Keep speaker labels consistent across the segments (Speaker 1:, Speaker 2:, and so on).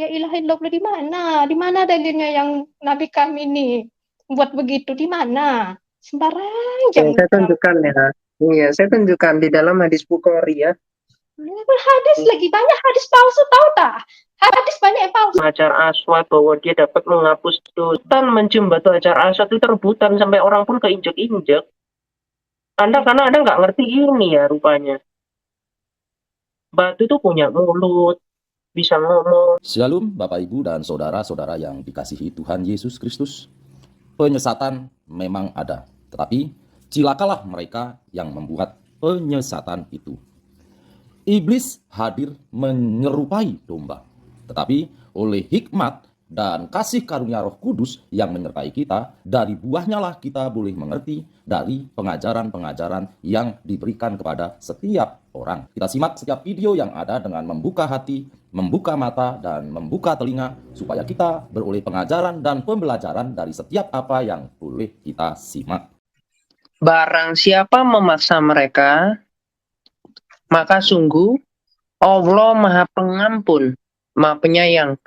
Speaker 1: ya ilaha illallah di mana? Di mana dalilnya yang Nabi kami ini buat begitu? Di mana? Sembarang
Speaker 2: Oke,
Speaker 1: jam.
Speaker 2: saya tunjukkan ya. Iya, saya tunjukkan di dalam hadis Bukhari ya.
Speaker 1: Hadis lagi banyak hadis palsu, tahu tak? Hadis banyak yang palsu.
Speaker 2: Hajar Aswad bahwa dia dapat menghapus dosa, mencium batu Hajar Aswad itu rebutan sampai orang pun keinjek-injek. Karena Anda nggak ngerti ini ya rupanya. Batu itu punya mulut, bisa ngomong.
Speaker 3: Shalom Bapak Ibu dan saudara-saudara yang dikasihi Tuhan Yesus Kristus. Penyesatan memang ada, tetapi cilakalah mereka yang membuat penyesatan itu. Iblis hadir menyerupai domba, tetapi oleh hikmat dan kasih karunia Roh Kudus yang menyertai kita, dari buahnya lah kita boleh mengerti dari pengajaran-pengajaran yang diberikan kepada setiap orang. Kita simak setiap video yang ada dengan membuka hati, membuka mata, dan membuka telinga, supaya kita beroleh pengajaran dan pembelajaran dari setiap apa yang boleh kita simak.
Speaker 2: Barang siapa memaksa mereka, maka sungguh Allah Maha Pengampun, Maha Penyayang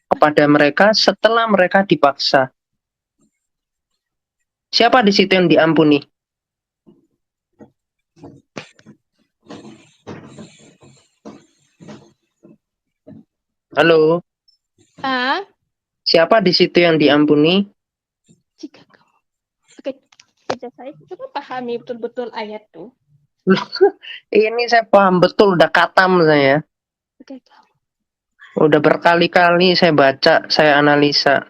Speaker 2: kepada mereka setelah mereka dipaksa. Siapa di situ yang diampuni? Halo? Siapa di situ yang diampuni?
Speaker 1: Jika kamu, oke, saya coba pahami betul-betul ayat tuh.
Speaker 2: Ini saya paham betul, udah katam saya.
Speaker 1: Oke.
Speaker 2: Udah berkali-kali saya baca, saya analisa.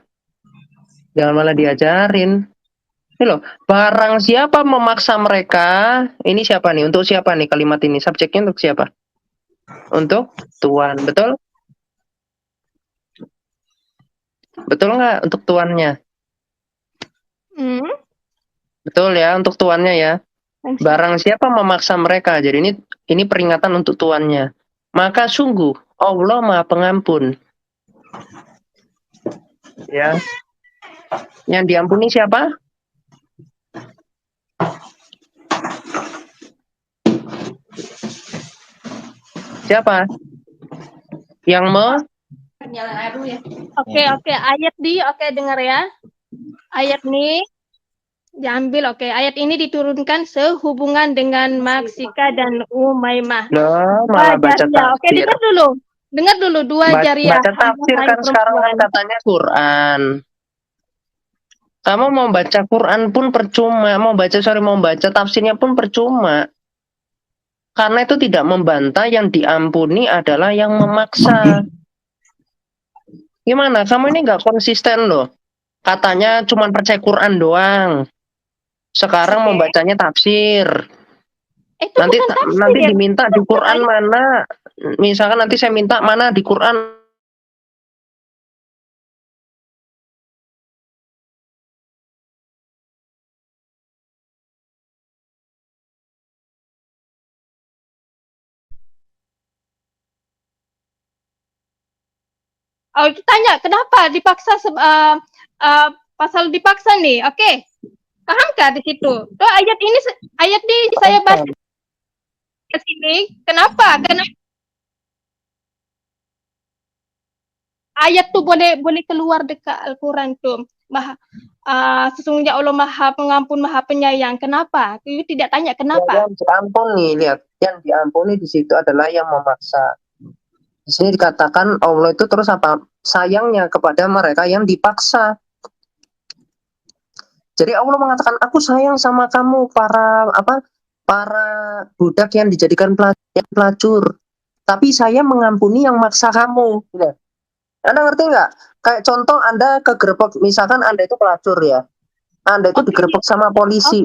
Speaker 2: Jangan malah diajarin. Ini loh, barang siapa memaksa mereka, ini siapa nih? Untuk siapa nih kalimat ini? Subjeknya untuk siapa? Untuk Tuhan, betul? Betul nggak untuk tuannya? Betul ya, untuk tuannya ya. Barang siapa memaksa mereka, jadi ini peringatan untuk tuannya. Maka sungguh Allah Maha Pengampun. Ya. Yang diampuni siapa? Siapa? Yang
Speaker 1: Oke, ayat dengar ya. Ayat nih diambil, oke. Ayat ini diturunkan sehubungan dengan Maksika dan Umaymah.
Speaker 2: Malah baca tafsir.
Speaker 1: Oke, dengar dulu dua jariah.
Speaker 2: Baca tafsir kan sekarang kan katanya Quran. Kamu mau baca Quran pun percuma, mau baca tafsirnya pun percuma. Karena itu tidak membantah yang diampuni adalah yang memaksa. Gimana? Kamu ini nggak konsisten loh. Katanya cuma percaya Quran doang. Sekarang membacanya tafsir. Nanti diminta di Quran mana? Misalkan nanti saya minta mana di Quran.
Speaker 1: Oh, tanya kenapa dipaksa pasal dipaksa nih. Oke. Pahamkah di situ? Tuh ayat ini saya baca ke sini. Kenapa? Karena ayat tuh boleh keluar dekat Al-Qur'an tuh. Sesungguhnya Allah Maha Pengampun, Maha Penyayang. Kenapa? Itu tidak tanya kenapa.
Speaker 2: Yang diampuni, lihat. Yang diampuni di situ adalah yang memaksa. Di sini dikatakan Allah itu terus apa? Sayangnya kepada mereka yang dipaksa. Jadi Allah mengatakan, aku sayang sama kamu para budak yang dijadikan pelacur. Tapi saya mengampuni yang maksa kamu. Anda ngerti nggak? Kayak contoh Anda kegerebek, misalkan Anda itu pelacur ya. Anda itu digerebek sama polisi.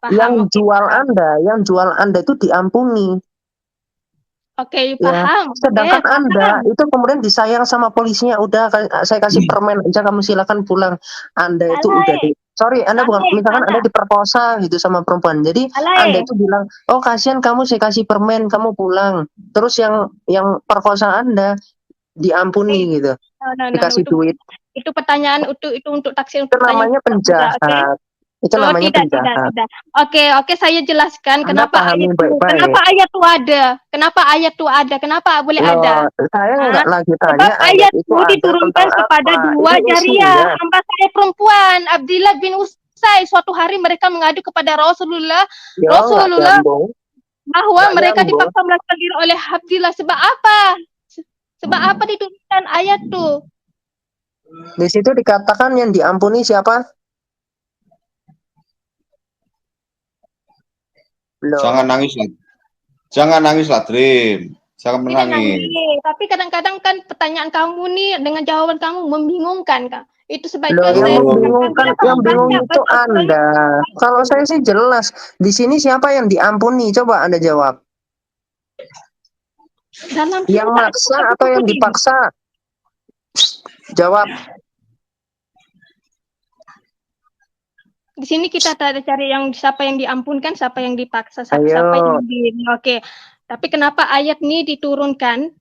Speaker 2: Yang jual Anda itu diampuni.
Speaker 1: Oke, paham.
Speaker 2: Sedangkan Anda itu kemudian disayang sama polisinya, udah saya kasih permen aja, kamu silakan pulang. Anda itu udah Anda bukan, misalkan Anda diperkosa gitu sama perempuan. Jadi Anda itu bilang, "Oh, kasihan kamu, saya kasih permen, kamu pulang." Terus yang perkosa Anda diampuni gitu. Dikasih duit.
Speaker 1: Itu pertanyaan itu untuk taksir,
Speaker 2: itu namanya penjahat. Itu
Speaker 1: Oh,
Speaker 2: namanya
Speaker 1: tidak,
Speaker 2: penjahat.
Speaker 1: tidak. Oke, saya jelaskan
Speaker 2: Anda
Speaker 1: kenapa
Speaker 2: pahami
Speaker 1: ayat itu,
Speaker 2: baik-baik.
Speaker 1: kenapa ayat itu ada, kenapa ayat itu ada, kenapa boleh
Speaker 2: Loh,
Speaker 1: ada.
Speaker 2: saya
Speaker 1: Hah?
Speaker 2: nggak lagi
Speaker 1: Sebab
Speaker 2: tanya ayat
Speaker 1: ayat
Speaker 2: itu
Speaker 1: itu
Speaker 2: ada
Speaker 1: diturunkan
Speaker 2: tentang
Speaker 1: kepada
Speaker 2: apa.
Speaker 1: dua
Speaker 2: Ini
Speaker 1: jariah,
Speaker 2: isinya.
Speaker 1: hamba saya perempuan, Abdillah bin Usai. Suatu hari mereka mengadu kepada Rasulullah,
Speaker 2: Yo, nggak
Speaker 1: Rasulullah
Speaker 2: nyambung.
Speaker 1: bahwa
Speaker 2: Nggak
Speaker 1: mereka
Speaker 2: nyambung.
Speaker 1: dipaksa melarikan diri oleh Abdillah. Sebab apa? Sebab apa diturunkan ayat itu?
Speaker 2: Di situ dikatakan yang diampuni siapa?
Speaker 4: Jangan
Speaker 2: Loh,
Speaker 4: nangis lah. Jangan nangis lah, Dream. Jangan
Speaker 1: Tidak
Speaker 4: menangis.
Speaker 1: nangis, tapi kadang-kadang kan pertanyaan kamu nih dengan jawaban kamu membingungkan, Kak. Itu
Speaker 2: loh,
Speaker 1: sebaiknya
Speaker 2: yang
Speaker 1: saya
Speaker 4: Oh,
Speaker 1: katakan,
Speaker 2: membingungkan,
Speaker 1: udah
Speaker 4: gitu.
Speaker 1: kamu
Speaker 2: yang bingung itu
Speaker 1: baca Quran.
Speaker 2: Anda. Kalau saya sih jelas. Di sini siapa yang diampuni? Coba Anda jawab.
Speaker 1: Dalam sini
Speaker 2: Yang
Speaker 1: tak ada
Speaker 2: maksa
Speaker 1: kata
Speaker 2: atau yang
Speaker 1: diampuni.
Speaker 2: dipaksa? Jawab.
Speaker 1: Di sini kita cari yang siapa yang diampunkan, siapa yang dipaksa, siapa
Speaker 2: Ayo.
Speaker 1: yang Oke. Tapi kenapa ayat ini diturunkan?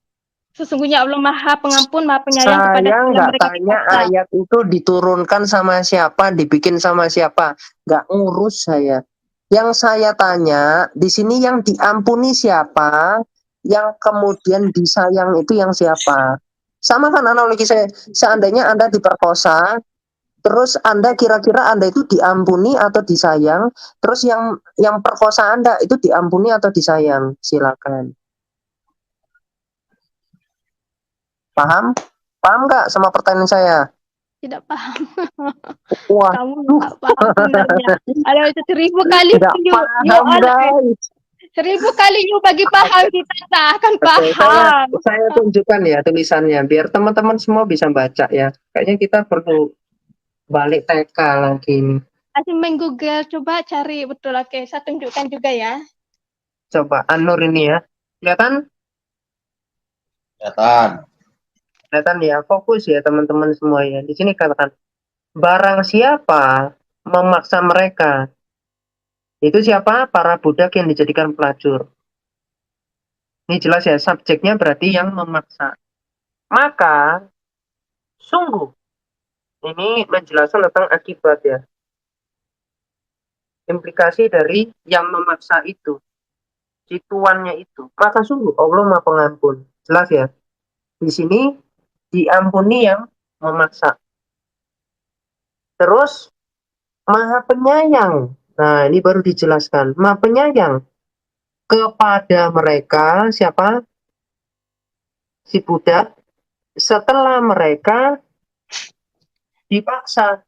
Speaker 1: Sesungguhnya Allah Maha Pengampun, Maha Penyayang kepada
Speaker 2: Saya
Speaker 1: segala
Speaker 2: nggak
Speaker 1: mereka
Speaker 2: tanya
Speaker 1: dipaksa.
Speaker 2: ayat itu diturunkan sama siapa, dibikin sama siapa. Nggak ngurus saya. Yang saya tanya, di sini yang diampuni siapa, yang kemudian disayang itu yang siapa. Sama kan analogi saya, seandainya Anda diperkosa, terus Anda kira-kira Anda itu diampuni atau disayang, terus yang perkosa Anda itu diampuni atau disayang. Silakan. Paham? Paham nggak sama pertanyaan saya?
Speaker 1: Tidak paham.
Speaker 2: Wah,
Speaker 1: Kamu nggak paham sebenarnya. Ada 1000 kali
Speaker 2: tidak
Speaker 1: pun
Speaker 2: paham guys.
Speaker 1: 1000 kali you bagi paham, kita tak akan
Speaker 2: Oke,
Speaker 1: paham.
Speaker 2: saya tunjukkan ya tulisannya biar teman-teman semua bisa baca ya. Kayaknya kita perlu balik TK lagi ini.
Speaker 1: Asing main Google, coba cari betul. Oke, saya tunjukkan juga ya.
Speaker 2: Coba Anur ini ya. Kelihatan?
Speaker 4: Kelihatan.
Speaker 2: Kelihatan ya. Fokus ya teman-teman semua ya. Di sini katakan barang siapa memaksa mereka. Itu siapa? Para budak yang dijadikan pelacur. Ini jelas ya, subjeknya berarti yang memaksa. Maka sungguh ini menjelaskan tentang akibat ya. Implikasi dari yang memaksa itu. Si tuannya itu. Maka sungguh Allah Maha Pengampun. Jelas ya. Di sini diampuni yang memaksa. Terus Maha Penyayang. Nah, ini baru dijelaskan. Maha Penyayang kepada mereka siapa? Si budak setelah mereka dipaksa.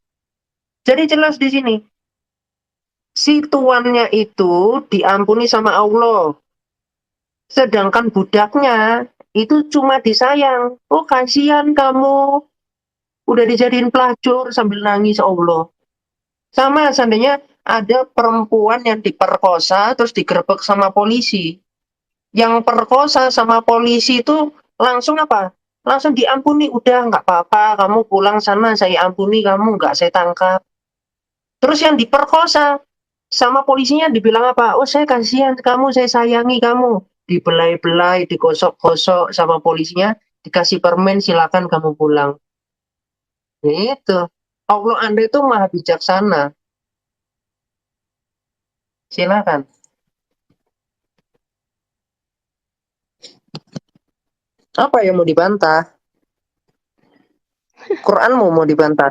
Speaker 2: Jadi jelas di sini. Si tuannya itu diampuni sama Allah. Sedangkan budaknya itu cuma disayang. Oh, kasihan kamu. Udah dijadiin pelacur sambil nangis Allah. Sama seandainya ada perempuan yang diperkosa terus digerebek sama polisi. Yang perkosa sama polisi itu langsung apa? Langsung diampuni. Udah nggak apa-apa, kamu pulang sana, saya ampuni kamu, nggak saya tangkap. Terus yang diperkosa sama polisinya dibilang apa? Oh, saya kasihan kamu, saya sayangi kamu. Dibelai-belai, digosok-gosok sama polisinya, dikasih permen, silakan kamu pulang. Itu. Allah Anda itu maha bijaksana. Silakan. Apa yang mau dibantah? Quranmu mau dibantah?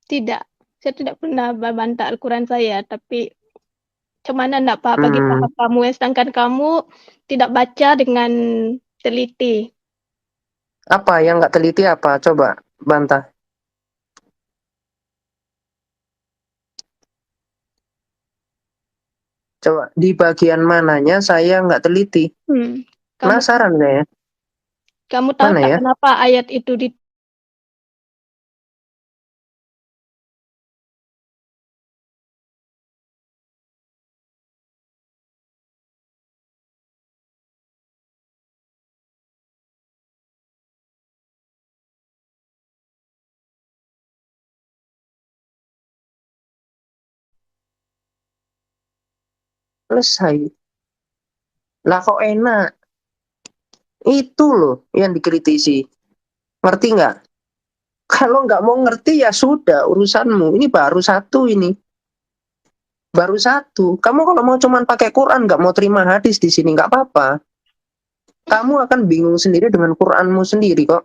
Speaker 1: Tidak, saya tidak pernah membantah Al-Quran saya, tapi cuman enggak apa bagi paham kamu ya, sedangkan kamu tidak baca dengan teliti.
Speaker 2: Apa yang nggak teliti apa? Coba bantah. Coba di bagian mananya saya nggak teliti.
Speaker 1: Kamu
Speaker 2: Penasaran saya.
Speaker 1: kamu tahu
Speaker 2: Mana
Speaker 1: tak
Speaker 2: ya?
Speaker 1: kenapa ayat itu
Speaker 2: Selesai. Lah kok enak? Itu loh yang dikritisi. Ngerti nggak? Kalau nggak mau ngerti ya sudah urusanmu. Ini baru satu ini. Baru satu. Kamu kalau mau cuman pakai Quran, nggak mau terima hadis di sini, nggak apa-apa. Kamu akan bingung sendiri dengan Quranmu sendiri kok.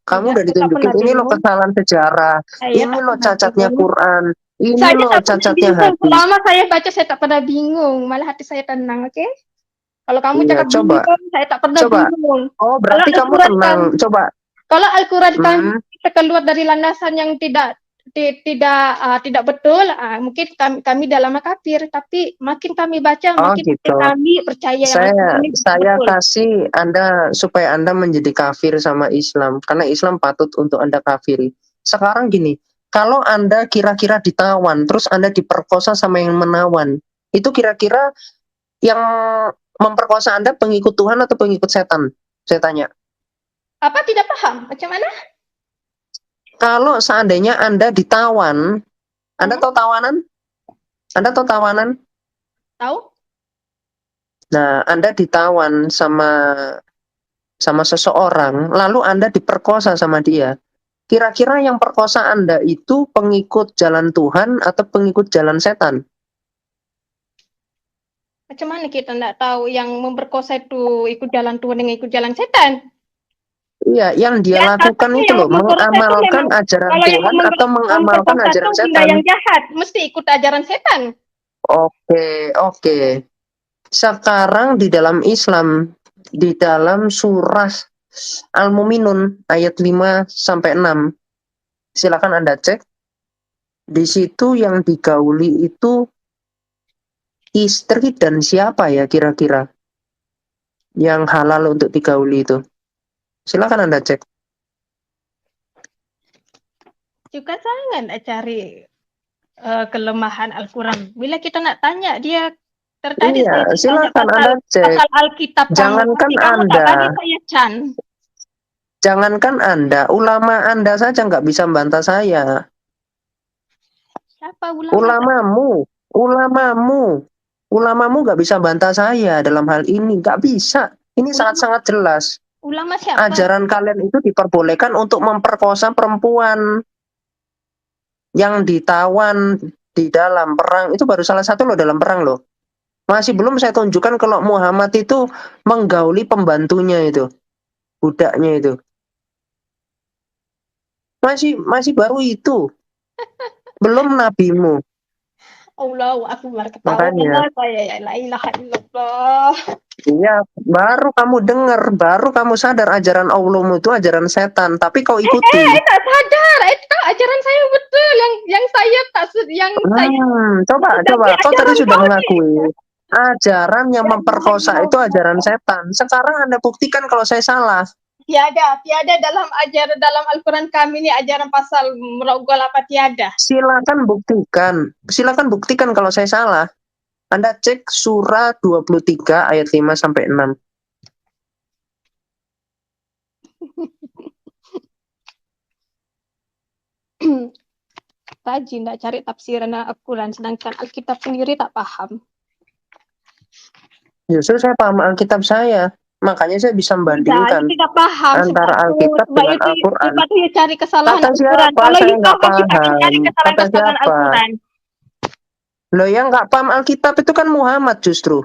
Speaker 2: Kamu udah
Speaker 1: saya tak pernah
Speaker 2: ditunjukin, ini loh
Speaker 1: bingung.
Speaker 2: kesalahan sejarah,
Speaker 1: Saya
Speaker 2: ini
Speaker 1: tak
Speaker 2: loh
Speaker 1: pernah
Speaker 2: cacatnya
Speaker 1: bingung.
Speaker 2: Quran, ini
Speaker 1: Saya
Speaker 2: loh
Speaker 1: tak pernah
Speaker 2: cacatnya
Speaker 1: bingung.
Speaker 2: hadis.
Speaker 1: Selama saya baca saya tak pernah bingung. Malah hati saya tenang, oke? Kalau kamu
Speaker 2: Iya,
Speaker 1: cakap
Speaker 2: coba,
Speaker 1: bingung, saya tak pernah
Speaker 2: coba.
Speaker 1: bingung.
Speaker 2: Oh,
Speaker 1: Kalau
Speaker 2: berarti kamu
Speaker 1: Al-Quran
Speaker 2: tenang.
Speaker 1: kami,
Speaker 2: Coba.
Speaker 1: kalau Al-Quran kami
Speaker 2: Hmm,
Speaker 1: kita keluar dari landasan yang tidak betul, mungkin kami dalam kafir. Tapi makin kami baca,
Speaker 2: oh
Speaker 1: makin
Speaker 2: gitu.
Speaker 1: kami percaya yang Al-Quran ini
Speaker 2: Saya
Speaker 1: betul.
Speaker 2: kasih Anda supaya Anda menjadi kafir sama Islam, karena Islam patut untuk Anda kafiri. Sekarang gini, kalau Anda kira-kira ditawan, terus Anda diperkosa sama yang menawan, itu kira-kira yang memperkosa Anda pengikut Tuhan atau pengikut setan? Saya tanya.
Speaker 1: Apa tidak paham? Macam mana?
Speaker 2: Kalau seandainya Anda ditawan, Anda tahu tawanan? Anda tahu tawanan?
Speaker 1: Tahu?
Speaker 2: Nah, Anda ditawan sama seseorang, lalu Anda diperkosa sama dia. Kira-kira yang perkosa Anda itu pengikut jalan Tuhan atau pengikut jalan setan?
Speaker 1: Macam mana kita tidak tahu yang memperkosa itu ikut jalan Tuhan dengan ikut jalan setan?
Speaker 2: Iya, yang dia
Speaker 1: Ya,
Speaker 2: lakukan
Speaker 1: satunya
Speaker 2: itu
Speaker 1: yang
Speaker 2: loh,
Speaker 1: memperkosa itu
Speaker 2: mengamalkan
Speaker 1: memang
Speaker 2: ajaran
Speaker 1: kalau yang
Speaker 2: Tuhan atau mengamalkan
Speaker 1: memperkosa itu
Speaker 2: ajaran
Speaker 1: benda
Speaker 2: setan.
Speaker 1: yang jahat, mesti ikut ajaran setan.
Speaker 2: Oke, oke. Sekarang di dalam Islam, di dalam surah Al-Muminun ayat 5 sampai 6. Silakan Anda cek. Di situ yang digauli itu istri dan siapa ya kira-kira yang halal untuk digauli itu. Silakan Anda cek.
Speaker 1: Juga sangat nak cari kelemahan Al-Quran. Bila kita nak tanya dia tertadi saya
Speaker 2: Iya,
Speaker 1: tanya
Speaker 2: silakan Anda cek.
Speaker 1: pasal Alkitab kamu,
Speaker 2: Jangankan
Speaker 1: tapi kamu tak
Speaker 2: Anda,
Speaker 1: bagi saya can.
Speaker 2: jangankan Anda, ulama Anda saja nggak bisa membantah saya.
Speaker 1: Siapa ulama?
Speaker 2: Ulamamu, ulamamu, ulamamu nggak bisa bantah saya dalam hal ini, nggak bisa. Ini
Speaker 1: Ulama,
Speaker 2: sangat-sangat jelas.
Speaker 1: ulama siapa?
Speaker 2: Ajaran kalian itu diperbolehkan untuk memperkosa perempuan yang ditawan di dalam perang. Itu baru salah satu loh dalam perang loh. Masih belum saya tunjukkan kalau Muhammad itu menggauli pembantunya itu, budaknya itu. Masih baru itu. Belum nabimu.
Speaker 1: Allahu Akbar, ketawa
Speaker 2: Makanya.
Speaker 1: saya ya la ilaha illallah.
Speaker 2: Iya, baru kamu dengar, baru kamu sadar ajaran Allahmu itu ajaran setan, tapi kau ikuti.
Speaker 1: Tak sadar, itu ajaran saya betul yang saya tak yang saya
Speaker 2: Coba,
Speaker 1: tapi
Speaker 2: kau tadi
Speaker 1: ajaran
Speaker 2: sudah
Speaker 1: kau ni.
Speaker 2: mengakui ajaran yang memperkosa itu ajaran setan. Sekarang Anda buktikan kalau saya salah.
Speaker 1: Tiada dalam Al-Quran kami ini ajaran pasal merogol apa tiada.
Speaker 2: Silakan buktikan kalau saya salah. Anda cek surah 23 ayat 5 sampai 6.
Speaker 1: Rajin tak cari tafsiran Al-Quran, sedangkan Alkitab sendiri tak paham.
Speaker 2: Justru saya paham Alkitab saya, makanya saya bisa membandingkan
Speaker 1: Tidak paham
Speaker 2: antara Alkitab dengan Al-Quran.
Speaker 1: sebab itu ya cari kesalahan
Speaker 2: Kata
Speaker 1: Al-Quran.
Speaker 2: siapa?
Speaker 1: Kalau
Speaker 2: Saya
Speaker 1: you
Speaker 2: nggak
Speaker 1: paham, you akan cari
Speaker 2: paham. Kata
Speaker 1: kesalahan-kesalahan
Speaker 2: siapa?
Speaker 1: Al-Quran.
Speaker 2: Loh, yang nggak paham Alkitab itu kan Muhammad justru.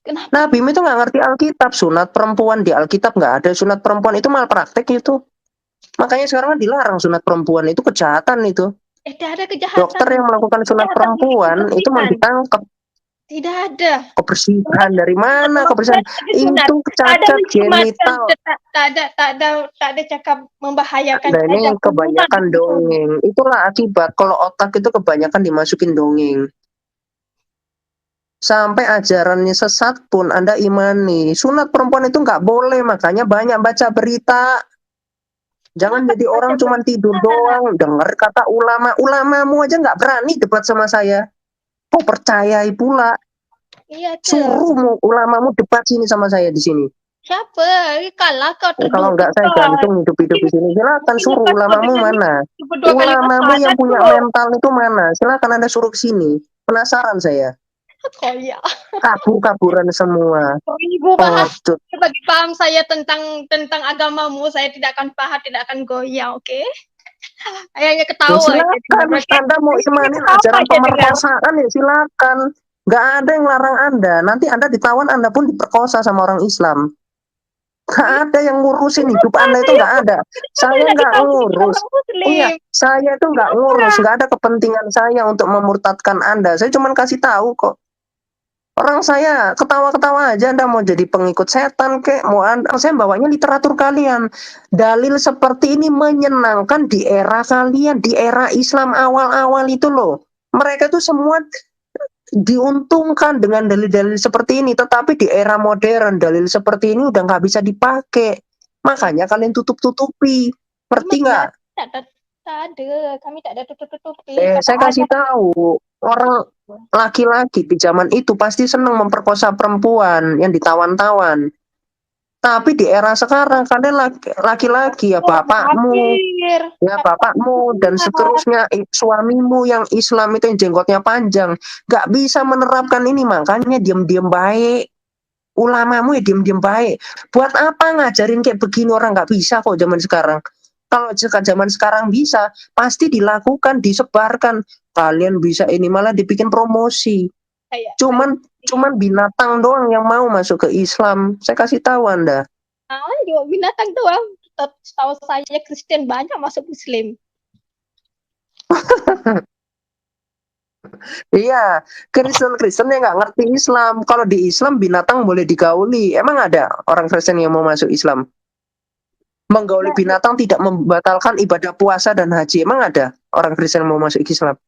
Speaker 1: Kenapa?
Speaker 2: Nabi itu nggak ngerti Alkitab. Sunat perempuan di Alkitab nggak ada. Sunat perempuan itu malpraktek itu. Makanya sekarang kan dilarang sunat perempuan, itu kejahatan itu.
Speaker 1: Tidak ada kejahatan.
Speaker 2: Dokter yang melakukan sunat perempuan itu mau ditangkap.
Speaker 1: Tidak ada.
Speaker 2: Kebersihan dari mana? Kebersihan itu cacat genital.
Speaker 1: Tak ada cakap membahayakan.
Speaker 2: Nah, ini kebanyakan dongeng. Itulah akibat kalau otak itu kebanyakan dimasukin dongeng. Sampai ajarannya sesat pun Anda imani. Sunat perempuan itu nggak boleh, makanya banyak baca berita. Jangan jadi orang cuma tidur doang, dengar kata ulama. Ulamamu aja nggak berani debat sama saya. Kau percayai pula.
Speaker 1: Iya,
Speaker 2: Suruh ulamamu debat sini sama saya di sini.
Speaker 1: siapa? Kalah kau tuduh.
Speaker 2: Kalau nggak saya gantung hidup-hidup di sini. Silakan suruh ulamamu mana. Ulamamu yang punya mental itu mana. Silakan Anda suruh ke sini. Penasaran saya.
Speaker 1: Koyak.
Speaker 2: Kabur-kaburan semua.
Speaker 1: Ibu bagi paham saya tentang agamamu, saya tidak akan paham, tidak akan goyah, oke? Ayahnya
Speaker 2: Ya
Speaker 1: ketawa aja
Speaker 2: silakan,
Speaker 1: dengar.
Speaker 2: Anda mau
Speaker 1: Ayahnya
Speaker 2: semanin
Speaker 1: ketawa
Speaker 2: ajaran
Speaker 1: aja dengar.
Speaker 2: pemerkosaan ya silakan. Nggak ada yang larang Anda. Nanti Anda ditawan, Anda pun diperkosa sama orang Islam. Nggak ada yang ngurusin hidup
Speaker 1: Kenapa
Speaker 2: Anda itu
Speaker 1: saya
Speaker 2: nggak ada.
Speaker 1: kenapa
Speaker 2: Saya
Speaker 1: nggak
Speaker 2: nggak
Speaker 1: dikawini
Speaker 2: ngurus.
Speaker 1: orang
Speaker 2: Iya,
Speaker 1: Muslim?
Speaker 2: saya itu nggak ngurus.
Speaker 1: Kenapa?
Speaker 2: Nggak ada kepentingan saya untuk memurtadkan Anda. Saya cuma kasih tahu kok. Orang saya ketawa-ketawa aja Anda mau jadi pengikut setan kek, mau Anda, saya bawanya literatur kalian. Dalil seperti ini menyenangkan di era kalian, di era Islam awal-awal itu loh. Mereka tuh semua diuntungkan dengan dalil-dalil seperti ini, tetapi di era modern dalil seperti ini udah nggak bisa dipakai. Makanya kalian tutup-tutupi. Ngerti
Speaker 1: Memang
Speaker 2: nggak?
Speaker 1: tak ada. Kami tak ada tutup-tutupi. Kata
Speaker 2: Saya kasih
Speaker 1: ada.
Speaker 2: tahu, orang laki-laki di zaman itu pasti senang memperkosa perempuan yang ditawan-tawan. Tapi di era sekarang kalian laki-laki
Speaker 1: Oh, kafir.
Speaker 2: ya bapakmu dan
Speaker 1: Benar.
Speaker 2: seterusnya suamimu yang Islam itu yang jenggotnya panjang nggak bisa menerapkan ini, makanya diam-diam baik. Ulamamu ya diam-diam baik. Buat apa ngajarin kayak begini, orang nggak bisa kok zaman sekarang. Kalau zaman sekarang bisa, pasti dilakukan, disebarkan. Kalian bisa ini malah dibikin promosi.
Speaker 1: Kayak
Speaker 2: Cuman binatang doang yang mau masuk ke Islam. Saya kasih tahu Anda.
Speaker 1: juga binatang doang. Setahu saya Kristen banyak masuk Muslim.
Speaker 2: Iya, Kristen yang nggak ngerti Islam. Kalau di Islam binatang boleh digauli. Emang ada orang Kristen yang mau masuk Islam? Menggauli
Speaker 1: Nah,
Speaker 2: binatang tidak membatalkan ibadah puasa dan haji. Emang ada orang Kristen yang mau masuk Islam?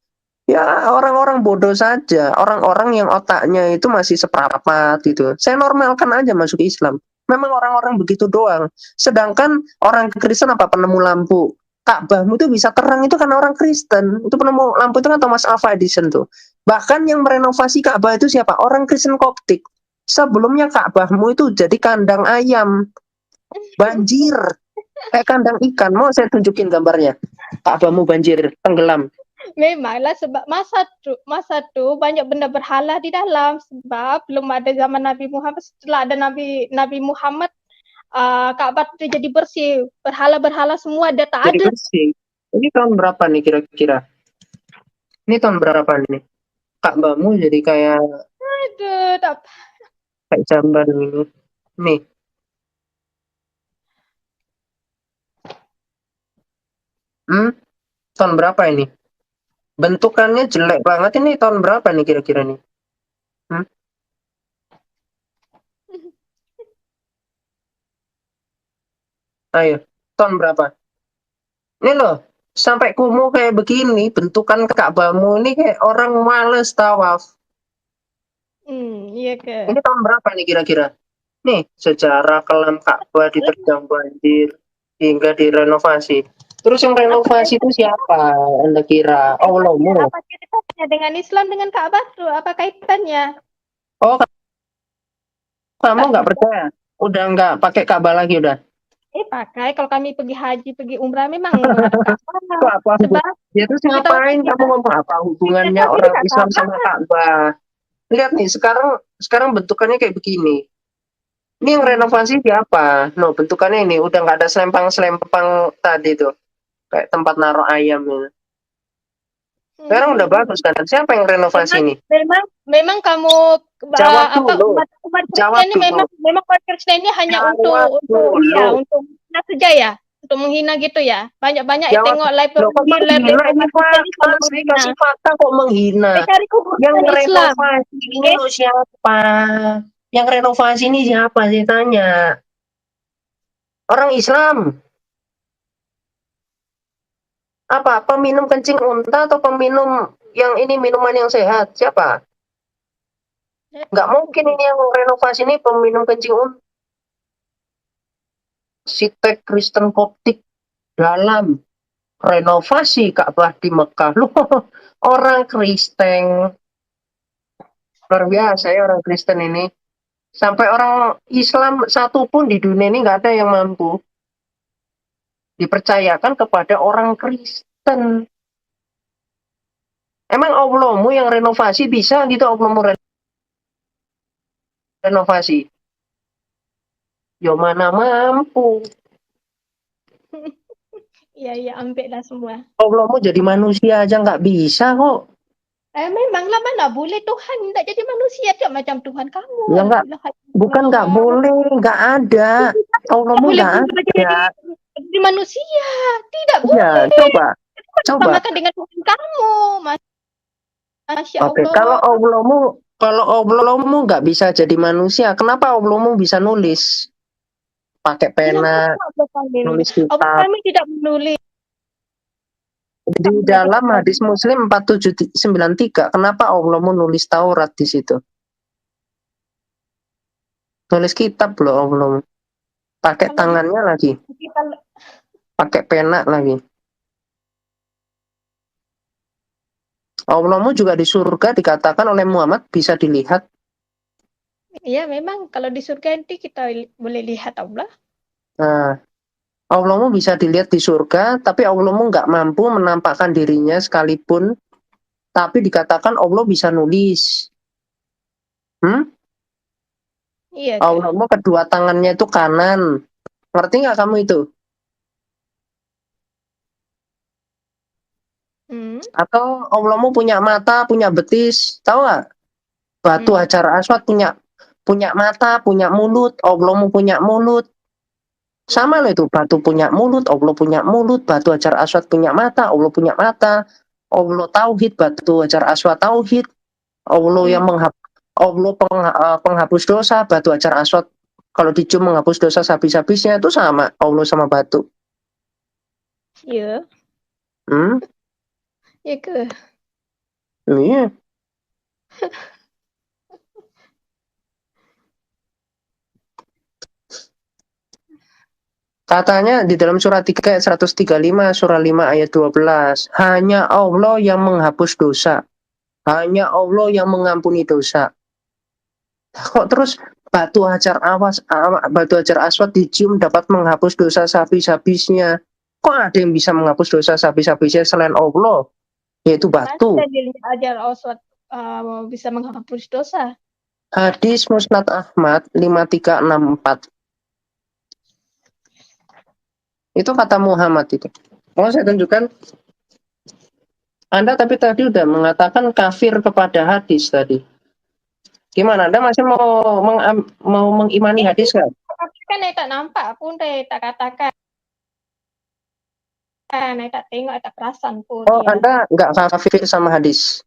Speaker 2: Ya orang-orang bodoh saja, orang-orang yang otaknya itu masih seperapat gitu. Saya normalkan aja masuk Islam. Memang orang-orang begitu doang. Sedangkan orang Kristen apa penemu lampu. Ka'bahmu itu bisa terang itu karena orang Kristen. Itu penemu lampu itu kan Thomas Alva Edison tuh. Bahkan yang merenovasi Ka'bah itu siapa? Orang Kristen Koptik. Sebelumnya Ka'bahmu itu jadi kandang ayam, banjir, kayak kandang ikan. Mau saya tunjukin gambarnya. Ka'bahmu banjir, tenggelam.
Speaker 1: memanglah sebab masa tuh banyak benda berhala di dalam sebab belum ada zaman Nabi Muhammad. Setelah ada Nabi Muhammad, Ka'bah itu jadi bersih, berhala-berhala semua dia tak
Speaker 2: Jadi
Speaker 1: ada.
Speaker 2: bersih. Ini tahun berapa nih kira-kira? Ini tahun berapa nih? Ka'bahmu jadi
Speaker 1: Aduh, tak
Speaker 2: kayak jamban ini. Nih, hmm, tahun berapa ini? Bentukannya jelek banget ini tahun berapa nih kira-kira nih? Hmm? Ayo, tahun berapa? Ini loh, sampai kumuh kayak begini, bentukan Ka'bahmu ini kayak orang males tawaf.
Speaker 1: iya ke.
Speaker 2: Ini tahun berapa nih kira-kira? Nih, sejarah kelam Ka'bah diterjang banjir hingga direnovasi. Terus yang
Speaker 1: Apa
Speaker 2: renovasi itu siapa? Anda kira?
Speaker 1: kaitannya?
Speaker 2: Allahmu.
Speaker 1: Apa kaitannya dengan Islam dengan Ka'bah tuh? Apa kaitannya?
Speaker 2: Oh, kamu
Speaker 1: Tak
Speaker 2: nggak percaya? Udah nggak pakai Ka'bah lagi udah?
Speaker 1: pakai kalau kami pergi haji, pergi umrah memang ada
Speaker 2: Itu
Speaker 1: Ka'bah.
Speaker 2: apa hubungan?
Speaker 1: Sebab
Speaker 2: Ya terus
Speaker 1: kita
Speaker 2: ngapain kamu ngomong apa
Speaker 1: kita
Speaker 2: hubungannya
Speaker 1: kami
Speaker 2: orang
Speaker 1: dekat
Speaker 2: Islam
Speaker 1: Ka'bah.
Speaker 2: sama Ka'bah? Lihat nih, sekarang bentukannya kayak begini. Ini yang renovasi siapa? No, bentukannya ini udah nggak ada selempang-selempang tadi tuh, kayak tempat naruh ayam ini. Sekarang udah bagus kan? Siapa yang renovasi
Speaker 1: Memang,
Speaker 2: ini?
Speaker 1: memang kamu
Speaker 2: Jawab
Speaker 1: umat
Speaker 2: dulu,
Speaker 1: umat
Speaker 2: jawab
Speaker 1: Kristen ini
Speaker 2: dulu,
Speaker 1: memang umat Kristen ini hanya
Speaker 2: jawab dulu,
Speaker 1: untuk menghina saja ya, untuk menghina gitu ya. Banyak-banyak
Speaker 2: jawab.
Speaker 1: tengok live
Speaker 2: Loh, kok menghina? Ini
Speaker 1: umat Kristen ini
Speaker 2: fakta,
Speaker 1: selalu
Speaker 2: saya
Speaker 1: menghina.
Speaker 2: kasih fakta kok menghina.
Speaker 1: Cari
Speaker 2: Yang
Speaker 1: keburukan Islam.
Speaker 2: renovasi ini lo siapa? Yang renovasi ini siapa sih tanya? Orang Islam. Apa? Peminum kencing unta atau peminum yang ini minuman yang sehat? Siapa? Nggak mungkin ini yang renovasi ini peminum kencing unta. Sitek Kristen Koptik dalam renovasi Ka'bah di Mekah. Loh, orang Kristen. Luar biasa ya orang Kristen ini. Sampai orang Islam satu pun di dunia ini nggak ada yang mampu dipercayakan kepada orang Kristen. Emang Allahmu yang renovasi bisa gitu Allahmu renovasi? Yo mana mampu.
Speaker 1: Iya, ambil lah semua.
Speaker 2: Allah mau jadi manusia aja nggak bisa kok.
Speaker 1: Memanglah mana boleh Tuhan tidak jadi manusia tidak macam Tuhan kamu.
Speaker 2: Ya nggak, bukan nggak boleh, nggak ada. Allah
Speaker 1: Tidak
Speaker 2: mau
Speaker 1: boleh
Speaker 2: nggak
Speaker 1: berubah
Speaker 2: ada.
Speaker 1: jadi manusia. Tidak
Speaker 2: Iya,
Speaker 1: boleh.
Speaker 2: coba, coba.
Speaker 1: Samakan dengan Tuhan kamu. Masya
Speaker 2: Oke,
Speaker 1: Allah.
Speaker 2: kalau Allahmu nggak bisa jadi manusia, kenapa Allahmu bisa nulis? Pakai
Speaker 1: Yang
Speaker 2: pena,
Speaker 1: Allah kami.
Speaker 2: nulis
Speaker 1: Allah
Speaker 2: kitab.
Speaker 1: kami tidak menulis.
Speaker 2: Di dalam hadis Muslim 4793, kenapa Allahmu nulis Taurat di situ? Nulis kitab loh Allahmu. Pakai
Speaker 1: Kalau
Speaker 2: tangannya lagi,
Speaker 1: kita,
Speaker 2: pakai pena lagi. Allahmu juga di surga dikatakan oleh Muhammad bisa dilihat.
Speaker 1: ya memang kalau di surga nanti kita boleh lihat Allah.
Speaker 2: Nah, Allahmu bisa dilihat di surga, tapi Allahmu nggak mampu menampakkan dirinya sekalipun. Tapi dikatakan Allah bisa nulis.
Speaker 1: Iya ke?
Speaker 2: Allahmu kedua tangannya itu kanan. Ngerti nggak kamu itu? Atau Allahmu punya mata, punya betis. Tahu nggak? Batu Hajar Aswad punya mata, punya mulut. Allahmu punya mulut. Sama loh itu, batu punya mulut, Allah punya mulut, batu Hajar Aswad punya mata, Allah punya mata. Allah tauhid, batu Hajar Aswad tauhid. Allah yang penghapus dosa, batu Hajar Aswad kalau dicium menghapus dosa habis-habisnya, itu sama Allah sama batu.
Speaker 1: Iya.
Speaker 2: Hmm?
Speaker 1: Iya ke?
Speaker 2: Iya. Katanya di dalam surat 3 ayat 135, surah 5 ayat 12, hanya Allah yang menghapus dosa. Hanya Allah yang mengampuni dosa. Kok terus batu hajar aswad dicium dapat menghapus dosa habis-habisnya? Kok ada yang bisa menghapus dosa habis-habisnya selain Allah? Yaitu batu.
Speaker 1: Mana dalilnya Hajar Aswad bisa menghapus dosa?
Speaker 2: Hadis Musnad Ahmad 5364. Itu kata Muhammad itu. Mau saya tunjukkan? Anda tapi tadi udah mengatakan kafir kepada hadis tadi. Gimana? Anda masih mau mengimani hadis nggak?
Speaker 1: Kan saya tak nampak pun, saya tak katakan. Saya tak tengok, saya tak perasan pun.
Speaker 2: Oh,
Speaker 1: Dia.
Speaker 2: Anda nggak kafir sama hadis?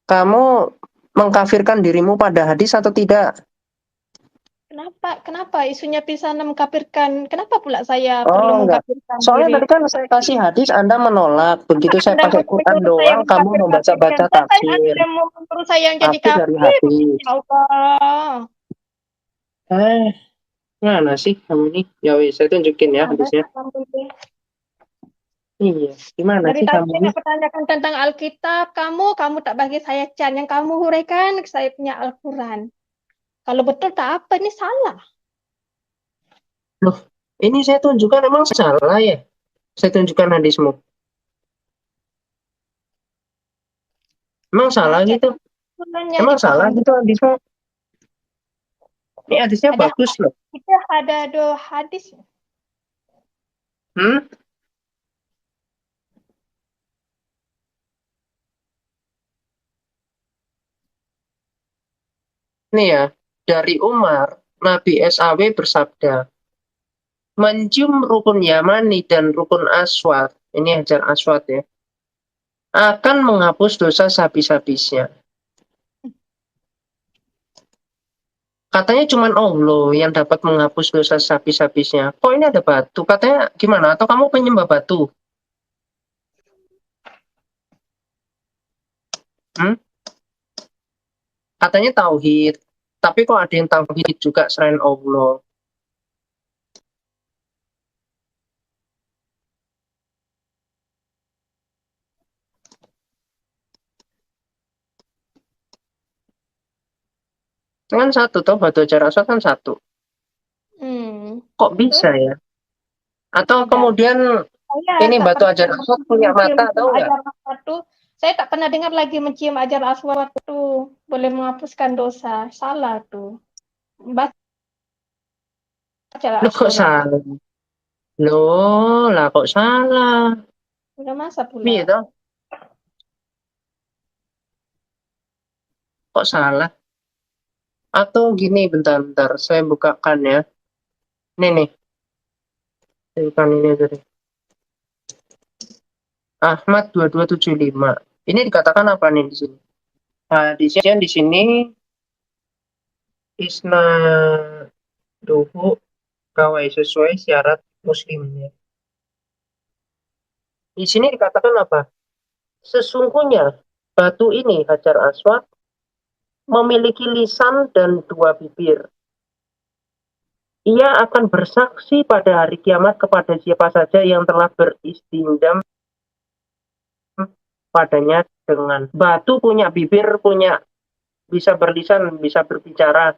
Speaker 2: Kamu mengkafirkan dirimu pada hadis atau tidak?
Speaker 1: Kenapa isunya pisana mengkafirkan? Kenapa pula saya
Speaker 2: Oh,
Speaker 1: perlu
Speaker 2: enggak.
Speaker 1: mengkafirkan
Speaker 2: Soalnya
Speaker 1: diri?
Speaker 2: tadi kan saya kasih hadis, Anda menolak. Begitu saya
Speaker 1: Anda
Speaker 2: pakai Quran
Speaker 1: menyuruh saya
Speaker 2: doang, kamu membaca-baca
Speaker 1: mengkafir-kafirkan. Saya
Speaker 2: tafsir.
Speaker 1: Anda mau menyuruh saya yang jadi
Speaker 2: Tafsir dari
Speaker 1: kafir.
Speaker 2: hadis.
Speaker 1: Ya Allah.
Speaker 2: Mana sih kamu ini? Ya wis, saya tunjukin ya hadisnya. Iya, gimana
Speaker 1: Dari
Speaker 2: sih
Speaker 1: tadi
Speaker 2: kamu ini?
Speaker 1: saya pertanyakan tentang Alkitab, kamu tak bagi saya can. Yang kamu huraikan, saya punya Al-Quran. Kalau betul tak apa, ini salah.
Speaker 2: Loh, ini saya tunjukkan emang salah ya? Saya tunjukkan hadismu. Emang salah
Speaker 1: Baca
Speaker 2: gitu?
Speaker 1: Al-Qurannya
Speaker 2: Emang salah
Speaker 1: dipahami.
Speaker 2: gitu hadismu? Ini hadisnya
Speaker 1: Ada
Speaker 2: bagus loh.
Speaker 1: kita ada dua hadis.
Speaker 2: Hmm? Nih ya, dari Umar, Nabi SAW bersabda, mencium rukun Yamani dan rukun Aswad, ini Hajar Aswad ya, akan menghapus dosa sehabis-habisnya. Katanya cuma Allah yang dapat menghapus dosa sehabis-habisnya. Kok ini ada batu? Katanya gimana? Atau kamu penyembah batu? Katanya tauhid. Tapi kok ada yang tauhid juga selain Allah? Kan satu toh, batu Hajar Aswad kan satu. Kok bisa ya? Atau kemudian ini batu Hajar Aswad punya mata, tahu nggak?
Speaker 1: Saya tak pernah dengar lagi mencium ajar aswad itu boleh menghapuskan dosa. Salah tuh. Baca
Speaker 2: Loh kok
Speaker 1: Al-Quran.
Speaker 2: salah? Loh, lah kok salah?
Speaker 1: Udah masa pula.
Speaker 2: Iya toh? Kok salah? Atau gini, bentar-bentar. Saya bukakan ya. Nih. Saya bukan ini tadi. Ahmad 2275. Ini dikatakan apa nih di sini? Di sini isna duhu kawai sesuai syarat muslimnya. Di sini dikatakan apa? Sesungguhnya batu ini Hajar Aswad memiliki lisan dan dua bibir. Ia akan bersaksi pada hari kiamat kepada siapa saja yang telah beristindam padanya dengan batu punya bibir, punya bisa berlisan, bisa berbicara.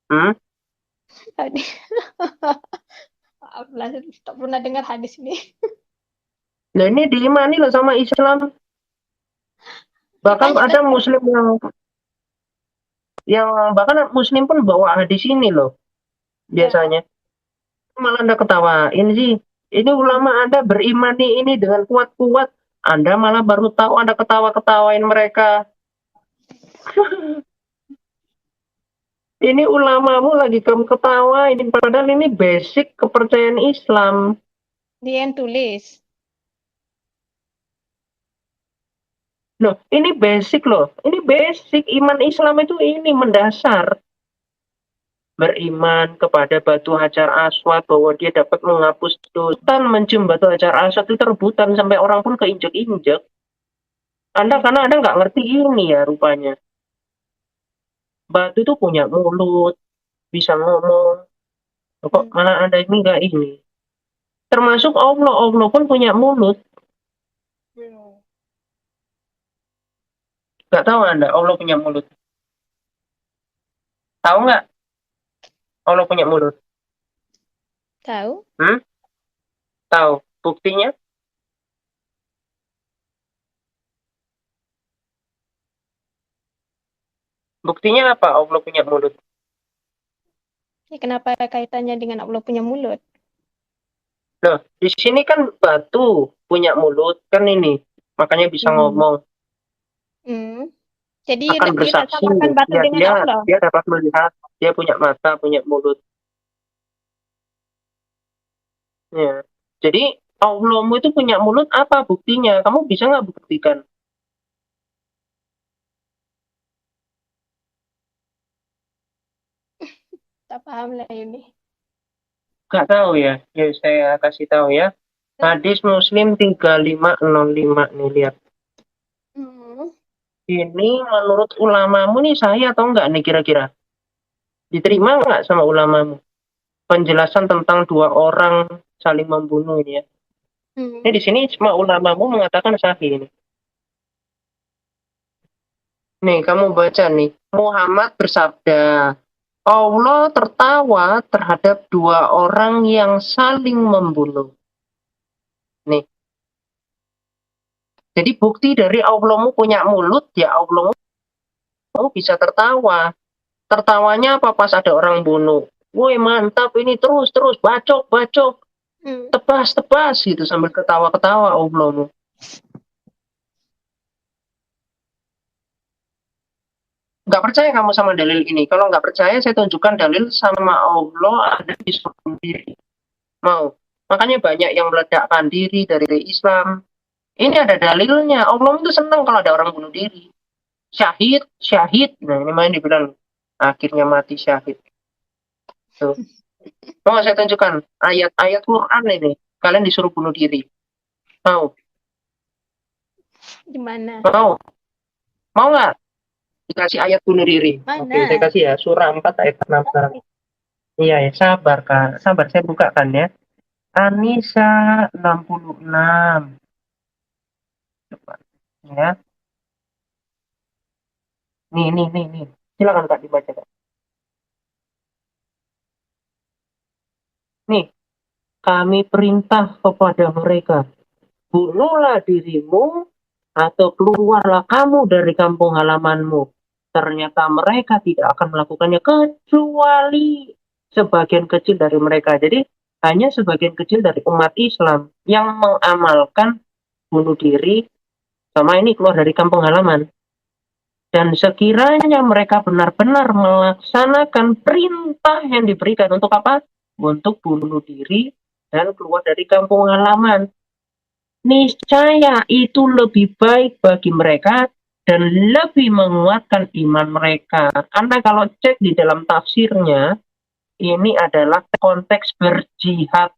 Speaker 2: Hmm?
Speaker 1: Hadis. Maaf lah, tak pernah dengar hadis ini.
Speaker 2: Nah ini diimani loh sama Islam. Bahkan
Speaker 1: Ditanya
Speaker 2: ada
Speaker 1: nanti.
Speaker 2: Muslim yang bahkan Muslim pun bawa hadis ini loh
Speaker 1: Ya.
Speaker 2: biasanya. Malah Anda ketawain sih. Ini ulama Anda berimani ini dengan kuat-kuat. Anda malah baru tahu Anda ketawa-ketawain mereka. Ini ulamamu lagi kamu ketawain. Padahal ini basic kepercayaan Islam.
Speaker 1: Dia yang tulis.
Speaker 2: Loh, ini basic loh. Ini basic. Iman Islam itu ini mendasar. Beriman kepada batu Hajar Aswad bahwa dia dapat menghapus dosa. Mencium batu Hajar Aswad itu rebutan sampai orang pun keinjek-injek. Karena Anda nggak ngerti ini ya rupanya. Batu itu punya mulut, bisa ngomong. Kok malah Anda ini nggak ini. Termasuk Allah pun punya mulut. Nggak tahu Anda, Allah punya mulut. Tahu nggak Allah punya mulut?
Speaker 1: Tahu?
Speaker 2: Hmm? Tahu. Buktinya? Buktinya apa Allah punya mulut?
Speaker 1: Ya, kenapa kaitannya dengan Allah punya mulut?
Speaker 2: Loh, di sini kan batu punya mulut kan ini. Makanya bisa ngomong.
Speaker 1: Hmm. Jadi
Speaker 2: Akan
Speaker 1: you tak
Speaker 2: bersaksi.
Speaker 1: samakan batu
Speaker 2: Ya,
Speaker 1: dengan Allah.
Speaker 2: dia dapat melihat. Dia punya mata, punya mulut. Ya. Jadi Allahmu itu punya mulut apa buktinya? Kamu bisa nggak buktikan?
Speaker 1: Tak paham lah ini.
Speaker 2: Nggak tahu ya. Ya, saya kasih tahu ya. Hadis Muslim 3505 nih lihat.
Speaker 1: Hmm.
Speaker 2: Ini menurut ulamamu nih saya atau enggak nih kira-kira? Diterima nggak sama ulamamu? Penjelasan tentang dua orang saling membunuh ini ya. Ini di sini cuma ulamamu mengatakan sahih ini. Nih kamu baca nih. Muhammad bersabda, Allah tertawa terhadap dua orang yang saling membunuh. Nih. Jadi bukti dari Allahmu punya mulut, ya Allahmu bisa tertawa. Tertawanya apa pas ada orang bunuh. Woi mantap ini terus bacok tebas gitu sambil ketawa-ketawa Allahmu. Nggak percaya kamu sama dalil ini. Kalau nggak percaya saya tunjukkan dalil sama Allah ada di surga sendiri. Mau. Makanya banyak yang meledakkan diri dari Islam. Ini ada dalilnya. Allah itu senang kalau ada orang bunuh diri. Syahid, syahid. Nah ini main dibilang akhirnya mati syahid. Tuh. Mau saya tunjukkan ayat-ayat Quran ini. Kalian disuruh bunuh diri. Mau?
Speaker 1: Di mana?
Speaker 2: Mau? Mau nggak? Dikasih ayat bunuh diri.
Speaker 1: Mana?
Speaker 2: Oke, saya kasih ya. Surah 4 ayat 6 sekarang. Iya ya, sabar Kak. Sabar, saya bukakan ya. Anisa 66. Coba. Ya. Nih. Silakan Kak dibaca Kak. Nih, kami perintah kepada mereka, bunuhlah dirimu atau keluarlah kamu dari kampung halamanmu. Ternyata mereka tidak akan melakukannya kecuali sebagian kecil dari mereka. Jadi hanya sebagian kecil dari umat Islam yang mengamalkan bunuh diri sama ini keluar dari kampung halaman. Dan sekiranya mereka benar-benar melaksanakan perintah yang diberikan untuk apa? Untuk bunuh diri dan keluar dari kampung halaman. Niscaya itu lebih baik bagi mereka dan lebih menguatkan iman mereka. Anda kalau cek di dalam tafsirnya, ini adalah konteks berjihad.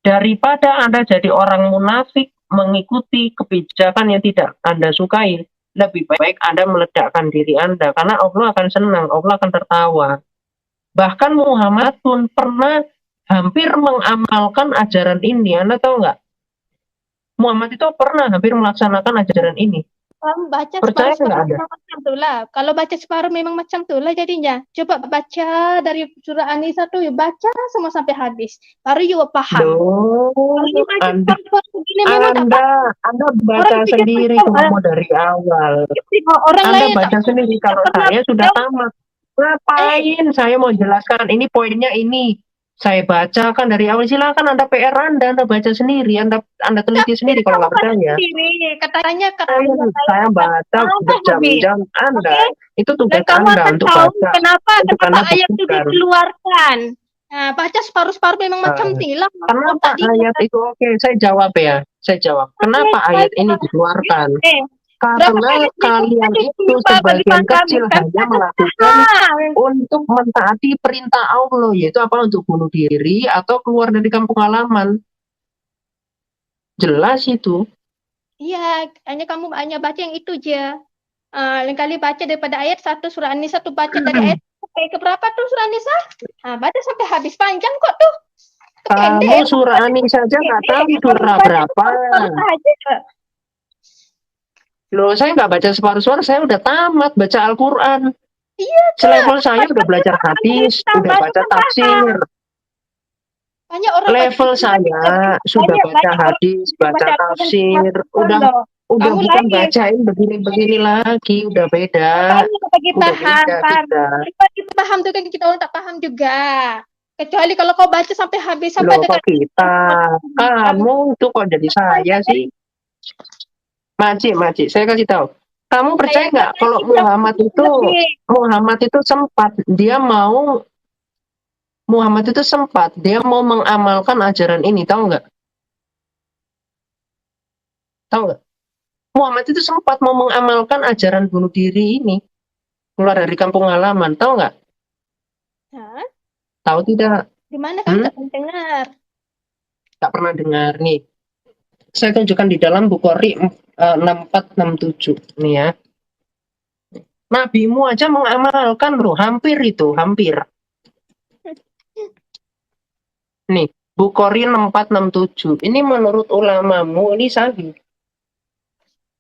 Speaker 2: Daripada Anda jadi orang munafik mengikuti kebijakan yang tidak Anda sukai, lebih baik Anda meledakkan diri Anda, karena Allah akan senang, Allah akan tertawa. Bahkan Muhammad pun pernah hampir mengamalkan ajaran ini. Anda tahu nggak? Muhammad itu pernah hampir melaksanakan ajaran ini.
Speaker 1: Kamu baca
Speaker 2: Percaya nggak
Speaker 1: separuh-separuh
Speaker 2: Anda?
Speaker 1: memang macam tu lah. Kalau baca separuh memang macam tu lah jadinya. Coba baca dari surah An-Nisa tu, baca semua sampai habis. Baru you paham.
Speaker 2: Loh,
Speaker 1: Kalau you baca
Speaker 2: Anda,
Speaker 1: separuh begini memang tak paham.
Speaker 2: Anda baca
Speaker 1: Orang pikir
Speaker 2: sendiri
Speaker 1: tahu,
Speaker 2: kalau mau dari awal.
Speaker 1: orang
Speaker 2: Anda
Speaker 1: lain tak
Speaker 2: baca sendiri kalau
Speaker 1: pernah
Speaker 2: saya sudah
Speaker 1: jawab.
Speaker 2: tamat. Ngapain saya mau jelaskan ini poinnya ini. Saya bacakan dari awal, silakan Anda PR Anda baca sendiri, Anda teliti sendiri kalau
Speaker 1: Kamu
Speaker 2: nggak
Speaker 1: baca
Speaker 2: percaya.
Speaker 1: sendiri. Katanya
Speaker 2: Saya baca berjam-jam Anda, itu
Speaker 1: Dan
Speaker 2: tugas
Speaker 1: kamu
Speaker 2: Anda
Speaker 1: akan
Speaker 2: untuk
Speaker 1: tahu
Speaker 2: baca,
Speaker 1: kenapa
Speaker 2: untuk Anda
Speaker 1: ayat itu
Speaker 2: buktikan.
Speaker 1: dikeluarkan. Nah, baca separuh-separuh memang macam inilah.
Speaker 2: Kenapa ayat itu oke? Saya jawab ya, saya jawab. Kenapa ayat ini dikeluarkan? Karena kalian itu sebagian kecil hanya melakukan untuk mentaati perintah Allah, yaitu apa? Untuk bunuh diri atau keluar dari kampung halaman. Jelas itu.
Speaker 1: Iya, hanya kamu hanya baca yang itu aja. Lain kali baca daripada ayat 1 surah An-Nisa tuh baca dari ayat sampai ke berapa tuh surah An-Nisa? Baca sampai habis, panjang kok tuh.
Speaker 2: Kamu surah An-Nisa saja nggak tahu surah berapa. Loh, saya nggak baca separuh-separuh, saya udah tamat baca Al-Quran.
Speaker 1: Iya,
Speaker 2: Selevel saya udah belajar hadis, udah baca tafsir.
Speaker 1: Banyak orang
Speaker 2: Level saya sudah baca hadis, baca tafsir, udah bukan bacain begini-begini lagi, udah beda. Udah beda kita.
Speaker 1: Kita paham tuh kan, kita orang tak paham juga. Kecuali kalau kau baca sampai habis sampai
Speaker 2: Loh, kok kita? Kamu tuh kok jadi saya sih? Makcik, saya kasih tahu. Kamu percaya nggak kalau Muhammad itu sempat dia mau mengamalkan ajaran ini, tahu nggak? Muhammad itu sempat mau mengamalkan ajaran bunuh diri ini, keluar dari kampung halaman, tahu nggak? Tahu tidak?
Speaker 1: Di mana kamu tak dengar?
Speaker 2: Tak pernah dengar nih. Saya tunjukkan di dalam Bukhari 6467 nih ya. Nabimu aja mengamalkan loh, hampir. Nih, Bukhari 6467. Ini menurut ulamamu ini sahih.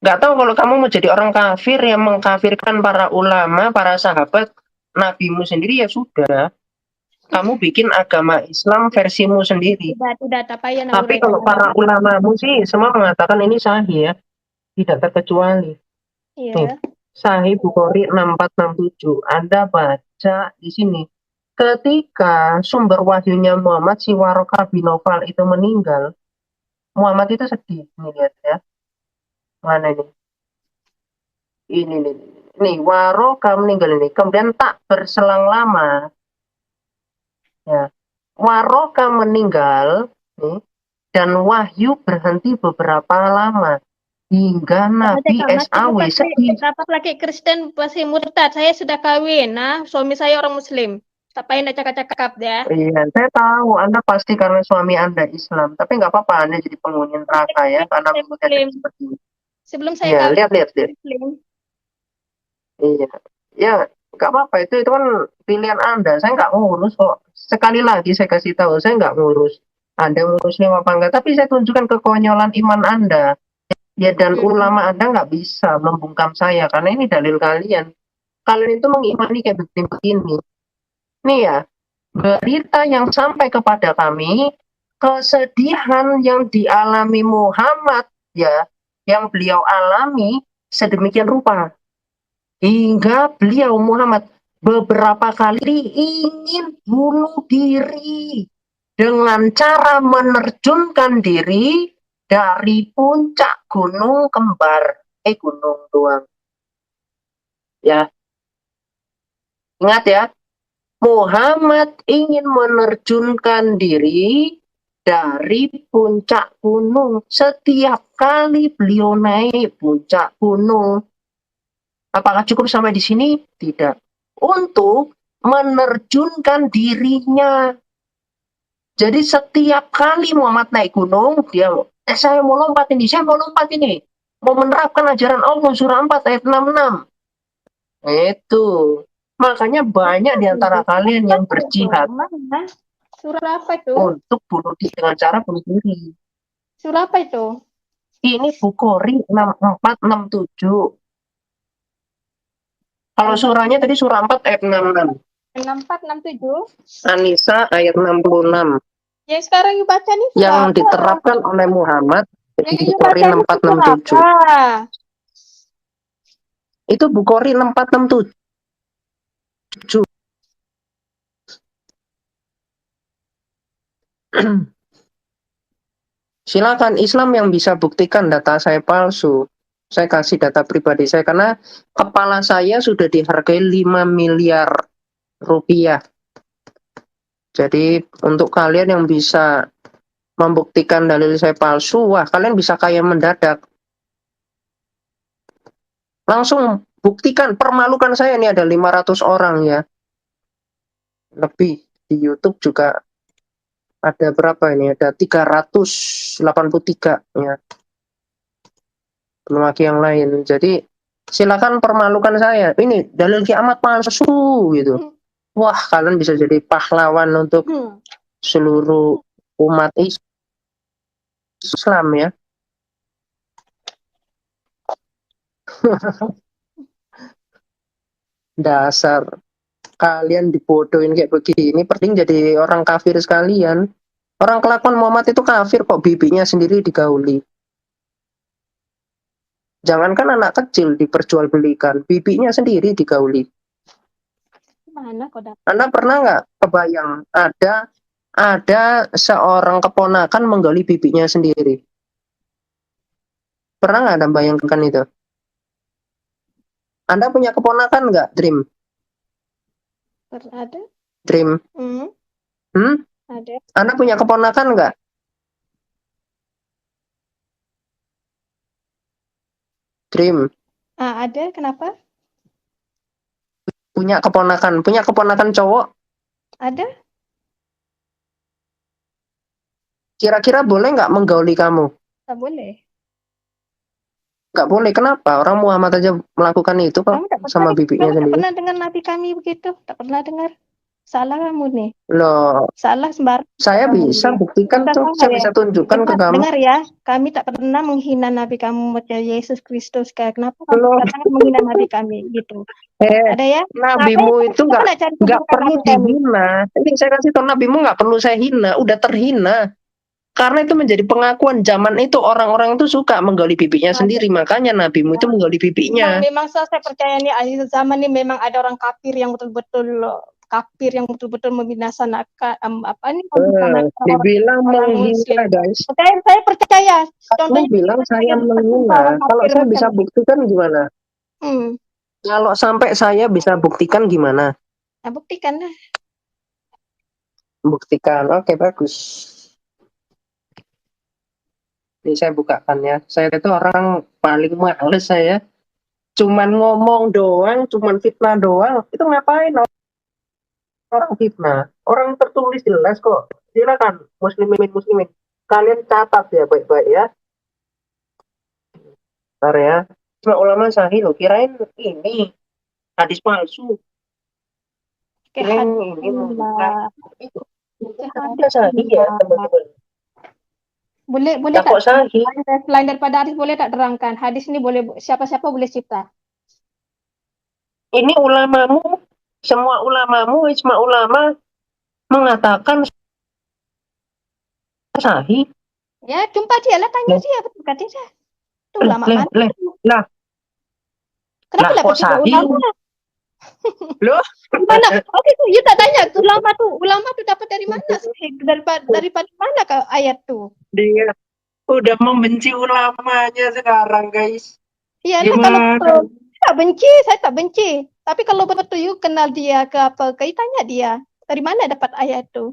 Speaker 2: Nggak tahu kalau kamu mau jadi orang kafir yang mengkafirkan para ulama, para sahabat, nabimu sendiri ya sudah. Kamu bikin agama Islam versimu sendiri. Tapi kalau para ulamamu sih semua mengatakan ini sahih ya. Tidak terkecuali.
Speaker 1: Iya.
Speaker 2: Nih, Sahih Bukhari 6467. Anda baca di sini. Ketika sumber wahyunya Muhammad si Warokah bin Naufal itu meninggal, Muhammad itu sedih. Nih lihat ya. Mana ini? Ini nih. Nih, Warokah meninggal ini. Kemudian tak berselang lama. Ya. Warokah meninggal nih, dan wahyu berhenti beberapa lama. Hingga Nabi SAW sedih.
Speaker 1: Dapat laki Kristen masih murtad. Saya sudah kawin. Suami saya orang Muslim. Tak payah nak cakap-cakap dia.
Speaker 2: Iya, saya tahu Anda pasti karena suami Anda Islam. Tapi nggak apa-apa, Anda jadi penghuni neraka ya. Karena
Speaker 1: Muslim.
Speaker 2: Sebelum
Speaker 1: saya kawin.
Speaker 2: Lihat. Iya, ya nggak apa-apa itu kan pilihan Anda. Saya nggak ngurus kok. Sekali lagi saya kasih tahu, saya nggak ngurus Anda Muslim apa enggak. Tapi saya tunjukkan kekonyolan iman Anda. Ya, dan ulama Anda nggak bisa membungkam saya karena ini dalil kalian. Kalian itu mengimani kayak begini. Nih ya, berita yang sampai kepada kami, kesedihan yang dialami Muhammad ya, yang beliau alami sedemikian rupa hingga beliau Muhammad beberapa kali ingin bunuh diri dengan cara menerjunkan diri dari puncak gunung kembar, gunung doang. Ya, ingat ya, Muhammad ingin menerjunkan diri dari puncak gunung. Setiap kali beliau naik puncak gunung, apakah cukup sampai di sini? Tidak. Untuk menerjunkan dirinya. Jadi setiap kali Muhammad naik gunung, dia, saya mau lompat ini, saya mau lompat ini. Mau menerapkan ajaran Allah surah 4 ayat 66. Itu. Makanya banyak di antara kalian yang berjihad
Speaker 1: Mana? Surah apa itu?
Speaker 2: untuk bunuh diri dengan cara bunuh diri.
Speaker 1: Surah apa itu?
Speaker 2: Ini Bukhari 6467. Kalau surahnya tadi surah 4 ayat 66.
Speaker 1: 6467.
Speaker 2: An-Nisa ayat 66.
Speaker 1: Yang sekarang you baca nih surah
Speaker 2: Yang
Speaker 1: apa?
Speaker 2: diterapkan oleh Muhammad
Speaker 1: Yang
Speaker 2: di
Speaker 1: you
Speaker 2: Bukhari
Speaker 1: baca nih surah
Speaker 2: 6467.
Speaker 1: apa?
Speaker 2: Itu Bukhari 6467. Silakan Islam yang bisa buktikan data saya palsu. Saya kasih data pribadi saya karena kepala saya sudah dihargai 5 miliar rupiah. Jadi untuk kalian yang bisa membuktikan dalil saya palsu, wah kalian bisa kaya mendadak. Langsung buktikan, permalukan saya, ini ada 500 orang ya. Lebih di YouTube juga ada berapa ini? Ada 383 ya. Belum lagi yang lain. Jadi silakan permalukan saya. Ini dalil kiamat palsu gitu. Wah, kalian bisa jadi pahlawan untuk seluruh umat Islam ya. Dasar kalian dibodohin kayak begini, penting jadi orang kafir sekalian. Orang kelakuan Muhammad itu kafir kok, bibinya sendiri digauli. Jangankan anak kecil diperjualbelikan, bibinya sendiri digauli.
Speaker 1: Mana kau dapat?
Speaker 2: Anda pernah nggak kebayang ada seorang keponakan menggali bibinya sendiri? Pernah nggak Anda bayangkan itu? Anda punya keponakan nggak, Dream?
Speaker 1: Ada?
Speaker 2: Dream?
Speaker 1: Ada.
Speaker 2: Anda punya keponakan nggak? Dream?
Speaker 1: Ada, kenapa?
Speaker 2: Punya keponakan cowok?
Speaker 1: Ada?
Speaker 2: Kira-kira boleh nggak menggauli kamu?
Speaker 1: Tak boleh.
Speaker 2: Nggak boleh, kenapa? Orang Muhammad aja melakukan itu kok
Speaker 1: Kamu tak pernah,
Speaker 2: sama bibinya
Speaker 1: kamu tak
Speaker 2: sendiri.
Speaker 1: pernah dengar Nabi kami begitu? Tak pernah dengar? Salah kamu nih.
Speaker 2: Loh,
Speaker 1: Salah sembarang.
Speaker 2: saya
Speaker 1: kamu
Speaker 2: bisa
Speaker 1: ini.
Speaker 2: buktikan
Speaker 1: Kita
Speaker 2: tuh,
Speaker 1: dengar
Speaker 2: saya
Speaker 1: ya.
Speaker 2: bisa tunjukkan ke kamu.
Speaker 1: Dengar ya, kami tak pernah menghina Nabi kamu macam Yesus Kristus. Kenapa kamu
Speaker 2: Loh,
Speaker 1: datang menghina Nabi kami gitu? Ada ya?
Speaker 2: nabimu itu nggak
Speaker 1: keburukan
Speaker 2: perlu
Speaker 1: Nabi kami.
Speaker 2: dihina. Ini saya kasih tahu, nabimu nggak perlu saya hina, udah terhina. Karena itu menjadi pengakuan zaman itu, orang-orang itu suka menggali bibinya sendiri, makanya nabimu itu menggali bibinya.
Speaker 1: Memang saya percaya nih akhir zaman ini memang ada orang kafir yang betul-betul membinasakan
Speaker 2: Dibilang
Speaker 1: orang
Speaker 2: menghina,
Speaker 1: Muslim.
Speaker 2: guys.
Speaker 1: Saya percaya.
Speaker 2: Kamu bilang saya menghina. Kalau saya bisa buktikan gimana? Kalau sampai saya bisa buktikan gimana?
Speaker 1: Nah, buktikan lah.
Speaker 2: Buktikan, oke bagus. Ini saya bukakan ya. Saya itu orang paling males saya. Cuman ngomong doang, cuman fitnah doang. Itu ngapain orang fitnah? Orang tertulis jelas kok. Silakan muslimin. Kalian catat ya baik-baik ya. Bentar ya. Cuma ulama sahih loh. Kirain ini hadis palsu. Kirain ini itu. Ternyata sahih ya teman-teman.
Speaker 1: Boleh
Speaker 2: Tak
Speaker 1: tak
Speaker 2: kok sahih.
Speaker 1: selain daripada hadis boleh tak terangkan? Hadis ini boleh siapa-siapa boleh cipta.
Speaker 2: Ini ulamamu, semua ulamamu, ijma ulama mengatakan Sahih.
Speaker 1: Ya, jumpa dia lah, tanya
Speaker 2: Lah,
Speaker 1: dia, betul kan tidak? Itu ulama
Speaker 2: lah,
Speaker 1: mana?
Speaker 2: lah, lah,
Speaker 1: Kenapa
Speaker 2: lah,
Speaker 1: dapat
Speaker 2: kok
Speaker 1: tiga
Speaker 2: sahih?
Speaker 1: ulama?
Speaker 2: Loh,
Speaker 1: Gimana? Oke, tuh, you tak tanya tuh ulama tuh dapat dari mana? Daripada mana ayat tuh?
Speaker 2: dia udah membenci ulamanya sekarang, guys.
Speaker 1: Iyalah kalau
Speaker 2: Gimana?
Speaker 1: betul, saya tak benci. Tapi kalau betul you kenal dia ke apa, tanya dia dari mana dapat ayat tuh?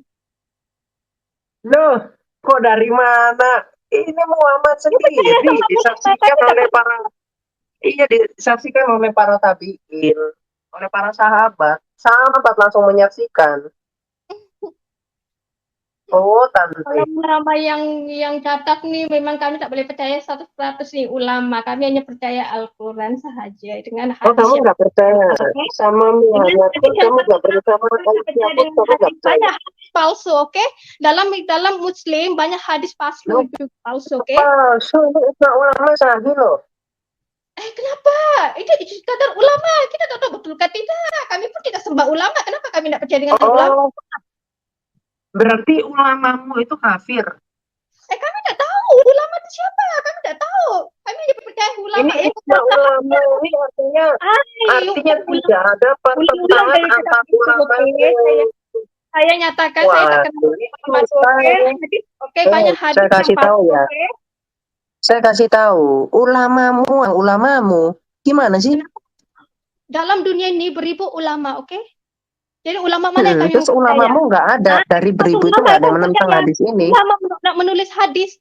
Speaker 2: Loh, kok dari mana? Ini Muhammad
Speaker 1: You percaya
Speaker 2: sendiri
Speaker 1: sama Muhammad,
Speaker 2: disaksikan
Speaker 1: tapi tak
Speaker 2: oleh
Speaker 1: percaya.
Speaker 2: para disaksikan oleh para tabiin, oleh para sahabat. Sahabat langsung menyaksikan. Oh, tante.
Speaker 1: Kalau ulama yang catat nih, memang kami tak boleh percaya 100% nih ulama. Kami hanya percaya Al-Quran sahaja dengan
Speaker 2: Oh,
Speaker 1: hadis
Speaker 2: kamu
Speaker 1: yang
Speaker 2: nggak percaya
Speaker 1: oke?
Speaker 2: sama
Speaker 1: Dengan
Speaker 2: Muhammad pun,
Speaker 1: hadis yang
Speaker 2: kamu nggak percaya sama
Speaker 1: kita percaya
Speaker 2: Aisyah pun,
Speaker 1: dengan
Speaker 2: kamu nggak
Speaker 1: hadis
Speaker 2: percaya.
Speaker 1: banyak hadis palsu, oke? Dalam Muslim banyak hadis
Speaker 2: Loh,
Speaker 1: palsu, oke?
Speaker 2: palsu, itu ijma ulama sahih loh.
Speaker 1: Kenapa? Itu kadar ulama. Kita tak tahu betul kan tidak. Kami pun tidak sembah ulama. Kenapa kami tidak percaya dengan ulama?
Speaker 2: Oh, berarti ulamamu itu kafir.
Speaker 1: Kami tidak tahu ulama itu siapa. Kami tidak tahu. Kami hanya percaya ulama
Speaker 2: Ini
Speaker 1: yang
Speaker 2: ijma ulama, ini artinya tidak ada
Speaker 1: ulang
Speaker 2: pertentangan
Speaker 1: dari
Speaker 2: antar
Speaker 1: kitab itu,
Speaker 2: ulama.
Speaker 1: oke? Saya nyatakan saya tak
Speaker 2: Wah,
Speaker 1: kenal
Speaker 2: ini
Speaker 1: ulama itu,
Speaker 2: susah
Speaker 1: oke?
Speaker 2: ini.
Speaker 1: Hadis, oke, banyak
Speaker 2: Saya
Speaker 1: hadis yang
Speaker 2: kasih tahu
Speaker 1: palsu,
Speaker 2: ya.
Speaker 1: oke?
Speaker 2: Saya kasih tahu, ulamamu gimana sih?
Speaker 1: Dalam dunia ini beribu ulama, oke? Jadi ulama mana yang kami
Speaker 2: Terus
Speaker 1: percaya?
Speaker 2: ulamamu nggak ada, dari
Speaker 1: Satu
Speaker 2: beribu itu
Speaker 1: ulama
Speaker 2: nggak
Speaker 1: yang
Speaker 2: ada yang
Speaker 1: kami
Speaker 2: menentang
Speaker 1: percaya.
Speaker 2: hadis ini.
Speaker 1: Ulama nak menulis hadis.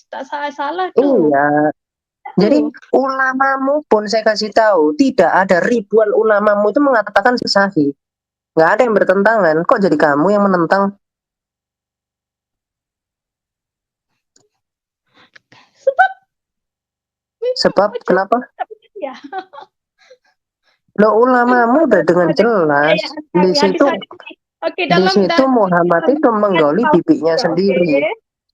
Speaker 1: Tak salah tuh.
Speaker 2: Iya, jadi ulamamu pun saya kasih tahu, tidak ada, ribuan ulamamu itu mengatakan sahih. Nggak ada yang bertentangan. Kok jadi kamu yang menentang? Sebab kenapa?
Speaker 1: Ya.
Speaker 2: Lo ulamamu udah dengan jelas di situ,
Speaker 1: Oke,
Speaker 2: di situ Muhammad itu menggoli bibinya sendiri.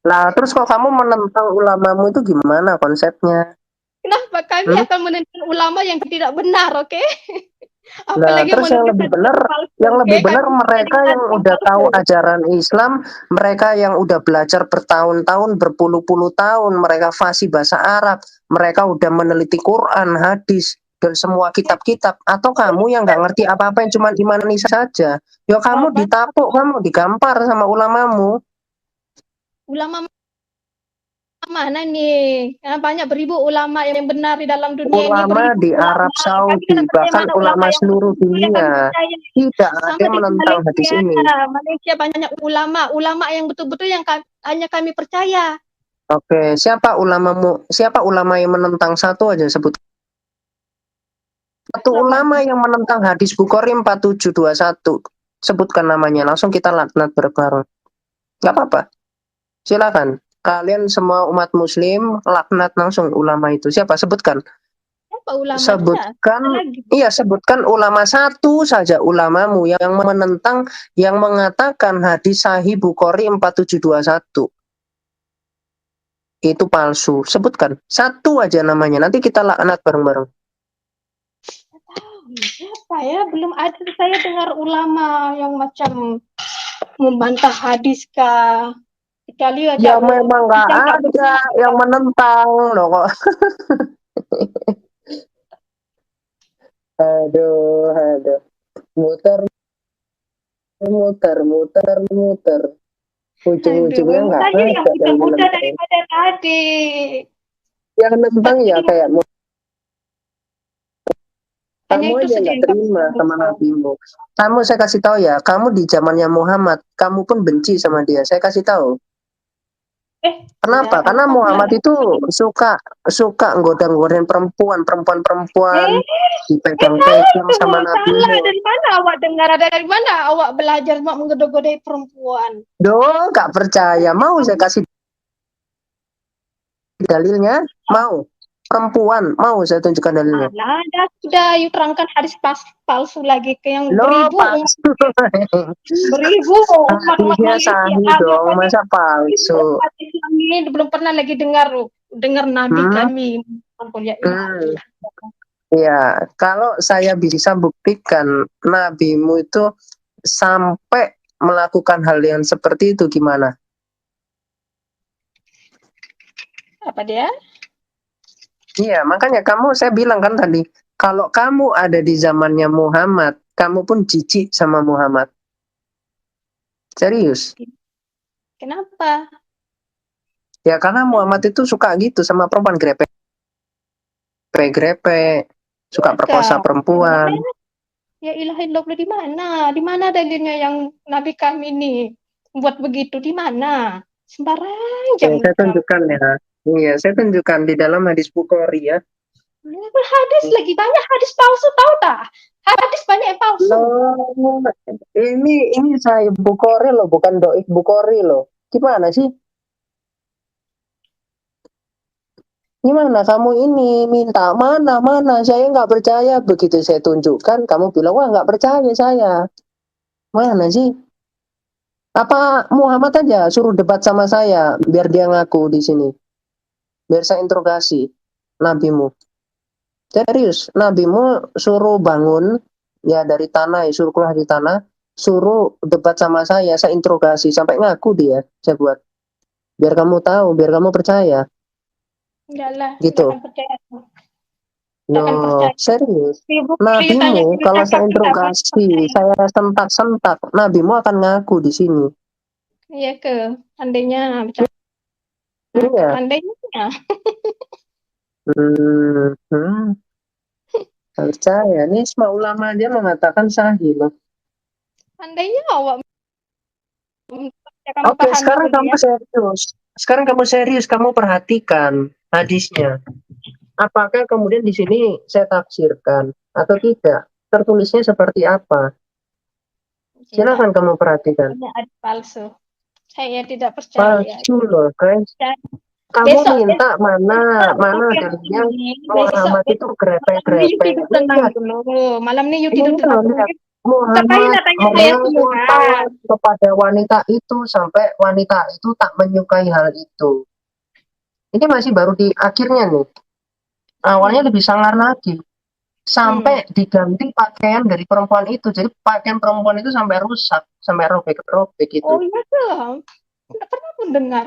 Speaker 2: Lah terus kok kamu menentang ulamamu itu gimana konsepnya?
Speaker 1: Kenapa kami akan menentang ulama yang tidak benar, oke?
Speaker 2: Nah,
Speaker 1: Apalagi
Speaker 2: terus yang
Speaker 1: menulis
Speaker 2: lebih
Speaker 1: hadis
Speaker 2: benar,
Speaker 1: palsu, oke? Kami
Speaker 2: mereka
Speaker 1: menjadi
Speaker 2: yang
Speaker 1: hadis
Speaker 2: udah tahu
Speaker 1: palsu.
Speaker 2: ajaran Islam, mereka yang udah belajar bertahun-tahun, berpuluh-puluh tahun, mereka fasih bahasa Arab, mereka udah meneliti Quran, hadis, dan semua kitab-kitab. Atau kamu yang nggak ngerti apa-apa, yang cuma imani saja, ya kamu ditapuk, kamu digampar sama ulamamu.
Speaker 1: Ulama mana nih? Banyak beribu ulama yang benar di dalam dunia ini,
Speaker 2: Ulama
Speaker 1: beribu
Speaker 2: di Arab
Speaker 1: ulama. Kami
Speaker 2: Saudi,
Speaker 1: tidak percaya
Speaker 2: bahkan
Speaker 1: mana ulama
Speaker 2: ulama
Speaker 1: yang
Speaker 2: seluruh
Speaker 1: betul yang kami
Speaker 2: dunia,
Speaker 1: percaya.
Speaker 2: tidak ada
Speaker 1: Sama
Speaker 2: yang
Speaker 1: di
Speaker 2: menentang hadis
Speaker 1: Malaysia,
Speaker 2: ini.
Speaker 1: Malaysia banyak ulama yang betul-betul yang hanya kami percaya.
Speaker 2: Oke, siapa ulamamu? Siapa ulama yang menentang? Satu aja sebut. Satu ulama yang menentang hadis Bukhari 4721. Sebutkan namanya, langsung kita laknat bareng-bareng. Gak apa-apa, silakan. Kalian semua umat muslim laknat langsung ulama itu. Siapa? Sebutkan.
Speaker 1: Siapa ulama itu?
Speaker 2: Sebutkan,
Speaker 1: Lagi.
Speaker 2: iya sebutkan ulama satu saja, ulamamu yang menentang, yang mengatakan hadis Sahih Bukhari 4721 itu palsu. Sebutkan satu aja namanya, nanti kita laknat bareng-bareng.
Speaker 1: Siapa ya? Belum ada saya dengar ulama yang macam membantah hadis kah? Kecuali
Speaker 2: Ya memang nggak ada yang menentang loh kok. Aduh. Muter, muter. Ujung-ujungnya nggak
Speaker 1: saya yang
Speaker 2: ada yang
Speaker 1: muda
Speaker 2: menentang.
Speaker 1: daripada tadi.
Speaker 2: Yang menentang ya kayak
Speaker 1: Hanya
Speaker 2: kamu
Speaker 1: itu
Speaker 2: aja
Speaker 1: saja
Speaker 2: nggak
Speaker 1: yang
Speaker 2: terima sama nabimu. Kamu, saya kasih tahu ya, kamu di zamannya Muhammad, kamu pun benci sama dia. Saya kasih tahu. Kenapa? Karena Muhammad itu suka nggodang-godain perempuan dipegang-pegang sama nabimu.
Speaker 1: Salah, dari mana awak dengar? Dari mana awak belajar mak menggoda-godai perempuan?
Speaker 2: Nggak percaya. Mau saya kasih dalilnya? Mau? Perempuan, mau saya tunjukkan dalilnya?
Speaker 1: Sudah, you terangkan hadis palsu lagi ke yang beribu umat Malaysia.
Speaker 2: Sahih dong, masa palsu?
Speaker 1: Ini belum pernah lagi dengar Nabi kami.
Speaker 2: Ya, kalau saya bisa buktikan nabimu itu sampai melakukan hal yang seperti itu, gimana?
Speaker 1: Apa dia?
Speaker 2: Iya, makanya saya bilang kan tadi, kalau kamu ada di zamannya Muhammad, kamu pun jijik sama Muhammad. Serius.
Speaker 1: Kenapa?
Speaker 2: Ya karena Muhammad itu suka gitu sama perempuan grepe, suka perkosa
Speaker 1: Enggak.
Speaker 2: perempuan.
Speaker 1: Ya ilaha illallah, di mana? Di mana dalilnya yang Nabi kami ini buat begitu? Di mana? Sembarang
Speaker 2: Ya,
Speaker 1: jam
Speaker 2: saya
Speaker 1: engkau.
Speaker 2: tunjukkan ya. Iya, saya tunjukkan di dalam hadis Bukhari ya.
Speaker 1: Hadis lagi banyak hadis palsu, tahu tak? Hadis banyak yang palsu.
Speaker 2: Loh, ini saya Bukhari loh, bukan Doik Bukhari loh. Gimana sih? Gimana kamu ini minta mana? Saya nggak percaya. Begitu saya tunjukkan, kamu bilang wah nggak percaya saya. Mana sih? Apa Muhammad aja suruh debat sama saya biar dia ngaku di sini. Biar saya interogasi nabimu. Serius, nabimu suruh bangun ya dari tanah, ya, suruh keluar di tanah, suruh debat sama saya interogasi sampai ngaku dia, saya buat. Biar kamu tahu, biar kamu percaya.
Speaker 1: Enggak lah, enggak
Speaker 2: Gitu.
Speaker 1: akan percaya. Enggak akan
Speaker 2: No,
Speaker 1: percaya.
Speaker 2: serius.
Speaker 1: Ceritanya
Speaker 2: Nabimu,
Speaker 1: dulu
Speaker 2: kalau
Speaker 1: cakap
Speaker 2: saya
Speaker 1: tidak boleh
Speaker 2: interogasi,
Speaker 1: percaya.
Speaker 2: saya sentak-sentak, nabimu akan ngaku di sini.
Speaker 1: Iya ke, andainya bercakap,
Speaker 2: Iya.
Speaker 1: andainya.
Speaker 2: Hmm, nggak percaya. Ini semua ulama aja mengatakan sahih loh.
Speaker 1: Andainya awak kamu
Speaker 2: Oke,
Speaker 1: pahami beliau.
Speaker 2: Sekarang kamu serius, kamu perhatikan hadisnya. Apakah kemudian di sini saya tafsirkan atau tidak? Tertulisnya seperti apa?
Speaker 1: Tidak,
Speaker 2: Silakan kamu perhatikan.
Speaker 1: ini hadis palsu. Saya tidak percaya.
Speaker 2: Palsu loh, guys.
Speaker 1: Dan
Speaker 2: Kamu
Speaker 1: besok,
Speaker 2: minta mana
Speaker 1: oke,
Speaker 2: dalilnya
Speaker 1: besok,
Speaker 2: Muhammad itu
Speaker 1: malam ini you
Speaker 2: grepe-grepe.
Speaker 1: tidur tenang
Speaker 2: Lihat,
Speaker 1: dulu. Malam ini you
Speaker 2: ini
Speaker 1: tidur tenang
Speaker 2: loh,
Speaker 1: dulu.
Speaker 2: lihat.
Speaker 1: Ngapain
Speaker 2: Muhammad
Speaker 1: tanya saya semua?
Speaker 2: mengatakan kepada wanita itu sampai wanita itu tak menyukai hal itu. Ini masih baru di akhirnya nih. Awalnya
Speaker 1: Hmm.
Speaker 2: lebih sangar lagi. Sampai diganti pakaian dari perempuan itu. Jadi pakaian perempuan itu sampai rusak, sampai robek-robek gitu.
Speaker 1: Oh iya ke? Tidak pernah mendengar.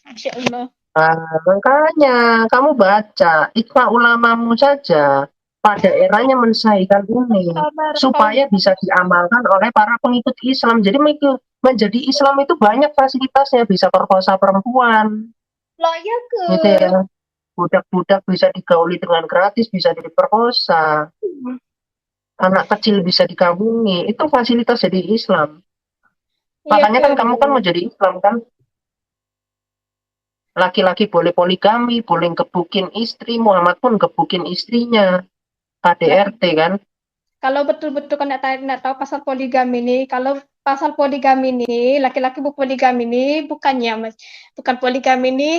Speaker 1: Masya Allah.
Speaker 2: Nah, makanya kamu baca ijma ulamamu saja pada eranya mensahihkan ini
Speaker 1: Sabar,
Speaker 2: supaya bisa diamalkan oleh para pengikut Islam. Jadi menjadi Islam itu banyak fasilitasnya, bisa perkosa perempuan,
Speaker 1: lah ya ke?
Speaker 2: gitu ya. Budak-budak bisa digauli dengan gratis, bisa diperkosa. Anak kecil bisa dikawini, itu fasilitas jadi Islam.
Speaker 1: Iya
Speaker 2: Makanya
Speaker 1: ke?
Speaker 2: kan kamu kan mau jadi Islam kan, laki-laki boleh poligami, boleh gebukin istri, Muhammad pun gebukin istrinya,
Speaker 1: Lah,
Speaker 2: KDRT kan.
Speaker 1: kalau betul-betul kan tidak tahu pasal poligami ini, kalau pasal poligami ini, laki-laki berpoligami ini bukannya mas, bukan poligami ini,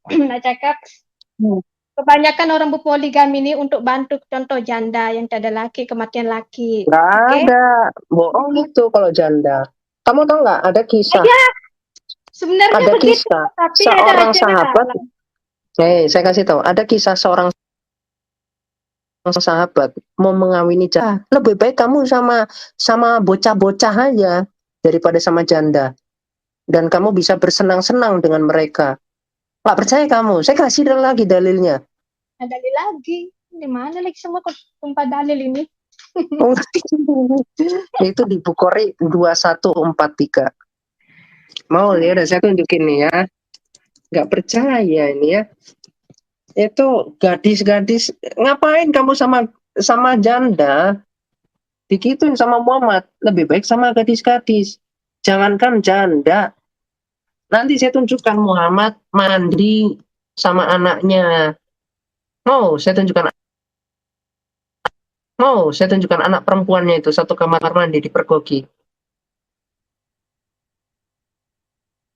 Speaker 1: nak cakap kebanyakan orang berpoligami ini untuk bantu contoh janda yang tidak ada laki, kematian laki.
Speaker 2: Nggak
Speaker 1: Oke?
Speaker 2: ada, bohong itu kalau janda. Kamu tahu nggak,
Speaker 1: Aja, sebenarnya
Speaker 2: ada
Speaker 1: begitu,
Speaker 2: kisah
Speaker 1: tapi ada
Speaker 2: seorang
Speaker 1: aja
Speaker 2: sahabat.
Speaker 1: dalam.
Speaker 2: Saya kasih tahu, ada kisah seorang sahabat mau mengawini janda. Lebih baik kamu sama bocah-bocah aja daripada sama janda. Dan kamu bisa bersenang-senang dengan mereka. Nggak percaya kamu? Saya kasih lagi dalilnya.
Speaker 1: Ada dalil lagi. Di mana lagi semua kok tumpah dalil ini?
Speaker 2: Oh, itu di Bukhari 2143. Mau ya, udah saya tunjukin nih ya. Nggak percaya ini ya. Itu gadis-gadis, ngapain kamu sama janda? Digituin sama Muhammad. Lebih baik sama gadis-gadis. Jangankan janda. Nanti saya tunjukkan Muhammad mandi sama anaknya. Saya tunjukkan anak perempuannya itu satu kamar mandi dipergoki.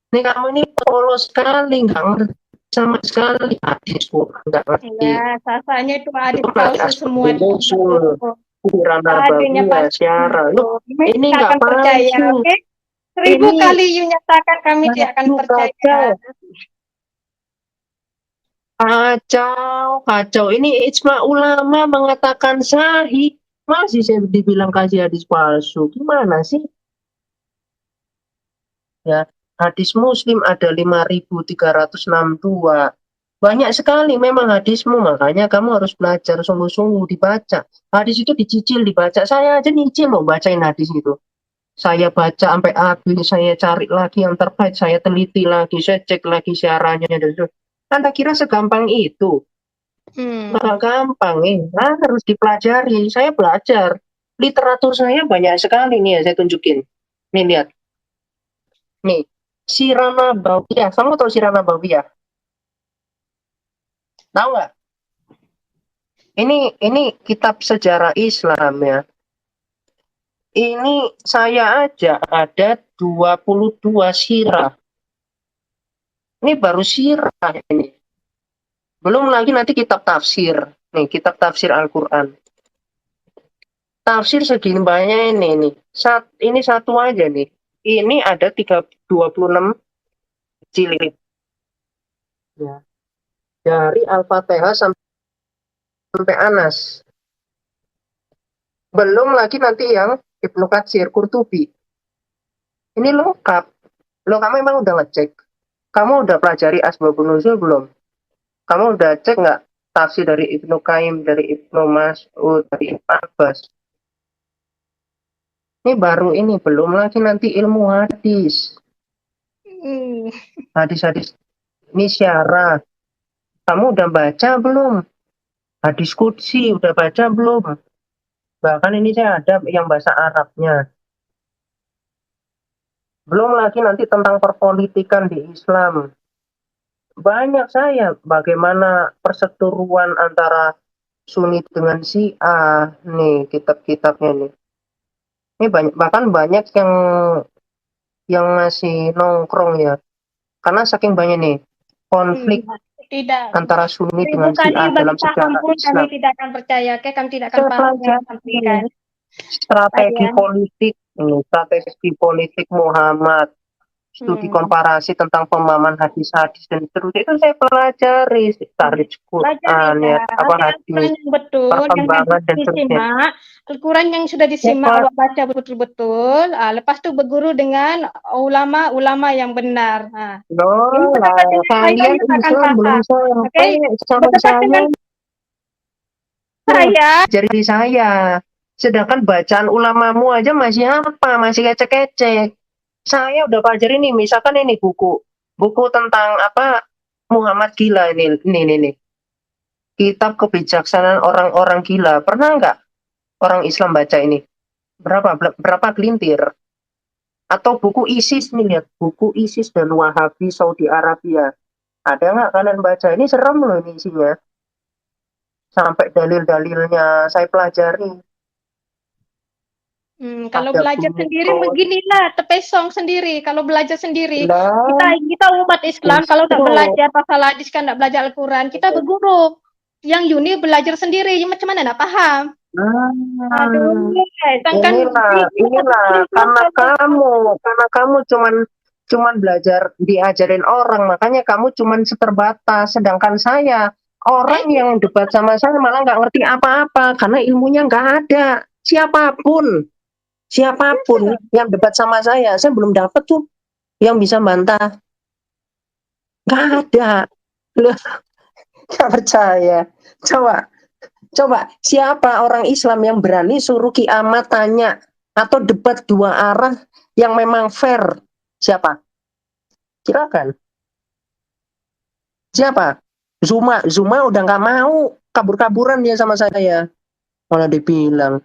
Speaker 2: Ini kamu ini polos sekali, nggak ngerti sama sekali hadis, nggak ngerti.
Speaker 1: Ya, sasanya itu hadis
Speaker 2: Itu nanti
Speaker 1: palsu semua.
Speaker 2: muncul pikiran
Speaker 1: Adanya
Speaker 2: Nabawi,
Speaker 1: palsu.
Speaker 2: syarah. Loh, ini
Speaker 1: Kita
Speaker 2: nggak
Speaker 1: akan percaya,
Speaker 2: palsu.
Speaker 1: oke? 1000
Speaker 2: Ini
Speaker 1: kali you nyatakan kami tidak akan percaya.
Speaker 2: Kacau. Ini ijma ulama mengatakan sahih. Masih saya dibilang kasih hadis palsu. Gimana sih? Ya, Hadis Muslim ada 5.362. Banyak sekali memang hadismu, makanya kamu harus belajar sungguh-sungguh dibaca. Hadis itu dicicil dibaca. Saya aja nyicil loh bacain hadis itu. Saya baca sampai habis, saya cari lagi yang terbaik, saya teliti lagi, saya cek lagi siarannya dan sebagainya. Anda kira segampang itu? Nggak gampang, nah, harus dipelajari. Saya belajar. Literatur saya banyak sekali nih ya, saya tunjukin. Nih lihat. Nih, Sirah Nabawiyah. Kamu tahu Sirah Nabawiyah? Tahu nggak? Ini kitab sejarah Islam ya. Ini saya aja ada 22 sirah. Ini baru sirah ini. Belum lagi nanti kitab tafsir. Nih, kitab tafsir Al-Quran. Tafsir segini banyak ini nih. Ini satu aja nih. Ini ada 26 jilid. Ya. Dari Al-Fatihah sampai Anas. Belum lagi nanti yang Ibnu Katsir, Qurtubi. Ini lengkap. Lo kamu emang udah ngecek? Kamu udah pelajari Asbabun Nuzul belum? Kamu udah cek nggak tafsir dari Ibnu Qayyim, dari Ibnu Mas'ud, dari Ibnu Abbas? Ini baru ini, belum lagi nanti ilmu hadis. Hadis-hadis ini syarah. Kamu udah baca belum? Hadis Qudsi udah baca belum? Bahkan ini saya ada yang bahasa Arabnya. Belum lagi nanti tentang perpolitikan di Islam. Banyak saya bagaimana perseteruan antara Sunni dengan Syiah. Nih kitab-kitabnya nih. Ini banyak, bahkan banyak yang masih nongkrong ya. Karena saking banyak nih konflik
Speaker 1: Tidak.
Speaker 2: antara Sunni dengan Syiah dalam sejarah Islam.
Speaker 1: Kami tidak akan percaya, kami tidak akan paham yang disampaikan.
Speaker 2: Strategi politik Muhammad, studi komparasi tentang pemahaman hadis-hadis dan seterusnya itu saya pelajari, tarikh Quran ya, apa hadis, perkembangan dan seterusnya.
Speaker 1: Al-Quran yang sudah disimak awak baca betul-betul, lepas itu berguru dengan ulama-ulama yang benar.
Speaker 2: Kalian Islam belum sampai sama saya. Jadi saya, sedangkan bacaan ulamamu aja masih apa, masih ecek-ecek. Saya udah pelajari nih, misalkan ini buku tentang apa Muhammad gila ini. Kitab kebijaksanaan orang-orang gila. Pernah nggak orang Islam baca ini? Berapa gelintir? Atau buku ISIS nih, lihat buku ISIS dan Wahabi Saudi Arabia. Ada nggak kalian baca? Ini serem loh ini isinya. Sampai dalil-dalilnya saya pelajari.
Speaker 1: Kalau belajar sendiri beginilah, tepesong sendiri. Kalau belajar sendiri, kita umat Islam kalau tak belajar pasal hadis kan tak belajar Al-Quran, kita berguru. Yang Yuni belajar sendiri, macam mana nak paham?
Speaker 2: Inilah karena kamu cuman belajar diajarin orang, makanya kamu cuman seterbatas. Sedangkan saya orang yang debat sama saya malah nggak ngerti apa-apa karena ilmunya nggak ada. Siapapun yang debat sama saya belum dapat tuh yang bisa bantah. Nggak ada. Loh, nggak percaya. Coba siapa orang Islam yang berani suruh kiamat tanya atau debat dua arah yang memang fair? Siapa? Silakan. Siapa? Zuma udah nggak mau, kabur-kaburan dia sama saya. Malah dibilang.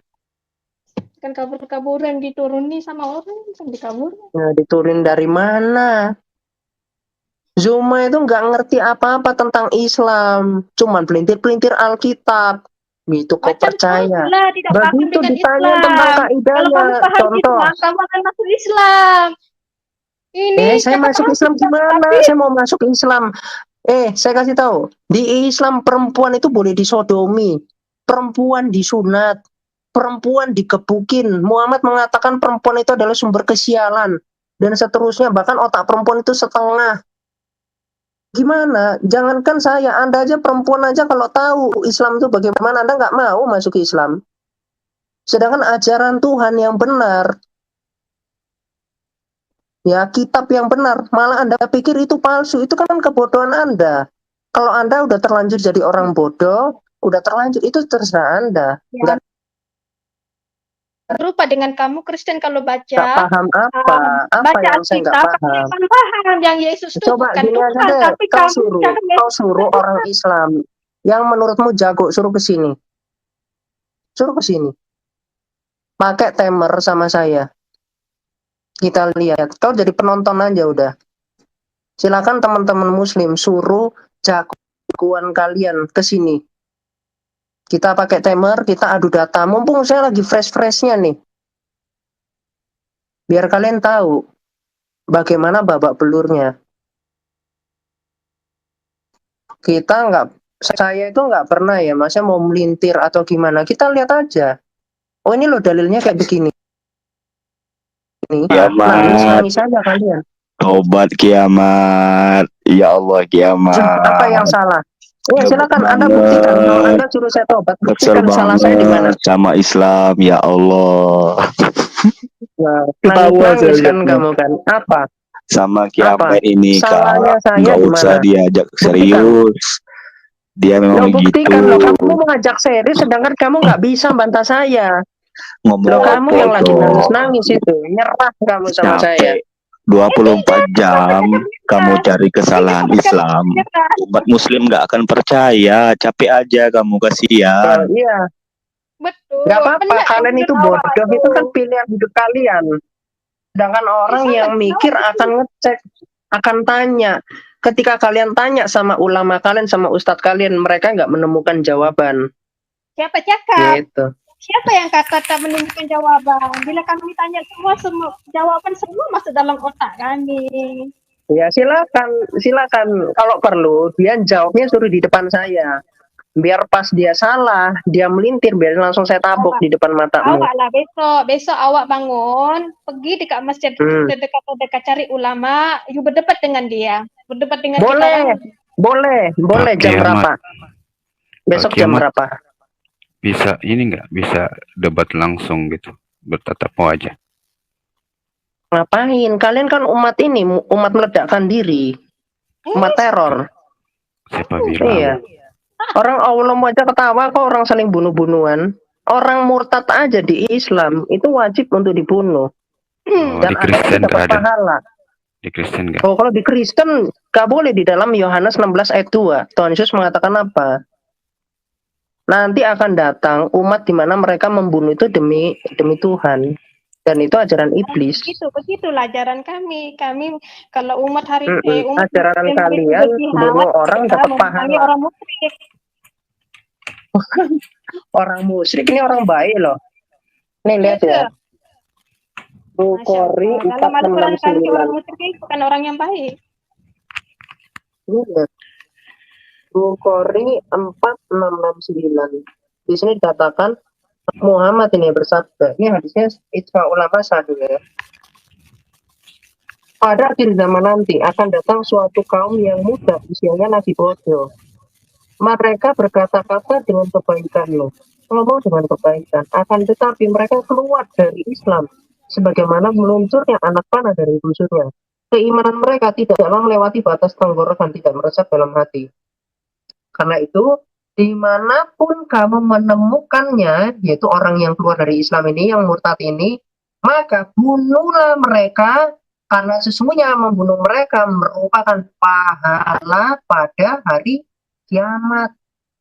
Speaker 1: Kan kabur-kaburan dituruni sama orang, dikabur.
Speaker 2: Nah, diturunin dari mana? Zuma itu nggak ngerti apa-apa tentang Islam, cuman pelintir-pelintir Alkitab. Itu kok percaya? Begitu ditanya tentang kaidahnya, contoh.
Speaker 1: Kamu akan masuk Islam.
Speaker 2: Saya masuk Islam gimana? Saya mau masuk Islam. Saya kasih tahu. Di Islam perempuan itu boleh disodomi, perempuan disunat, perempuan dikebukin. Muhammad mengatakan perempuan itu adalah sumber kesialan dan seterusnya. Bahkan otak perempuan itu setengah. Gimana? Jangankan saya, Anda aja perempuan aja kalau tahu Islam itu bagaimana, Anda nggak mau masuk Islam. Sedangkan ajaran Tuhan yang benar, ya kitab yang benar. Malah Anda pikir itu palsu, itu kan kebodohan Anda. Kalau Anda udah terlanjur jadi orang bodoh, udah terlanjur, itu terserah Anda.
Speaker 1: Ya,
Speaker 2: Nggak,
Speaker 1: berupa dengan kamu Kristen kalau
Speaker 2: nggak
Speaker 1: baca
Speaker 2: paham apa
Speaker 1: baca
Speaker 2: yang saya nggak
Speaker 1: Alkitab, kamu
Speaker 2: paham.
Speaker 1: akan paham yang Yesus itu
Speaker 2: Coba
Speaker 1: bukan
Speaker 2: gini aja
Speaker 1: Tuhan,
Speaker 2: deh,
Speaker 1: tapi kamu cara
Speaker 2: kau
Speaker 1: Yesus
Speaker 2: suruh
Speaker 1: itu
Speaker 2: orang Islam yang menurutmu jago, suruh ke sini. Suruh ke sini. Pakai timer sama saya. Kita lihat. Kau jadi penonton aja udah. Silakan teman-teman muslim suruh jagoan kalian ke sini. Kita pakai timer, kita adu data. Mumpung saya lagi fresh-freshnya nih. Biar kalian tahu bagaimana babak belurnya. Saya itu nggak pernah ya, masa mau melintir atau gimana. Kita lihat aja. Oh ini loh dalilnya kayak begini.
Speaker 5: Kiamat,
Speaker 2: Nangis-nangis aja kalian.
Speaker 5: tobat kiamat. Ya Allah,
Speaker 2: Apa yang
Speaker 5: kiamat.
Speaker 2: salah? Ya
Speaker 5: Kesel
Speaker 2: silakan Anda buktikan. Kalau
Speaker 5: banget,
Speaker 2: Anda suruh saya tobat,
Speaker 5: kesel
Speaker 2: buktikan salah saya di mana.
Speaker 5: banget sama Islam, ya Allah.
Speaker 2: Nah,
Speaker 5: Ketawa saya
Speaker 2: nangis-nangis kan
Speaker 5: lihatnya.
Speaker 2: kamu kan. Apa?
Speaker 5: Sama
Speaker 2: Apa?
Speaker 5: kiamat ini,
Speaker 2: Salahnya
Speaker 5: Kak.
Speaker 2: saya
Speaker 5: Nggak
Speaker 2: di
Speaker 5: usah
Speaker 2: mana?
Speaker 5: diajak
Speaker 2: Buktikan.
Speaker 5: serius. Dia
Speaker 2: Lo
Speaker 5: memang begitu.
Speaker 2: buktikan loh. Kamu mengajak serius, sedangkan kamu nggak bisa bantah saya. Loh
Speaker 5: Ngomong
Speaker 2: kamu yang lagi
Speaker 5: bodoh.
Speaker 2: nangis-nangis itu. Nyerah kamu sama saya.
Speaker 5: Capek. 24 jam kamu cari kesalahan Islam.
Speaker 1: nyerah.
Speaker 5: Umat muslim nggak akan percaya. Capek aja kamu, kasihan.
Speaker 2: Iya.
Speaker 1: Betul.
Speaker 2: Nggak apa-apa.
Speaker 1: Benar,
Speaker 2: Kalian itu
Speaker 1: benar,
Speaker 2: bodoh.
Speaker 1: awak
Speaker 2: Itu kan
Speaker 1: tuh.
Speaker 2: pilihan hidup kalian. Sedangkan orang
Speaker 1: Sangat
Speaker 2: yang mikir
Speaker 1: benar.
Speaker 2: akan ngecek, akan tanya. Ketika kalian tanya sama ulama kalian, sama ustadz kalian, mereka nggak menemukan jawaban.
Speaker 1: Siapa cakap?
Speaker 2: Gitu.
Speaker 1: Siapa yang kata tak menemukan jawaban? Bila kami tanya semua jawaban semua masuk dalam otak kami.
Speaker 2: Ya silakan. Kalau perlu, dia jawabnya suruh di depan saya. Biar pas dia salah, dia melintir, biar langsung saya tabok di depan matamu.
Speaker 1: Awak lah besok awak bangun, pergi dekat masjid terdekat cari ulama, you berdebat dengan dia, berdebat dengan kita orang.
Speaker 2: Boleh.
Speaker 6: Pak
Speaker 2: Jam
Speaker 6: Kiamat.
Speaker 2: berapa? Besok jam
Speaker 6: Kiamat.
Speaker 2: berapa?
Speaker 6: Bisa ini nggak bisa debat langsung gitu, bertatap wajah.
Speaker 2: Ngapain? Kalian kan umat ini, umat meledakkan diri, umat teror.
Speaker 6: Siapa bilang?
Speaker 2: Iya. Orang Allah aja ketawa kok, orang saling bunuh-bunuhan. Orang murtad aja di Islam itu wajib untuk dibunuh.
Speaker 6: Oh,
Speaker 2: Dan
Speaker 6: di Kristen
Speaker 2: dapat
Speaker 6: nggak ada.
Speaker 2: pahala.
Speaker 6: Di Kristen nggak?
Speaker 2: Oh, kalau di Kristen gak boleh. Di dalam Yohanes 16 ayat 2, Tuhan Yesus mengatakan apa? Nanti akan datang umat di mana mereka membunuh itu demi Tuhan. Dan itu ajaran iblis.
Speaker 1: Begitulah ajaran kami. Kami kalau umat hari umat
Speaker 2: Ajaran
Speaker 1: Muslim
Speaker 2: kalian
Speaker 1: berjihad,
Speaker 2: bunuh orang
Speaker 1: kita
Speaker 2: dapat
Speaker 1: memerangi
Speaker 2: pahala.
Speaker 1: orang musyrik.
Speaker 2: Orang musyrik ini orang baik loh. Nih lihat ya. Bukhari
Speaker 1: Dalam Al-Quran kami orang
Speaker 2: 469.
Speaker 1: musyrik bukan orang yang baik.
Speaker 2: Ini lihat. Bukhari 4669. Di sini dikatakan Muhammad ini bersabda. Ini hadisnya ijma ulama satu ya. Pada akhir zaman nanti akan datang suatu kaum yang muda, usianya masih bodoh. Mereka berkata-kata dengan kebaikan loh. Ngomong dengan kebaikan. Akan tetapi mereka keluar dari Islam. Sebagaimana meluncurnya anak panah dari busurnya. Keimanan mereka tidaklah melewati batas tenggorokan, tidak meresap dalam hati. Karena itu, dimanapun kamu menemukannya, yaitu orang yang keluar dari Islam ini, yang murtad ini, maka bunuhlah mereka, karena sesungguhnya membunuh mereka merupakan pahala pada hari kiamat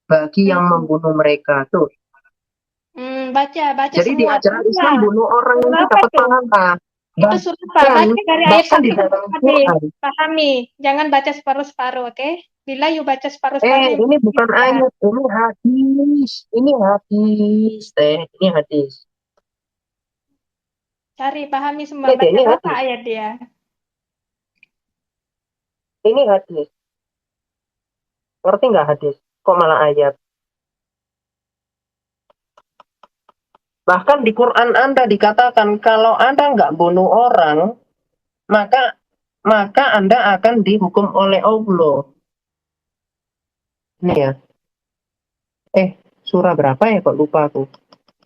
Speaker 2: bagi yang membunuh mereka. Tuh.
Speaker 1: Baca
Speaker 2: Jadi
Speaker 1: semua.
Speaker 2: di ajaran Islam bunuh orang itu dapat pahala.
Speaker 1: Itu surat baca dari ayat 1
Speaker 2: di dalam Quran.
Speaker 1: Pahami, jangan baca separuh-separuh, oke? Bila you baca separuh-separuh.
Speaker 2: Ini bukan ayat, ini hadis. Ini hadis.
Speaker 1: Cari, pahami semua. Baca berapa ayat dia?
Speaker 2: Ini hadis. Ngerti nggak hadis? Kok malah ayat? Bahkan di Quran Anda dikatakan kalau Anda nggak bunuh orang, maka Anda akan dihukum oleh Allah. Ini ya. Surah berapa ya? Kok lupa aku.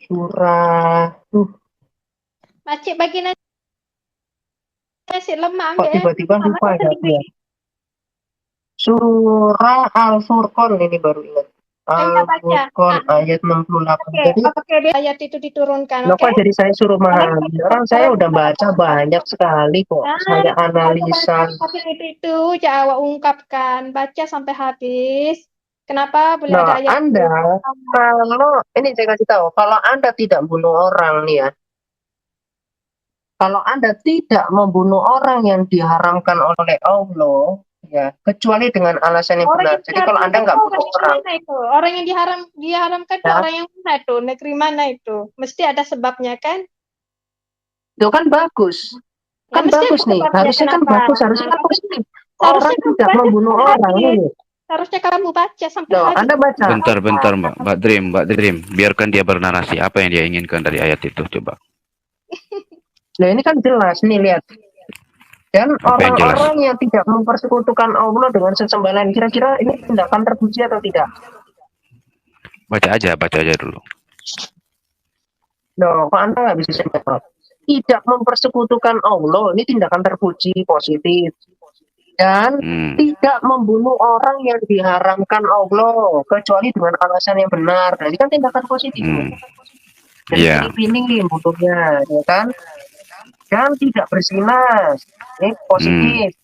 Speaker 2: Surah.
Speaker 1: Macik bagi nanti Masih lemah
Speaker 2: Kok
Speaker 1: enggak ya?
Speaker 2: tiba-tiba
Speaker 1: Sama
Speaker 2: lupa ya?
Speaker 1: sendiri.
Speaker 2: Surah Al-Furqan ini baru ingat.
Speaker 1: Enggak baca.
Speaker 2: Al-Furqan ayat 68.
Speaker 1: Oke,
Speaker 2: Jadi,
Speaker 1: oke, ayat itu diturunkan,
Speaker 2: loh
Speaker 1: oke?
Speaker 2: kok jadi saya suruh memahami? Orang saya udah baca banyak sekali kok. Saya analisa.
Speaker 1: Tapi itu Jawa ungkapkan, baca sampai habis. Kenapa boleh
Speaker 2: Nah,
Speaker 1: ada ayat
Speaker 2: Anda, kalau, ini saya kasih tahu, kalau Anda tidak bunuh orang nih ya, kalau Anda tidak membunuh orang yang diharamkan oleh Allah, ya, kecuali dengan alasan yang
Speaker 1: orang
Speaker 2: benar.
Speaker 1: yang
Speaker 2: Jadi kalau Anda nggak bunuh orang,
Speaker 1: mana itu? Orang yang diharamkan itu
Speaker 2: ya,
Speaker 1: orang yang mana itu? Negeri mana itu? Mesti ada sebabnya kan?
Speaker 2: itu kan bagus.
Speaker 1: Ya,
Speaker 2: Kan
Speaker 1: mesti ada
Speaker 2: bagus nih,
Speaker 1: sebabnya
Speaker 2: harusnya kan
Speaker 1: kenapa.
Speaker 2: bagus, harusnya kan positif.
Speaker 1: Seharusnya
Speaker 2: Orang
Speaker 1: kamu
Speaker 2: tidak
Speaker 1: baca
Speaker 2: membunuh
Speaker 1: sampai
Speaker 2: orang
Speaker 1: habis.
Speaker 2: nih.
Speaker 1: Seharusnya kamu baca sampai
Speaker 2: Loh,
Speaker 1: habis.
Speaker 2: Anda baca.
Speaker 6: Bentar, Mbak Dream, biarkan dia bernarasi. Apa yang dia inginkan dari ayat itu, coba.
Speaker 2: Nah, ini kan jelas nih, lihat. Dan
Speaker 6: Apa yang jelas?
Speaker 2: orang-orang yang tidak mempersekutukan Allah dengan sesembahan, kira-kira ini tindakan terpuji atau tidak?
Speaker 6: Baca aja dulu.
Speaker 2: Loh, kok Anda nggak bisa jawab? Tidak mempersekutukan Allah, ini tindakan terpuji, positif. Dan tidak membunuh orang yang diharamkan Allah, kecuali dengan alasan yang benar. Nah, ini kan tindakan positif.
Speaker 6: Iya.
Speaker 2: Pilih nih butuhnya, ya kan? Dan tidak berzina, ini positif.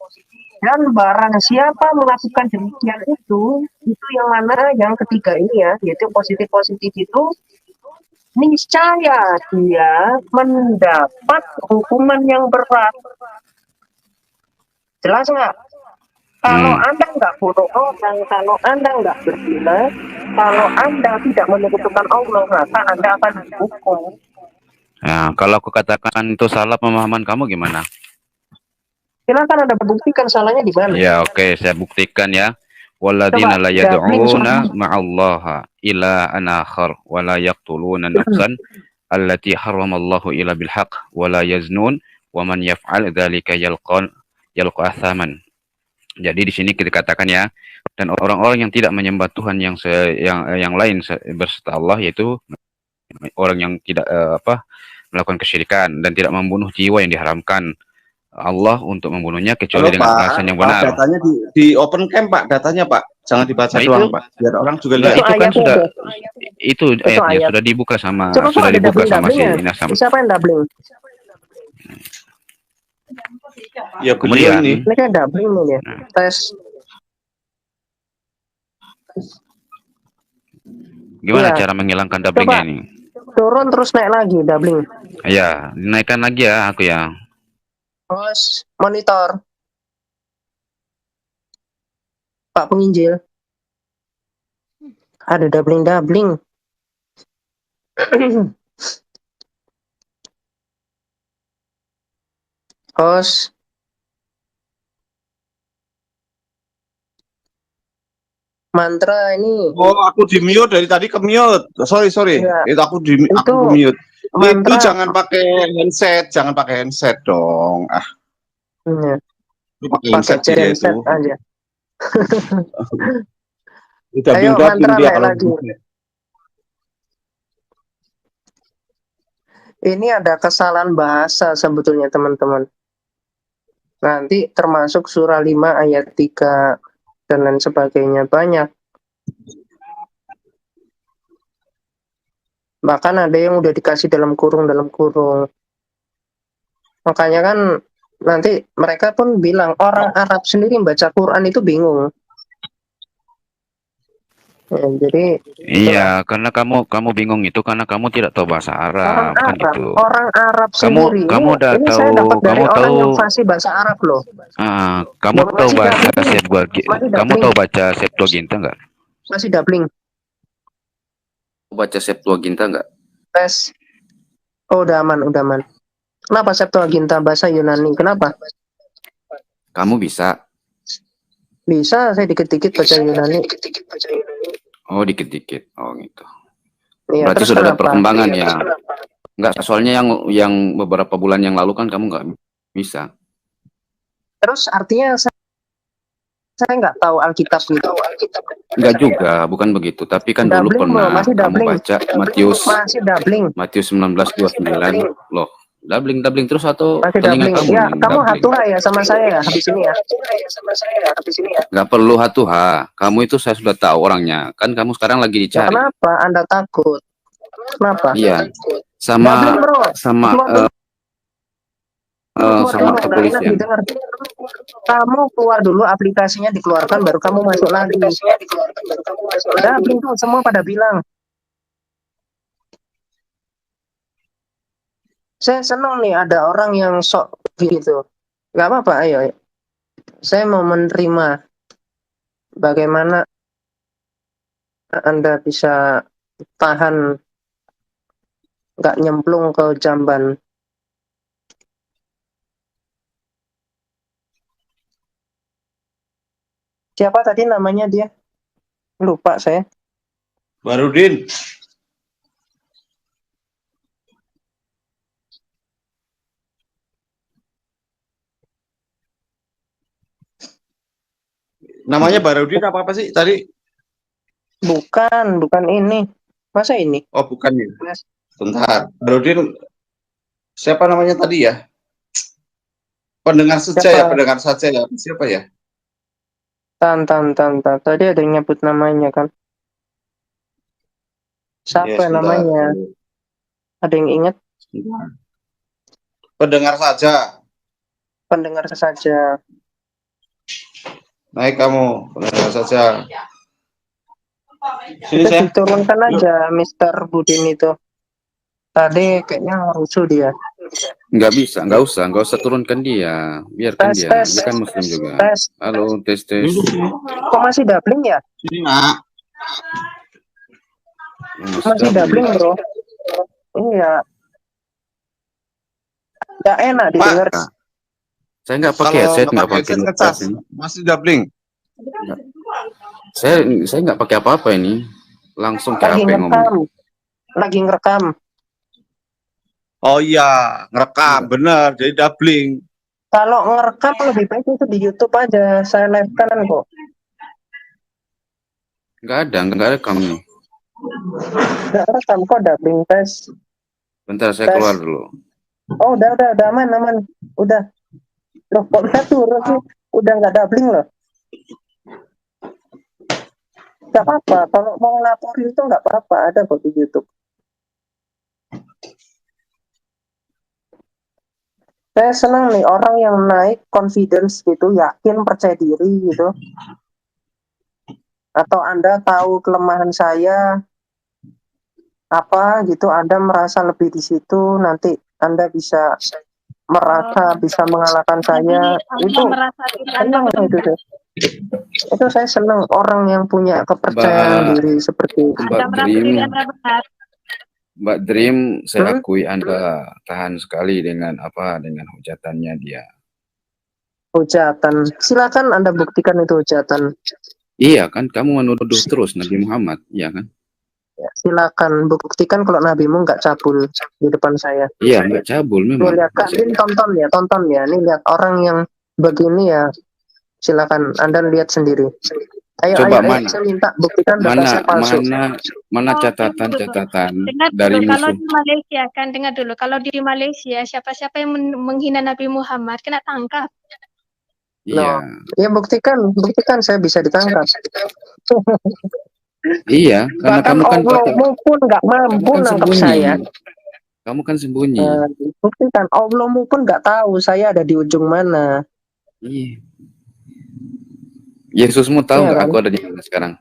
Speaker 2: Dan barang siapa melakukan demikian itu yang mana yang ketiga ini ya, yaitu positif-positif itu, niscaya dia mendapat hukuman yang berat. Jelas nggak? Kalau Anda nggak bunuh orang, kalau Anda nggak berzina, kalau Anda tidak menyekutukan Allah, maka Anda akan dihukum.
Speaker 6: Nah, kalau aku katakan itu salah pemahaman kamu gimana?
Speaker 2: Silakan Anda buktikan salahnya di mana.
Speaker 6: Ya, oke, saya buktikan ya. Walladzina la yad'una ma'allaha ilahan akhar wa la yaqtuluna nafsan allati harramallahu illa bil haqq wa la yaznun wa man yaf'al dzalika yalqa athaman. Jadi di sini kita katakan ya, dan orang-orang yang tidak menyembah Tuhan yang lain berserta Allah, yaitu orang yang tidak melakukan kesyirikan dan tidak membunuh jiwa yang diharamkan Allah untuk membunuhnya kecuali dengan alasan yang benar.
Speaker 4: Datanya di open camp Pak, datanya Pak, jangan dibaca doang Pak, biar orang juga lihat.
Speaker 6: Itu kan sudah itu ayatnya sudah dibuka sama sudah dibuka sama si Nasam.
Speaker 2: Siapa yang doubling?
Speaker 4: Ya
Speaker 6: kemudian
Speaker 4: ini
Speaker 2: kan doubling ya. Tes.
Speaker 6: Gimana cara menghilangkan doublingnya ini?
Speaker 2: Turun terus naik lagi doubling.
Speaker 6: Ya, dinaikkan lagi ya aku ya.
Speaker 2: Terus monitor. Pak penginjil. Ada doubling. Terus mantra ini.
Speaker 4: Oh, aku di mute dari tadi ke mute. Sorry. Ya. Itu aku di mute. Mantra. Itu jangan pakai handset dong.
Speaker 2: Ya.
Speaker 4: Pakai handset
Speaker 2: aja.
Speaker 4: Ayo mantra dia lagi.
Speaker 2: Ini ada kesalahan bahasa sebetulnya teman-teman. Nanti termasuk surah 5 ayat 3 dan lain sebagainya banyak. Bahkan ada yang udah dikasih dalam kurung. Makanya kan nanti mereka pun bilang orang Arab sendiri baca Quran itu bingung. Ya, jadi
Speaker 6: iya, karena kamu bingung itu karena kamu tidak tahu bahasa Arab kan itu.
Speaker 2: Orang Arab sendiri.
Speaker 6: Kamu udah
Speaker 2: ini
Speaker 6: tahu,
Speaker 2: saya dapat dari
Speaker 6: kamu
Speaker 2: orang
Speaker 6: tahu
Speaker 2: yang fasih bahasa Arab loh.
Speaker 6: Kamu tahu bahasa kamu tahu baca Septuaginta enggak?
Speaker 2: Masih doubling.
Speaker 6: Baca Septuaginta enggak?
Speaker 2: Tes. Oh, udah aman. Kenapa Septuaginta bahasa Yunani? Kenapa?
Speaker 6: Kamu bisa?
Speaker 2: Bisa, saya dikit-dikit baca Yunani.
Speaker 6: Oh, dikit-dikit. Oh, gitu.
Speaker 2: Iya,
Speaker 6: berarti sudah ada perkembangan ya. Enggak, soalnya yang beberapa bulan yang lalu kan kamu nggak bisa.
Speaker 2: Terus artinya saya nggak tahu Alkitab gitu.
Speaker 6: Enggak juga, bukan begitu. Tapi kan dulu pernah kamu baca Matius 19:29 loh. Dabling terus atau
Speaker 2: Masih
Speaker 6: telinga
Speaker 2: doubling.
Speaker 6: kamu
Speaker 2: Ya,
Speaker 6: yang
Speaker 2: kamu
Speaker 6: dabling?
Speaker 2: hatuha ya sama saya ya habis ini ya.
Speaker 6: Nggak perlu hatuha. Kamu itu saya sudah tahu orangnya. Kan kamu sekarang lagi
Speaker 2: Ya,
Speaker 6: dicari.
Speaker 2: kenapa Anda takut? Kenapa?
Speaker 6: Iya.
Speaker 2: Doubling, bro.
Speaker 6: Sama
Speaker 2: Keluar dulu, keluar
Speaker 6: sama
Speaker 2: dulu. Nggak enak
Speaker 6: kepolisian.
Speaker 2: didengar. Kamu keluar dulu, aplikasinya dikeluarkan, baru kamu masuk lagi. Doubling tuh semua pada bilang. Saya senang nih ada orang yang sok gitu. Gak apa-apa, ayo. Saya mau menerima bagaimana Anda bisa tahan nggak nyemplung ke jamban. Siapa tadi namanya dia? Lupa saya.
Speaker 4: Barudin. Namanya Barudin apa sih tadi?
Speaker 2: Bukan ini. Masa ini?
Speaker 4: Oh, bukan ya. Bentar. Barudin siapa namanya tadi ya? Pendengar saja ya,
Speaker 2: Siapa?
Speaker 4: pendengar saja ya. Siapa ya?
Speaker 2: Tan. Tadi ada yang nyebut namanya kan.
Speaker 4: Ya,
Speaker 2: Siapa
Speaker 4: sebentar.
Speaker 2: namanya? Ada yang ingat?
Speaker 4: Sebentar. Pendengar saja.
Speaker 2: Pendengar saja.
Speaker 4: Naik kamu, pendengar saja. Sini
Speaker 2: Itu
Speaker 4: saya.
Speaker 2: diturunkan aja Mr. Budin itu. Tadi kayaknya rusuh dia.
Speaker 6: Nggak usah turunkan dia. Biarkan
Speaker 2: Tes.
Speaker 6: dia kan muslim juga.
Speaker 2: Tes.
Speaker 6: Halo, tes.
Speaker 2: Kok masih doubling ya?
Speaker 4: Sini, Nak.
Speaker 2: Masih doubling, bro. Iya. Nggak enak didengar.
Speaker 6: Pak, saya nggak pakai
Speaker 4: Kalau
Speaker 6: headset,
Speaker 4: nggak
Speaker 6: nggak
Speaker 4: pakai
Speaker 6: pakai
Speaker 4: headset
Speaker 6: ngecas
Speaker 4: ngecas,
Speaker 6: ini.
Speaker 4: masih doubling.
Speaker 6: Saya nggak pakai apa-apa ini. Langsung ke
Speaker 2: Lagi
Speaker 6: HP ngomong.
Speaker 2: ngerekam.
Speaker 4: Oh iya, ngerekam, bener. Jadi doubling.
Speaker 2: Kalau ngerekam lebih baik itu di YouTube aja. Saya live kan kok.
Speaker 6: Nggak ada kamu.
Speaker 2: Nggak rekam kok doubling tes.
Speaker 6: Bentar, saya keluar dulu.
Speaker 2: Oh, udah aman. Udah. Loh, kok nggak turun sih? Udah nggak doubling loh. Nggak apa-apa. Kalau mau lapor itu nggak apa-apa. Ada kok di YouTube. Saya senang nih orang yang naik confidence gitu, yakin, percaya diri gitu. Atau Anda tahu kelemahan saya apa gitu, Anda merasa lebih di situ, nanti Anda bisa merasa bisa mengalahkan saya. Itu senang itu tuh. Itu saya senang orang yang punya kepercayaan diri seperti itu.
Speaker 6: Mbak Dream, saya akui Anda tahan sekali dengan hujatannya dia.
Speaker 2: Hujatan. Silakan Anda buktikan itu hujatan.
Speaker 6: Iya kan, kamu menuduh terus Nabi Muhammad, iya kan?
Speaker 2: Ya, silakan buktikan kalau nabimu nggak cabul di depan saya.
Speaker 6: Iya, nggak cabul memang.
Speaker 2: Lihat kan, ini tonton ya. Ini lihat orang yang begini ya. Silakan Anda lihat sendiri.
Speaker 6: Coba mana?
Speaker 2: Saya minta buktikan data saya palsu.
Speaker 6: Mana catatan dari
Speaker 1: kalau
Speaker 6: musuh?
Speaker 1: di Malaysia kan, dengar dulu, kalau di Malaysia siapa-siapa yang menghina Nabi Muhammad kena tangkap.
Speaker 6: Iya.
Speaker 2: Ya buktikan saya bisa ditangkap.
Speaker 6: Iya, karena
Speaker 2: Bahkan
Speaker 6: kamu kan
Speaker 2: Allahmu pun nggak mampu nangkap saya.
Speaker 6: Kamu kan sembunyi.
Speaker 2: Buktikan, Allahmu pun nggak tahu saya ada di ujung mana.
Speaker 6: Iya. Yesusmu tahu nggak aku ada di mana sekarang?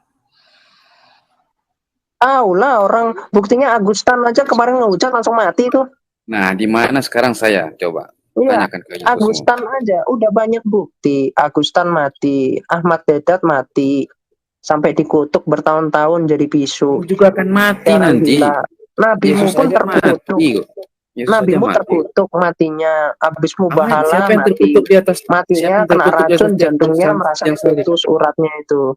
Speaker 2: Tahu lah orang, buktinya Agustan aja kemarin ngehujat langsung mati tuh.
Speaker 6: Nah, di mana sekarang saya? Coba tanyakan ke Yesusmu.
Speaker 2: Agustan aja udah banyak bukti. Agustan mati, Ahmad Dedat mati, sampai dikutuk bertahun-tahun jadi bisu.
Speaker 6: Juga akan mati nanti.
Speaker 2: Nabimu pun terkutuk. Nabimu
Speaker 6: mati.
Speaker 2: terkutuk matinya, habis mubahala
Speaker 6: siapa yang
Speaker 2: mati.
Speaker 6: terkutuk di atas
Speaker 2: Matinya kena racun, jantungnya merasa putus uratnya itu.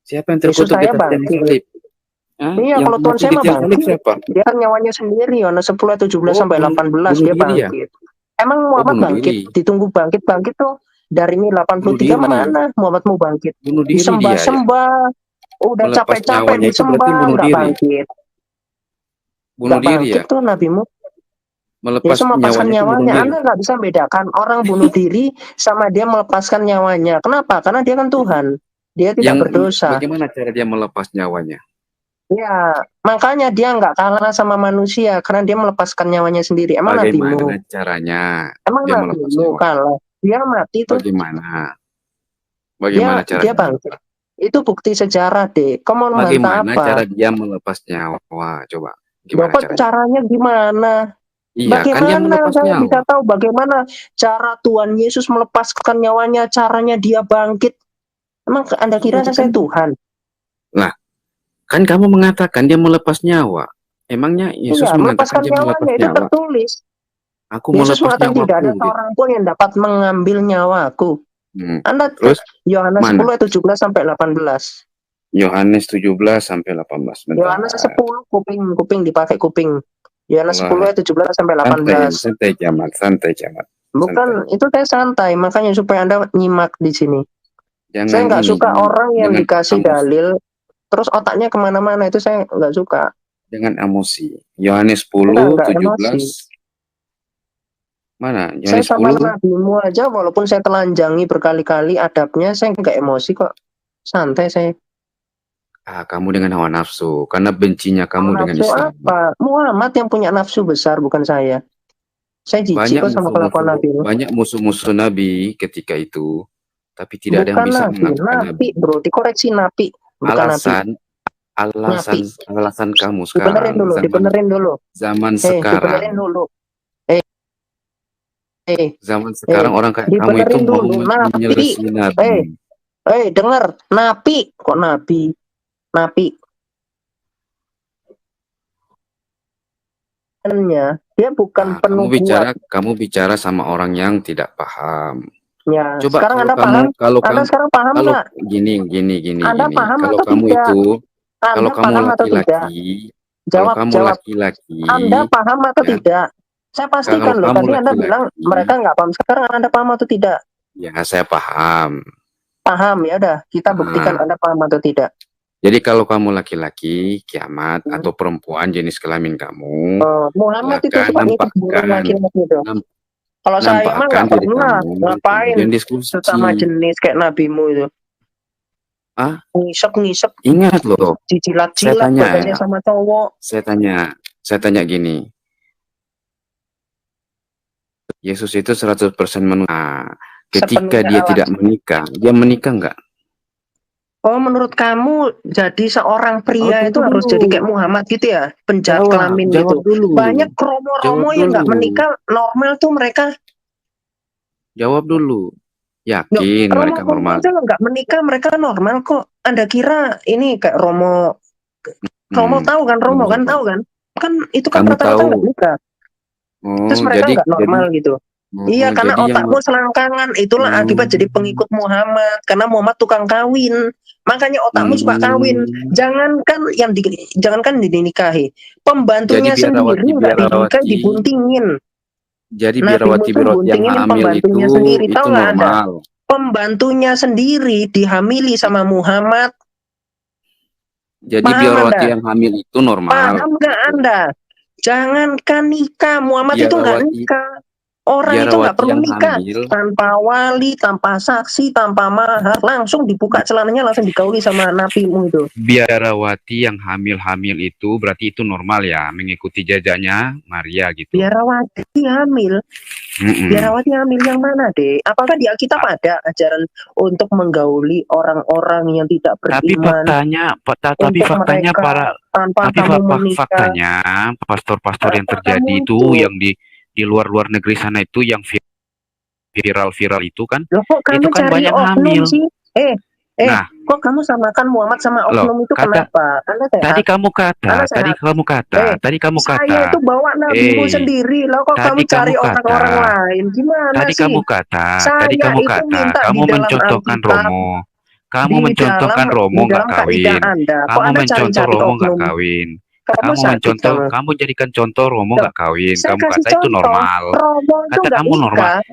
Speaker 6: Siapa yang terkutuk di atas tiang salib?
Speaker 2: Iya, kalau Tuhan saya mah bangkit.
Speaker 6: Siapa?
Speaker 2: Dia kan nyawanya sendiri, ono 10, 17 sampai 18 dia bangkit. Emang Muhammad bangkit, ditunggu bangkit tuh. Dari ini 83 mana Muhammad mau bangkit? Disembah-sembah, udah capek-capek disembah, nggak bangkit.
Speaker 6: Bunuh diri ya?
Speaker 2: Tuh nabimu.
Speaker 6: Melepas
Speaker 2: Yesus melepaskan
Speaker 6: nyawanya itu bunuh
Speaker 2: nyawanya.
Speaker 6: diri.
Speaker 2: Anda nggak bisa bedakan orang bunuh diri sama dia melepaskan nyawanya. Kenapa? Karena dia kan Tuhan. Dia tidak berdosa.
Speaker 6: Bagaimana cara dia melepas nyawanya?
Speaker 2: Ya, makanya dia nggak kalah sama manusia karena dia melepaskan nyawanya sendiri. Emang nabimu?
Speaker 6: Bagaimana caranya
Speaker 2: Emang
Speaker 6: dia melepas
Speaker 2: nabimu
Speaker 6: nyawa?
Speaker 2: kalah? Dia mati tuh.
Speaker 6: Bagaimana? Bagaimana
Speaker 2: Dia
Speaker 6: caranya?
Speaker 2: bangkit. Itu bukti sejarah deh. Kamu mau membantah
Speaker 6: Bagaimana
Speaker 2: apa?
Speaker 6: cara dia melepas nyawa? Coba,
Speaker 2: Loh,
Speaker 6: gimana
Speaker 2: kok
Speaker 6: caranya?
Speaker 2: caranya gimana?
Speaker 6: Iya, kan dia
Speaker 2: Bagaimana
Speaker 6: melepas
Speaker 2: saya bisa
Speaker 6: nyawa.
Speaker 2: tahu bagaimana cara Tuhan Yesus melepaskan nyawanya, caranya dia bangkit? Emang Anda kira
Speaker 6: Itu
Speaker 2: saya
Speaker 6: kan,
Speaker 2: Tuhan?
Speaker 6: lah, kan kamu mengatakan dia melepas nyawa. Emangnya Yesus
Speaker 2: Iya,
Speaker 6: mengatakan
Speaker 2: melepaskan
Speaker 6: dia melepas
Speaker 2: nyawanya itu
Speaker 6: nyawa?
Speaker 2: tertulis.
Speaker 6: Aku
Speaker 2: Yesus
Speaker 6: melepas
Speaker 2: mengatakan tidak ada
Speaker 6: nyawaku, gitu.
Speaker 2: seorang pun yang dapat mengambil nyawaku. Anda
Speaker 6: Terus
Speaker 2: Yohanes
Speaker 6: mana?
Speaker 2: 10 ayat 17 sampai 18.
Speaker 6: Yohanes 17 sampai 18. Bentar.
Speaker 2: Yohanes 10 kuping dipakai kuping. Yohanes 10
Speaker 6: Allah,
Speaker 2: ayat 17 sampai
Speaker 6: santai
Speaker 2: 18.
Speaker 6: santai kiamat.
Speaker 2: Bukan,
Speaker 6: Santai.
Speaker 2: itu saya santai, makanya supaya Anda nyimak di sini.
Speaker 6: Jangan
Speaker 2: Saya nggak
Speaker 6: ini,
Speaker 2: suka orang yang
Speaker 6: jangan
Speaker 2: dikasih
Speaker 6: emosi.
Speaker 2: dalil, terus otaknya kemana-mana, itu saya nggak suka.
Speaker 6: Jangan emosi. Yohanes 10,
Speaker 2: Enggak
Speaker 6: 17.
Speaker 2: emosi.
Speaker 6: Mana?
Speaker 2: Saya
Speaker 6: Yohanes
Speaker 2: sama
Speaker 6: 10.
Speaker 2: nabimu aja, walaupun saya telanjangi berkali-kali adabnya, saya nggak emosi kok. Santai saya.
Speaker 6: Kamu dengan hawa nafsu. Karena bencinya kamu dengan
Speaker 2: Nafsu
Speaker 6: Islam.
Speaker 2: apa? Muhammad yang punya nafsu besar, bukan saya. Saya jijik kok sama kelakuan Nabi.
Speaker 6: Banyak musuh-musuh Nabi ketika itu. Tapi tidak ada yang
Speaker 2: Bukan
Speaker 6: bisa
Speaker 2: Nabi,
Speaker 6: mengalahkan
Speaker 2: Nabi
Speaker 6: Nabi.
Speaker 2: bro, dikoreksi Nabi, bukan Nabi.
Speaker 6: Alasan kamu
Speaker 2: Dibenerin
Speaker 6: sekarang,
Speaker 2: dibenerin dulu.
Speaker 6: zaman
Speaker 2: Dibenerin
Speaker 6: sekarang,
Speaker 2: dulu.
Speaker 6: zaman sekarang orang kayak kamu itu
Speaker 2: Dibenerin
Speaker 6: mau
Speaker 2: dulu.
Speaker 6: menyelesaikan Nabi.
Speaker 2: Dengar, Nabi, kok Nabi? Nabi. Dia bukan penubuat.
Speaker 6: Kamu bicara sama orang yang tidak paham.
Speaker 2: Ya,
Speaker 6: Coba
Speaker 2: sekarang Anda
Speaker 6: kamu,
Speaker 2: paham?
Speaker 6: kalau
Speaker 2: Anda
Speaker 6: kamu,
Speaker 2: sekarang paham nggak?
Speaker 6: Gini.
Speaker 2: Anda paham
Speaker 6: Kalau
Speaker 2: atau
Speaker 6: kamu
Speaker 2: tidak?
Speaker 6: itu,
Speaker 2: Anda
Speaker 6: kalau kamu
Speaker 2: paham atau tidak?
Speaker 6: laki-laki,
Speaker 2: Jawab,
Speaker 6: kalau kamu
Speaker 2: jawab.
Speaker 6: laki-laki,
Speaker 2: Anda paham atau
Speaker 6: ya,
Speaker 2: tidak? Saya pastikan
Speaker 6: kalau
Speaker 2: loh.
Speaker 6: kamu
Speaker 2: Tadi Anda
Speaker 6: laki-laki,
Speaker 2: bilang mereka nggak paham. Sekarang Anda paham atau tidak?
Speaker 6: ya saya paham.
Speaker 2: Paham, ya udah. Kita buktikan Anda paham atau tidak.
Speaker 6: Jadi kalau kamu laki-laki, kiamat, atau perempuan jenis kelamin kamu,
Speaker 2: Muhammad itu cuma ngikut burung laki-laki itu. Kalau saya mah nggak pernah ngapain sesama jenis kayak nabimu itu. Ngisep.
Speaker 6: Ingat loh.
Speaker 2: Jilat-jilat badannya sama cowok.
Speaker 6: Saya tanya gini. Yesus itu 100% manusia. Ketika dia tidak menikah, dia menikah nggak?
Speaker 2: Oh, menurut kamu jadi seorang pria itu harus jadi kayak Muhammad gitu ya? Penjahat kelamin gitu. Banyak romo-romo yang nggak menikah, normal tuh mereka.
Speaker 6: Jawab dulu. Yakin mereka normal?
Speaker 2: Romo nggak menikah, mereka normal kok. Anda kira ini kayak Romo? Romo tahu kan? Romo kan tahu kan? Kan itu kan rata-rata nggak menikah. Terus mereka nggak normal gitu. Iya, karena otakmu selangkangan. Itulah akibat jadi pengikut Muhammad. Karena Muhammad tukang kawin. Makanya otakmu suka kawin. Jangankan dinikahi. Pembantunya sendiri nggak dinikahi, dibuntingin.
Speaker 6: Jadi biarawati yang hamil itu normal.
Speaker 2: Pembantunya sendiri dihamili sama Muhammad.
Speaker 6: Jadi biarawati yang hamil itu normal.
Speaker 2: Paham nggak Anda? Jangankan nikah, Muhammad itu nggak nikah. Orang itu nggak perlu nikah, tanpa wali, tanpa saksi, tanpa mahar, langsung dibuka celananya, langsung digauli sama nabimu itu.
Speaker 6: Biarawati yang hamil itu berarti itu normal ya, mengikuti jajannya Maria gitu.
Speaker 2: Biarawati hamil, biarawati hamil yang mana deh? Apakah di Alkitab ada ajaran untuk menggauli orang-orang yang tidak beriman?
Speaker 6: Tapi faktanya pastor-pastor yang terjadi itu yang di luar negeri sana itu yang viral itu kan?
Speaker 2: Loh, kok kamu
Speaker 6: itu kan
Speaker 2: cari
Speaker 6: banyak
Speaker 2: hamil sih?
Speaker 6: Nah,
Speaker 2: kok kamu samakan Muhammad sama oknum itu kenapa?
Speaker 6: Tadi kamu kata.
Speaker 2: Saya itu bawa nabimu sendiri, loh kok kamu cari orang-orang lain? Gimana
Speaker 6: tadi
Speaker 2: sih?
Speaker 6: Tadi kamu kata, kamu mencontohkan Romo. Kamu mencontohkan Romo nggak kawin. Kamu mencontoh Romo nggak kawin. Kamu jadikan contoh Romo nggak kawin. Kamu kata itu normal. Kata kamu normal.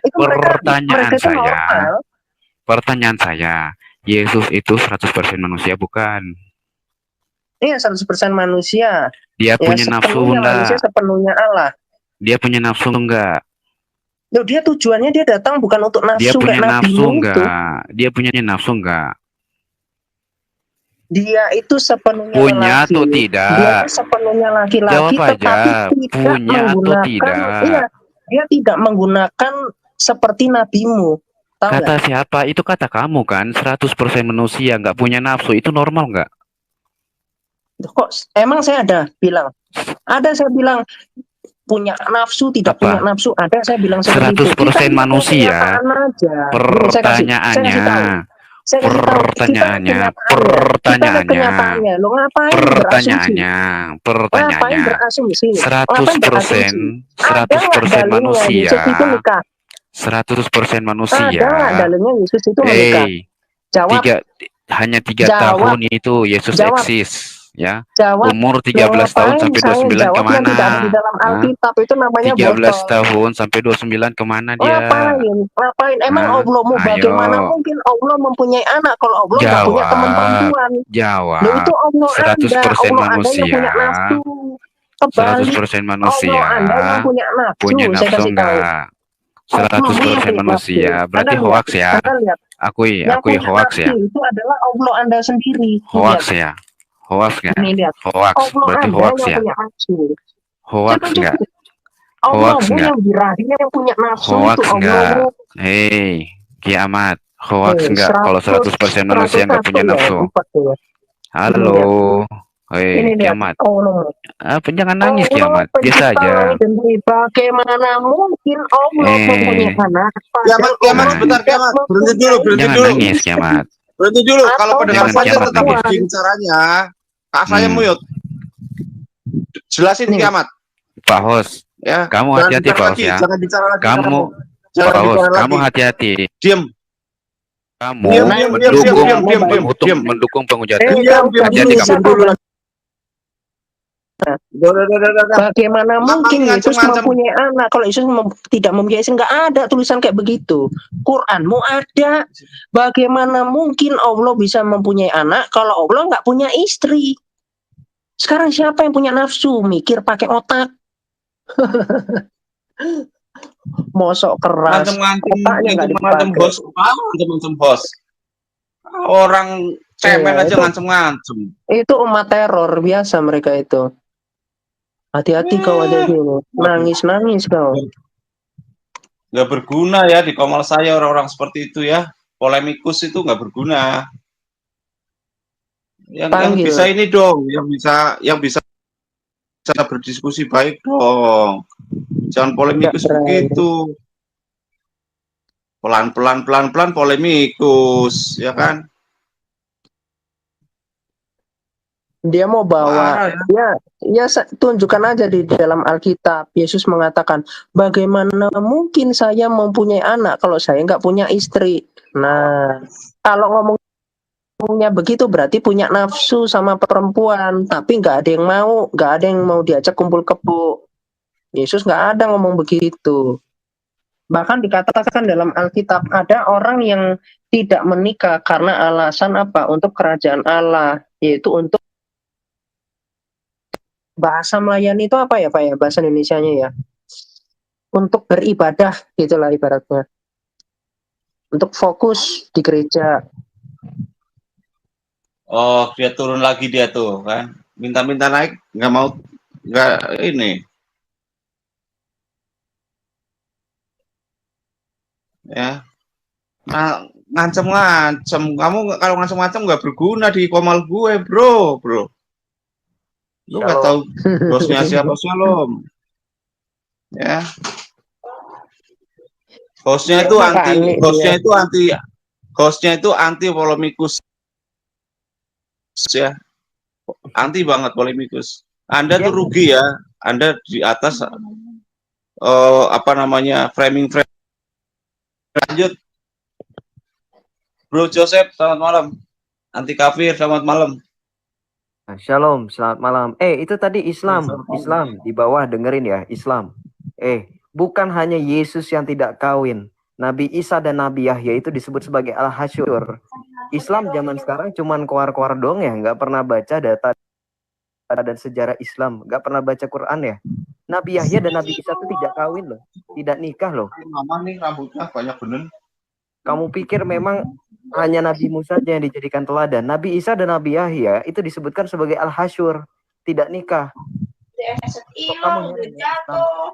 Speaker 6: Pertanyaan saya, Yesus itu 100% manusia bukan?
Speaker 2: Iya, 100% manusia.
Speaker 6: Dia punya nafsu enggak?
Speaker 2: Manusia sepenuhnya Allah.
Speaker 6: Dia punya nafsu enggak?
Speaker 2: Loh, dia tujuannya dia datang bukan untuk
Speaker 6: Dia
Speaker 2: nafsu
Speaker 6: punya
Speaker 2: kayak
Speaker 6: nafsu
Speaker 2: nabimu itu.
Speaker 6: enggak? Dia punya nafsu enggak?
Speaker 2: Dia itu sepenuhnya
Speaker 6: Punya
Speaker 2: lelaki.
Speaker 6: atau
Speaker 2: Dia
Speaker 6: tidak?
Speaker 2: itu sepenuhnya laki-laki,
Speaker 6: Jawab aja.
Speaker 2: tetapi tidak
Speaker 6: Punya atau
Speaker 2: menggunakan,
Speaker 6: tidak?
Speaker 2: iya, dia tidak menggunakan seperti nabimu. Tahu nggak?
Speaker 6: Kata siapa? Itu kata kamu kan. 100% manusia nggak punya nafsu. Itu normal nggak?
Speaker 2: Kok emang saya ada bilang? Ada saya bilang punya nafsu, tidak punya
Speaker 6: Apa?
Speaker 2: nafsu. Ada saya bilang seperti itu.
Speaker 6: 100% manusia.
Speaker 2: Kenyataan aja. Ini
Speaker 6: Pertanyaannya.
Speaker 2: saya kasih tahu.
Speaker 6: Pertanyaannya.
Speaker 2: Kita lihat kenyataannya. Lo ngapain berasumsi? Ngapain berasumsi?
Speaker 6: 100%
Speaker 2: Ada nggak dalilnya
Speaker 6: manusia.
Speaker 2: Yesus itu nikah?
Speaker 6: 100% manusia.
Speaker 2: Ada nggak dalilnya Yesus itu menikah? Jawab.
Speaker 6: Hanya 3
Speaker 2: Jawab.
Speaker 6: tahun itu Yesus
Speaker 2: Jawab.
Speaker 6: eksis, ya.
Speaker 2: Jawab.
Speaker 6: Umur 13 tahun sampai 29 kemana?
Speaker 2: Tidak ada di dalam Alkitab, itu namanya
Speaker 6: 13
Speaker 2: botol.
Speaker 6: tahun sampai 29 kemana dia?
Speaker 2: Ngapain? Emang
Speaker 6: Hah?
Speaker 2: Allah mau bagaimana
Speaker 6: Ayo.
Speaker 2: mungkin Allah mempunyai anak kalau Allah nggak punya teman perempuan?
Speaker 6: Jawab.
Speaker 2: Loh, itu Allah
Speaker 6: 100%
Speaker 2: Allah Anda
Speaker 6: manusia.
Speaker 2: yang punya nafsu. Kebalik.
Speaker 6: 100% manusia.
Speaker 2: Allah Anda yang punya nafsu.
Speaker 6: Punya
Speaker 2: Saya
Speaker 6: nafsu
Speaker 2: kasih tahu.
Speaker 6: enggak? 100% manusia. Berarti
Speaker 2: Anda
Speaker 6: hoax ya.
Speaker 2: Anda lihat.
Speaker 6: Akui
Speaker 2: Yang punya
Speaker 6: hoax ya.
Speaker 2: nafsu itu adalah Allah Anda sendiri.
Speaker 6: Hoax ya. Hoax nggak?
Speaker 2: Ini lihat.
Speaker 6: Hoax.
Speaker 2: Allah
Speaker 6: Berarti
Speaker 2: Anda
Speaker 6: hoax
Speaker 2: yang
Speaker 6: ya.
Speaker 2: punya nafsu.
Speaker 6: Hoax nggak?
Speaker 2: Allah
Speaker 6: Hoax nggak?
Speaker 2: yang birahinya yang punya nafsu
Speaker 6: Hoax
Speaker 2: itu
Speaker 6: nggak?
Speaker 2: Allah.
Speaker 6: Hei, kiamat. Hoax nggak? Kalau 100% manusia nggak punya nafsu. Halo. Hei, kiamat. Jangan nangis kiamat. Biasa aja.
Speaker 2: Bagaimana mungkin Allah mempunyai anak?
Speaker 4: Kiamat sebentar, kiamat. Berhenti dulu.
Speaker 6: Jangan nangis kiamat.
Speaker 4: Berhenti dulu. Kalau pendengar
Speaker 6: Jangan
Speaker 4: saya
Speaker 6: kiamat
Speaker 4: tetap
Speaker 6: nangis.
Speaker 4: begini caranya. Kak saya mute. Jelasin kiamat.
Speaker 6: Pak Hos,
Speaker 4: Ya.
Speaker 6: kamu
Speaker 4: Jangan
Speaker 6: hati-hati
Speaker 4: bicara
Speaker 6: Pak Hos
Speaker 4: lagi,
Speaker 6: ya.
Speaker 4: Jangan bicara lagi.
Speaker 6: Kamu,
Speaker 4: Jangan
Speaker 6: Pak Hos,
Speaker 4: bicara lagi.
Speaker 6: kamu hati-hati.
Speaker 4: Diam.
Speaker 6: Kamu
Speaker 4: Diam.
Speaker 6: mendukung penghujatan.
Speaker 4: Diam
Speaker 6: Hati-hati kamu.
Speaker 2: Bagaimana mungkin Yesus
Speaker 4: ngancem-ngancem.
Speaker 2: mempunyai anak kalau Yesus tidak mempunyai istri? Nggak ada tulisan kayak begitu. Quranmu ada. Bagaimana mungkin Allah bisa mempunyai anak kalau Allah nggak punya istri? Sekarang siapa yang punya nafsu? Mikir pakai otak. Mosok keras.
Speaker 4: Ngancem bos. Ngancem bos. Orang cemen aja ngancem-ngancem.
Speaker 2: Itu umat teror biasa mereka itu. Hati-hati kau ada sini. Nangis-nangis kau.
Speaker 4: Nggak berguna ya di komal saya orang-orang seperti itu ya. Polemikus itu nggak berguna. Yang bisa ini dong, yang bisa berdiskusi baik dong. Jangan polemikus begitu. Pelan-pelan polemikus, ya kan?
Speaker 2: Dia mau bawa, ya tunjukkan aja di dalam Alkitab. Yesus mengatakan, bagaimana mungkin saya mempunyai anak kalau saya nggak punya istri? Nah, kalau ngomongnya begitu berarti punya nafsu sama perempuan, tapi nggak ada yang mau diajak kumpul kebo. Yesus nggak ada ngomong begitu. Bahkan dikatakan dalam Alkitab ada orang yang tidak menikah karena alasan apa? Untuk kerajaan Allah, yaitu untuk bahasa melayani itu apa ya Pak ya, bahasa Indonesianya ya, untuk beribadah gitulah ibaratnya, untuk fokus di gereja.
Speaker 4: Oh, dia turun lagi dia tuh kan, minta-minta naik, nggak ini ya. Nah, ngancem-ngancem, kamu kalau ngancem-ngancem nggak berguna di komal gue bro. Lu nggak tahu bosnya siapa, Shalom. Ya. Hostnya itu anti polemikus ya. Anti banget polemikus. Anda tuh rugi ya. Anda di atas framing. Lanjut. Bro Joseph, selamat malam. Anti kafir, selamat malam.
Speaker 7: Shalom, selamat malam. Itu tadi Islam di bawah dengerin ya, Islam. Bukan hanya Yesus yang tidak kawin. Nabi Isa dan Nabi Yahya itu disebut sebagai Al-Hasyur. Islam zaman sekarang cuman koar-koar dong ya, nggak pernah baca data dan sejarah Islam, nggak pernah baca Quran ya. Nabi Yahya dan Nabi Isa itu tidak kawin loh, tidak nikah loh.
Speaker 4: Mama nih rambutnya banyak bener.
Speaker 7: Kamu pikir memang hanya Nabi Musa saja yang dijadikan teladan? Nabi Isa dan Nabi Yahya itu disebutkan sebagai al-hasyur, tidak nikah. Kok kamu nyari jatuh?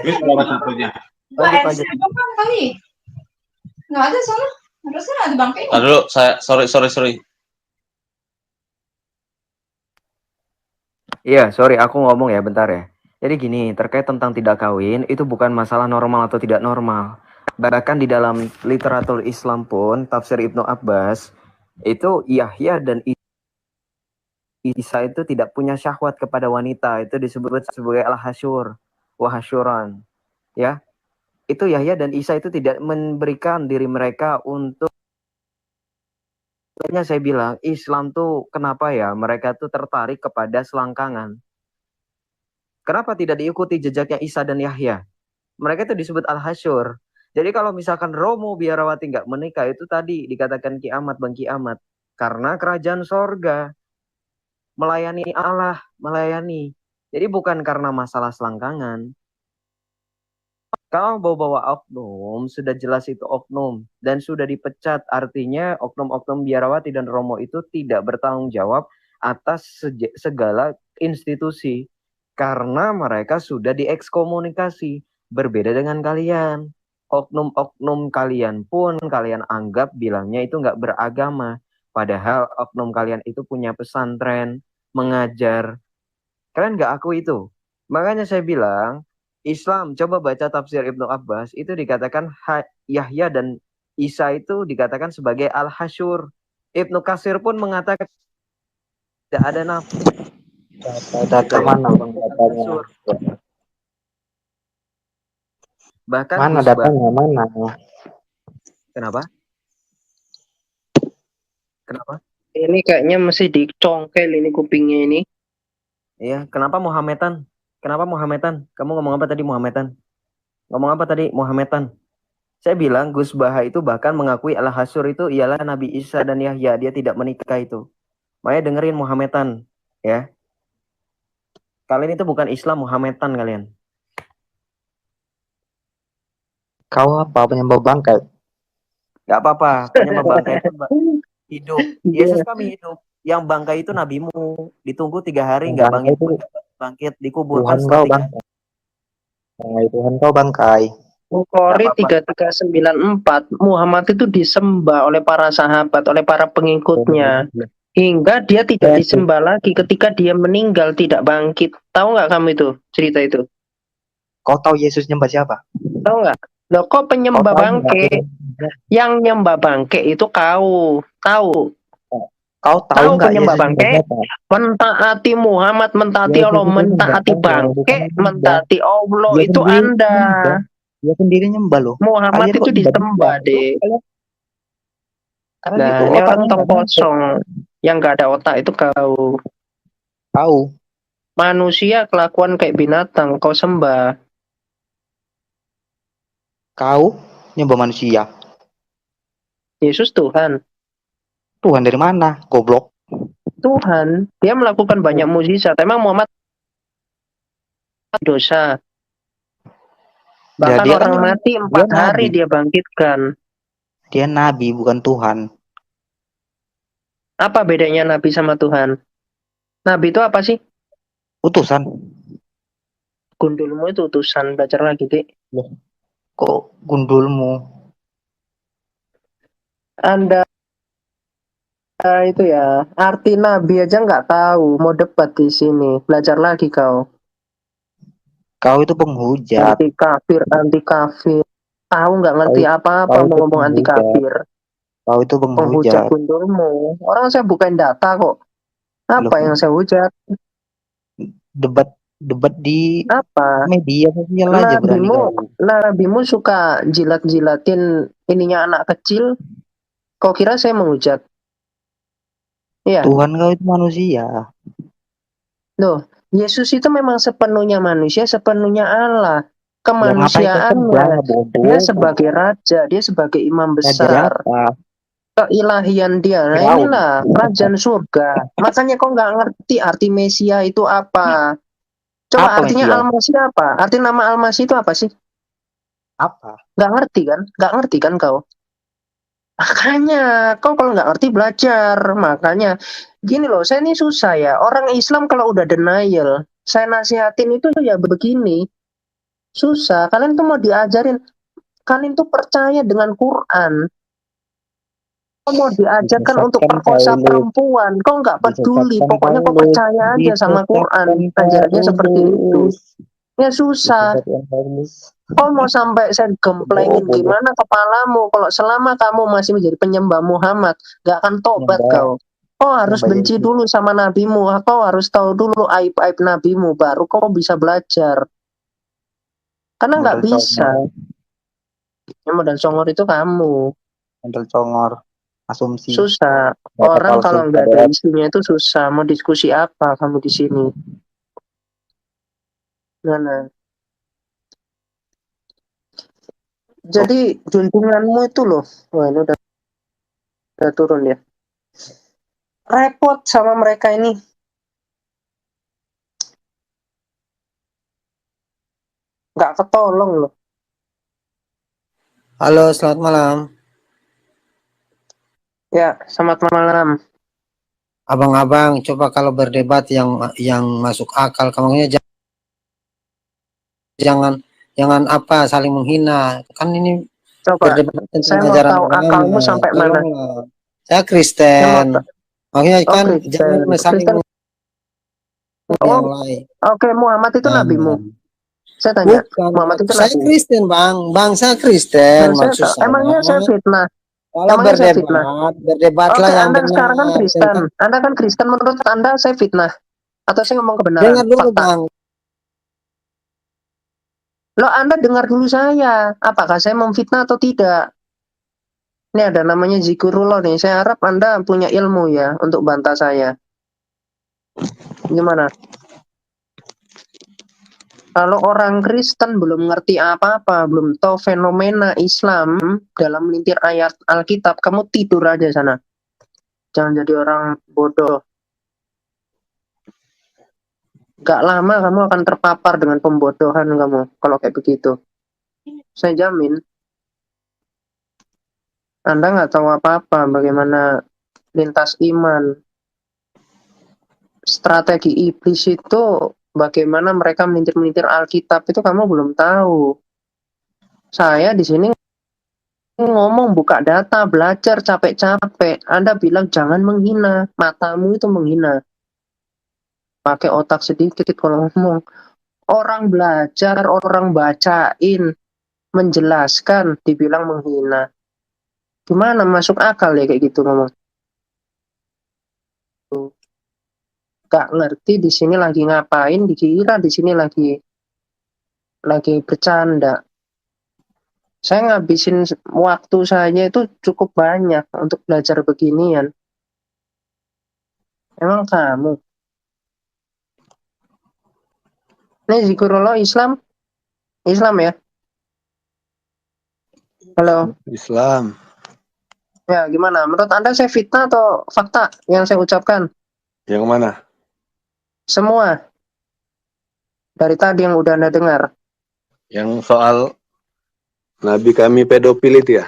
Speaker 4: Ini berapa contohnya?
Speaker 7: Lanjut.
Speaker 8: Nggak ada soalnya. Harusnya ada bangkainya.
Speaker 4: Dulu saya sorry.
Speaker 7: Iya, sorry aku ngomong ya bentar ya. Jadi gini, terkait tentang tidak kawin itu bukan masalah normal atau tidak normal. Bahkan di dalam literatur Islam pun, tafsir Ibnu Abbas, itu Yahya dan Isa itu tidak punya syahwat kepada wanita. Itu disebut sebagai al-hasyur, wahasyuran. Ya, itu Yahya dan Isa itu tidak memberikan diri mereka untuk. Makanya saya bilang Islam tuh kenapa ya mereka tuh tertarik kepada selangkangan. Kenapa tidak diikuti jejaknya Isa dan Yahya? Mereka itu disebut al-hasyur. Jadi kalau misalkan Romo biarawati nggak menikah itu tadi dikatakan kiamat bang kiamat. Karena kerajaan sorga melayani Allah, melayani. Jadi bukan karena masalah selangkangan. Kalau bawa-bawa oknum, sudah jelas itu oknum dan sudah dipecat. Artinya oknum-oknum biarawati dan Romo itu tidak bertanggung jawab atas segala institusi. Karena mereka sudah diekskomunikasi. Berbeda dengan kalian. Oknum-oknum kalian pun kalian anggap bilangnya itu nggak beragama. Padahal oknum kalian itu punya pesantren, mengajar. Kalian nggak akui itu. Makanya saya bilang, Islam, coba baca tafsir Ibnu Abbas, itu dikatakan Yahya dan Isa itu dikatakan sebagai al-hasyur. Ibnu Katsir pun mengatakan tidak ada nafsu.
Speaker 9: Data mana bang datanya?
Speaker 7: Bahkan
Speaker 9: Mana datanya mana?
Speaker 7: Kenapa?
Speaker 2: Ini kayaknya masih dicongkel ini kupingnya ini.
Speaker 7: Iya, kenapa Muhammadan? Kamu ngomong apa tadi Muhammadan? Saya bilang Gus Baha itu bahkan mengakui al-hasyur itu ialah Nabi Isa dan Yahya. Dia tidak menikah itu. Makanya dengerin Muhammadan. Ya. Kalian itu bukan Islam, Muhammadan kalian.
Speaker 9: Kau apa penyembah bangkai?
Speaker 7: Gak apa-apa. Penyembah bangkai itu hidup. Yesus kami hidup. Yang bangkai itu nabimu. Ditunggu 3 hari nggak bangkit. Dikuburkan
Speaker 9: Tuhan kau bangkai.
Speaker 2: Bukhari 3394 Muhammad itu disembah oleh para sahabat, oleh para pengikutnya, hingga dia tidak disembah lagi ketika dia meninggal, tidak bangkit. Tahu nggak kamu itu cerita itu?
Speaker 9: Kau tahu Yesus nyembah siapa?
Speaker 2: Tahu nggak? Loh, kok penyembah bangke? Yang nyembah bangke itu kau tahu?
Speaker 9: Kau tahu nggak
Speaker 2: penyembah bangke? Mentaati Muhammad, mentaati Allah, mentaati bangke, mentaati Allah itu Anda.
Speaker 9: Dia sendiri nyembah loh.
Speaker 2: Muhammad itu disembah deh. Nah, ini orang tong kosong yang nggak ada otak itu kau.
Speaker 9: Tahu.
Speaker 2: Manusia kelakuan kayak binatang, kau sembah.
Speaker 9: Kau nyembah manusia.
Speaker 2: Yesus Tuhan.
Speaker 9: Tuhan dari mana? Goblok.
Speaker 2: Tuhan, dia melakukan banyak mukjizat. Emang Muhammad dosa. Bahkan
Speaker 9: dia
Speaker 2: orang mati 4 hari dia bangkitkan.
Speaker 9: Dia nabi, bukan Tuhan.
Speaker 2: Apa bedanya nabi sama Tuhan? Nabi itu apa sih?
Speaker 9: Utusan.
Speaker 2: Gundulmu itu utusan. Belajar lagi, Dik.
Speaker 9: Kok gundulmu?
Speaker 2: Anda itu ya, arti nabi aja nggak tahu. Mau debat di sini. Belajar lagi kau.
Speaker 9: Kau itu penghujat.
Speaker 2: Anti kafir. Tahu nggak ngerti apa-apa mau ngomong anti kafir.
Speaker 9: Kau itu penghujat.
Speaker 2: Gundulmu. Orang saya bukan data kok. Apa yang saya hujat?
Speaker 9: Debat di
Speaker 2: apa?
Speaker 9: Media sosial aja berani.
Speaker 2: Nabimu suka jilat-jilatin ininya anak kecil. Kau kira saya menghujat? Iya.
Speaker 9: Tuhan kau itu manusia.
Speaker 2: Loh, Yesus itu memang sepenuhnya manusia, sepenuhnya Allah. Kemanusiaannya, dia sebagai raja, dia sebagai imam besar. Keilahian dia, nah inilah kerajaan surga. Makanya kau nggak ngerti arti Mesia itu apa. Coba
Speaker 9: Apa
Speaker 2: artinya
Speaker 9: Mesia?
Speaker 2: Al-Masih apa? Arti nama Al-Masih itu apa sih?
Speaker 9: Apa?
Speaker 2: Nggak ngerti kan? Nggak ngerti kan kau? Makanya, kau kalau nggak ngerti belajar. Makanya, gini loh, saya ini susah ya. Orang Islam kalau udah denial, saya nasihatin itu ya begini. Susah. Kalian tuh mau diajarin. Kalian tuh percaya dengan Quran. Kau mau diajarkan untuk
Speaker 9: Disesatkan
Speaker 2: perkosa
Speaker 9: Paulus.
Speaker 2: perempuan. Kau nggak peduli.
Speaker 9: Disesatkan
Speaker 2: Pokoknya kau
Speaker 9: Paulus.
Speaker 2: percaya aja sama Quran.
Speaker 9: Disesatkan
Speaker 2: Ajarannya seperti itu.
Speaker 9: Paulus.
Speaker 2: Ya susah.
Speaker 9: Disesatkan Paulus.
Speaker 2: Kau mau sampai saya gemplengin
Speaker 9: Bodoh.
Speaker 2: gimana kepalamu kalau selama kamu masih menjadi penyembah Muhammad, gak akan tobat
Speaker 9: Nyembah.
Speaker 2: kau. Kau harus
Speaker 9: Nyembah
Speaker 2: benci
Speaker 9: Yesus.
Speaker 2: dulu sama nabimu. Kau harus tahu dulu aib-aib nabimu, baru kau bisa belajar. Karena nggak
Speaker 9: Modal
Speaker 2: bisa.
Speaker 9: congor.
Speaker 2: Yang modal songor itu kamu.
Speaker 9: Modal congor. Asumsi.
Speaker 2: Susah.
Speaker 9: Data
Speaker 2: Orang
Speaker 9: palsu.
Speaker 2: kalau nggak ada
Speaker 9: KDR.
Speaker 2: isinya itu susah. Mau diskusi apa kamu di sini? Nah. Jadi junjunganmu itu loh. Wah, ini udah turun ya. Repot sama mereka ini. Nggak ketolong loh.
Speaker 10: Halo, selamat malam.
Speaker 2: Ya, selamat malam.
Speaker 10: Abang-abang, coba kalau berdebat yang masuk akal, kamunya jangan apa saling menghina. Kan ini
Speaker 2: Coba,
Speaker 10: berdebat
Speaker 2: saya
Speaker 10: tentang
Speaker 2: mau
Speaker 10: ajaran
Speaker 2: tahu akalmu
Speaker 10: agama.
Speaker 2: sampai mana.
Speaker 10: Tolonglah. Saya
Speaker 2: Saya mau
Speaker 10: Kristen. Makanya
Speaker 2: oh
Speaker 10: kan
Speaker 2: Kristen.
Speaker 10: jangan saling
Speaker 2: Kristen.
Speaker 10: yang
Speaker 2: Oh,
Speaker 10: lain.
Speaker 2: oke, Muhammad itu
Speaker 10: Nah,
Speaker 2: nabimu. Saya tanya,
Speaker 10: bukan.
Speaker 2: Muhammad itu
Speaker 10: Saya
Speaker 2: nabi.
Speaker 10: Kristen, Bang. Bangsa
Speaker 2: Nah,
Speaker 10: Kristen.
Speaker 2: saya
Speaker 10: Maksud
Speaker 2: tahu. Emangnya saya
Speaker 10: saya,
Speaker 2: fitnah?
Speaker 10: kalau
Speaker 2: Emangnya saya fitnah?
Speaker 10: berdebatlah
Speaker 2: Oke,
Speaker 10: yang
Speaker 2: Anda sekarang kan
Speaker 10: benar.
Speaker 2: Kristen. Anda kan Kristen, menurut Anda saya fitnah? Atau saya ngomong kebenaran,
Speaker 10: Dengar dulu,
Speaker 2: fakta?
Speaker 10: Bang.
Speaker 2: Loh, Anda dengar dulu saya. Apakah saya memfitnah atau tidak? Ini ada namanya Zikrullah nih. Saya harap Anda punya ilmu ya untuk bantah saya. Gimana? Kalau orang Kristen belum ngerti apa-apa, belum tahu fenomena Islam dalam melintir ayat Alkitab, kamu tidur aja sana. Jangan jadi orang bodoh. Gak lama kamu akan terpapar dengan pembodohan kamu kalau kayak begitu. Saya jamin. Anda nggak tahu apa-apa bagaimana lintas iman. Strategi iblis itu bagaimana mereka melintir-melintir Alkitab itu kamu belum tahu. Saya di sini ngomong buka data, belajar capek-capek. Anda bilang jangan menghina, matamu itu menghina. Pakai otak sedikit kalau ngomong. Orang belajar, orang bacain, menjelaskan, dibilang menghina. Gimana masuk akal ya kayak gitu ngomong? Gak ngerti di sini lagi ngapain, dikira di sini lagi bercanda. Saya ngabisin waktu saya itu cukup banyak untuk belajar beginian. Emang kamu? Ini Zikrullah Islam ya? Halo?
Speaker 11: Islam.
Speaker 2: Ya, gimana? Menurut Anda saya fitnah atau fakta yang saya ucapkan?
Speaker 11: Yang mana?
Speaker 2: Semua. Dari tadi yang udah Anda dengar.
Speaker 11: Yang soal Nabi kami pedofil itu ya?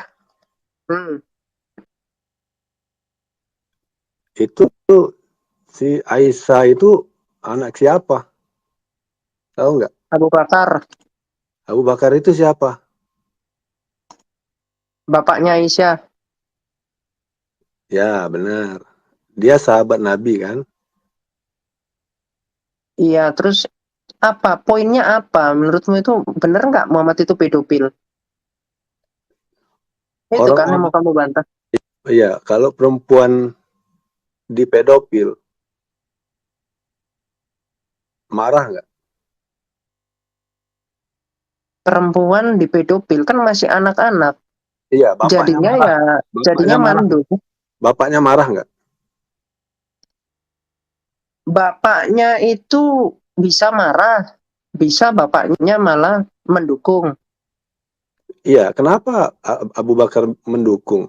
Speaker 11: Itu si Aisyah itu anak siapa? Tahu nggak?
Speaker 2: Abu Bakar.
Speaker 11: Abu Bakar itu siapa?
Speaker 2: Bapaknya Aisyah.
Speaker 11: Ya, benar. Dia sahabat Nabi kan?
Speaker 2: Iya, terus apa? Poinnya apa? Menurutmu itu benar nggak Muhammad itu pedofil? Itu kan yang mau kamu bantah.
Speaker 11: Iya, kalau perempuan dipedofil, marah nggak?
Speaker 2: Perempuan dipedofil kan masih anak-anak.
Speaker 11: Iya, bapaknya
Speaker 2: jadinya
Speaker 11: marah.
Speaker 2: ya, jadinya mandul.
Speaker 11: Bapaknya marah nggak?
Speaker 2: Bapaknya itu bisa marah, bisa bapaknya malah mendukung.
Speaker 11: Iya, kenapa Abu Bakar mendukung?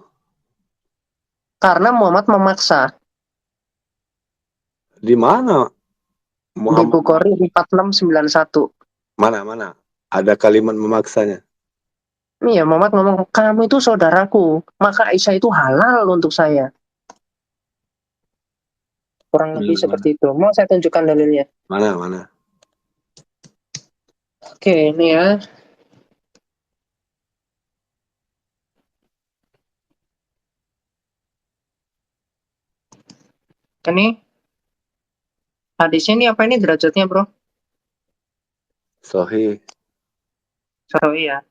Speaker 2: Karena Muhammad memaksa.
Speaker 11: Di mana
Speaker 2: Di
Speaker 11: Muhammad
Speaker 2: Bukhari 4691.
Speaker 11: mana? Ada kalimat memaksanya.
Speaker 2: Iya, Muhammad ngomong, kamu itu saudaraku, maka Aisyah itu halal untuk saya. Kurang lebih seperti itu. Mau saya tunjukkan dalilnya?
Speaker 11: Mana?
Speaker 2: Oke, ini ya. Ini hadisnya ini apa ini derajatnya, bro?
Speaker 11: Sahih.
Speaker 2: So iya.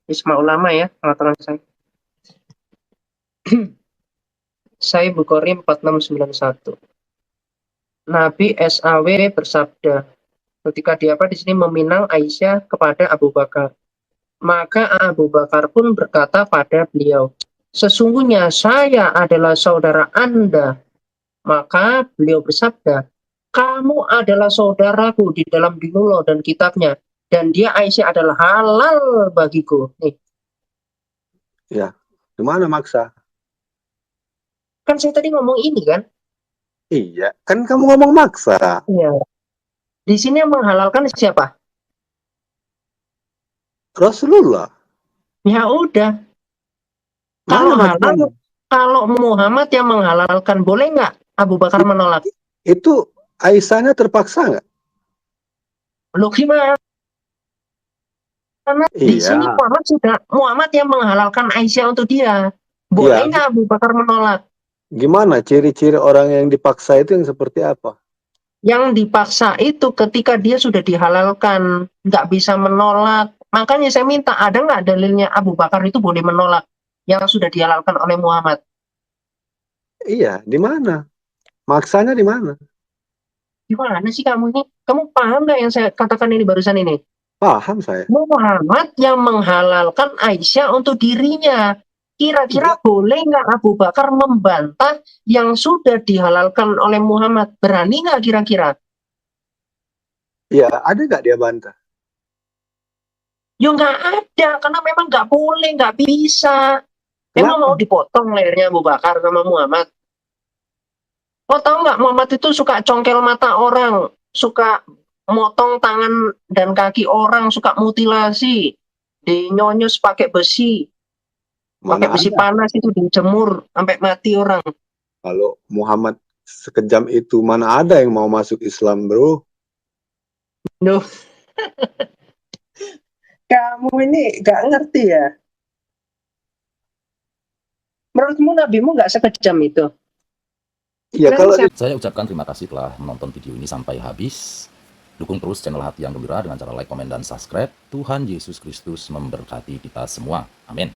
Speaker 2: Isma ulama ya, pengetahuan saya. Saya Bukhari 4691. Nabi SAW bersabda, ketika dia di sini meminang Aisyah kepada Abu Bakar. Maka Abu Bakar pun berkata pada beliau, sesungguhnya saya adalah saudara Anda. Maka beliau bersabda, kamu adalah saudaraku di dalam dinullah dan kitabnya. Dan dia Aisyah adalah halal bagiku. Nih.
Speaker 11: Ya, gimana maksa?
Speaker 2: Kan saya tadi ngomong ini kan?
Speaker 11: Iya, kan kamu ngomong maksa.
Speaker 2: Iya. Di sini yang menghalalkan siapa?
Speaker 11: Rasulullah.
Speaker 2: Ya udah. Kalau halal, kalau Muhammad yang menghalalkan, boleh nggak Abu Bakar menolak?
Speaker 11: Itu Aisyahnya terpaksa nggak?
Speaker 2: Loh gimana? Karena di sini Muhammad yang menghalalkan Aisyah untuk dia. Boleh nggak Abu Bakar menolak?
Speaker 11: Gimana ciri-ciri orang yang dipaksa itu yang seperti apa?
Speaker 2: Yang dipaksa itu ketika dia sudah dihalalkan, nggak bisa menolak. Makanya saya minta, ada nggak dalilnya Abu Bakar itu boleh menolak yang sudah dihalalkan oleh Muhammad?
Speaker 11: Iya, di mana? Maksanya di mana?
Speaker 2: Gimana sih kamu ini? Kamu paham nggak yang saya katakan ini barusan ini?
Speaker 11: Paham saya.
Speaker 2: Muhammad yang menghalalkan Aisyah untuk dirinya. Kira-kira boleh nggak Abu Bakar membantah yang sudah dihalalkan oleh Muhammad? Berani nggak kira-kira?
Speaker 11: Ya, ada nggak dia bantah?
Speaker 2: Ya nggak ada, karena memang nggak boleh, nggak bisa. Emang mau dipotong lehernya Abu Bakar sama Muhammad? Lo tahu nggak Muhammad itu suka congkel mata orang, suka motong tangan dan kaki orang, suka mutilasi, dinyonyos pakai besi. Pakai besi panas itu dijemur sampai mati orang.
Speaker 11: Kalau Muhammad sekejam itu, mana ada yang mau masuk Islam, bro?
Speaker 2: Duh. Kamu ini gak ngerti ya? Menurutmu nabimu gak sekejam itu?
Speaker 11: Ya, kalau
Speaker 3: saya ucapkan terima kasih telah menonton video ini sampai habis. Dukung terus channel Hati yang Gembira dengan cara like, komen, dan subscribe. Tuhan Yesus Kristus memberkati kita semua. Amin.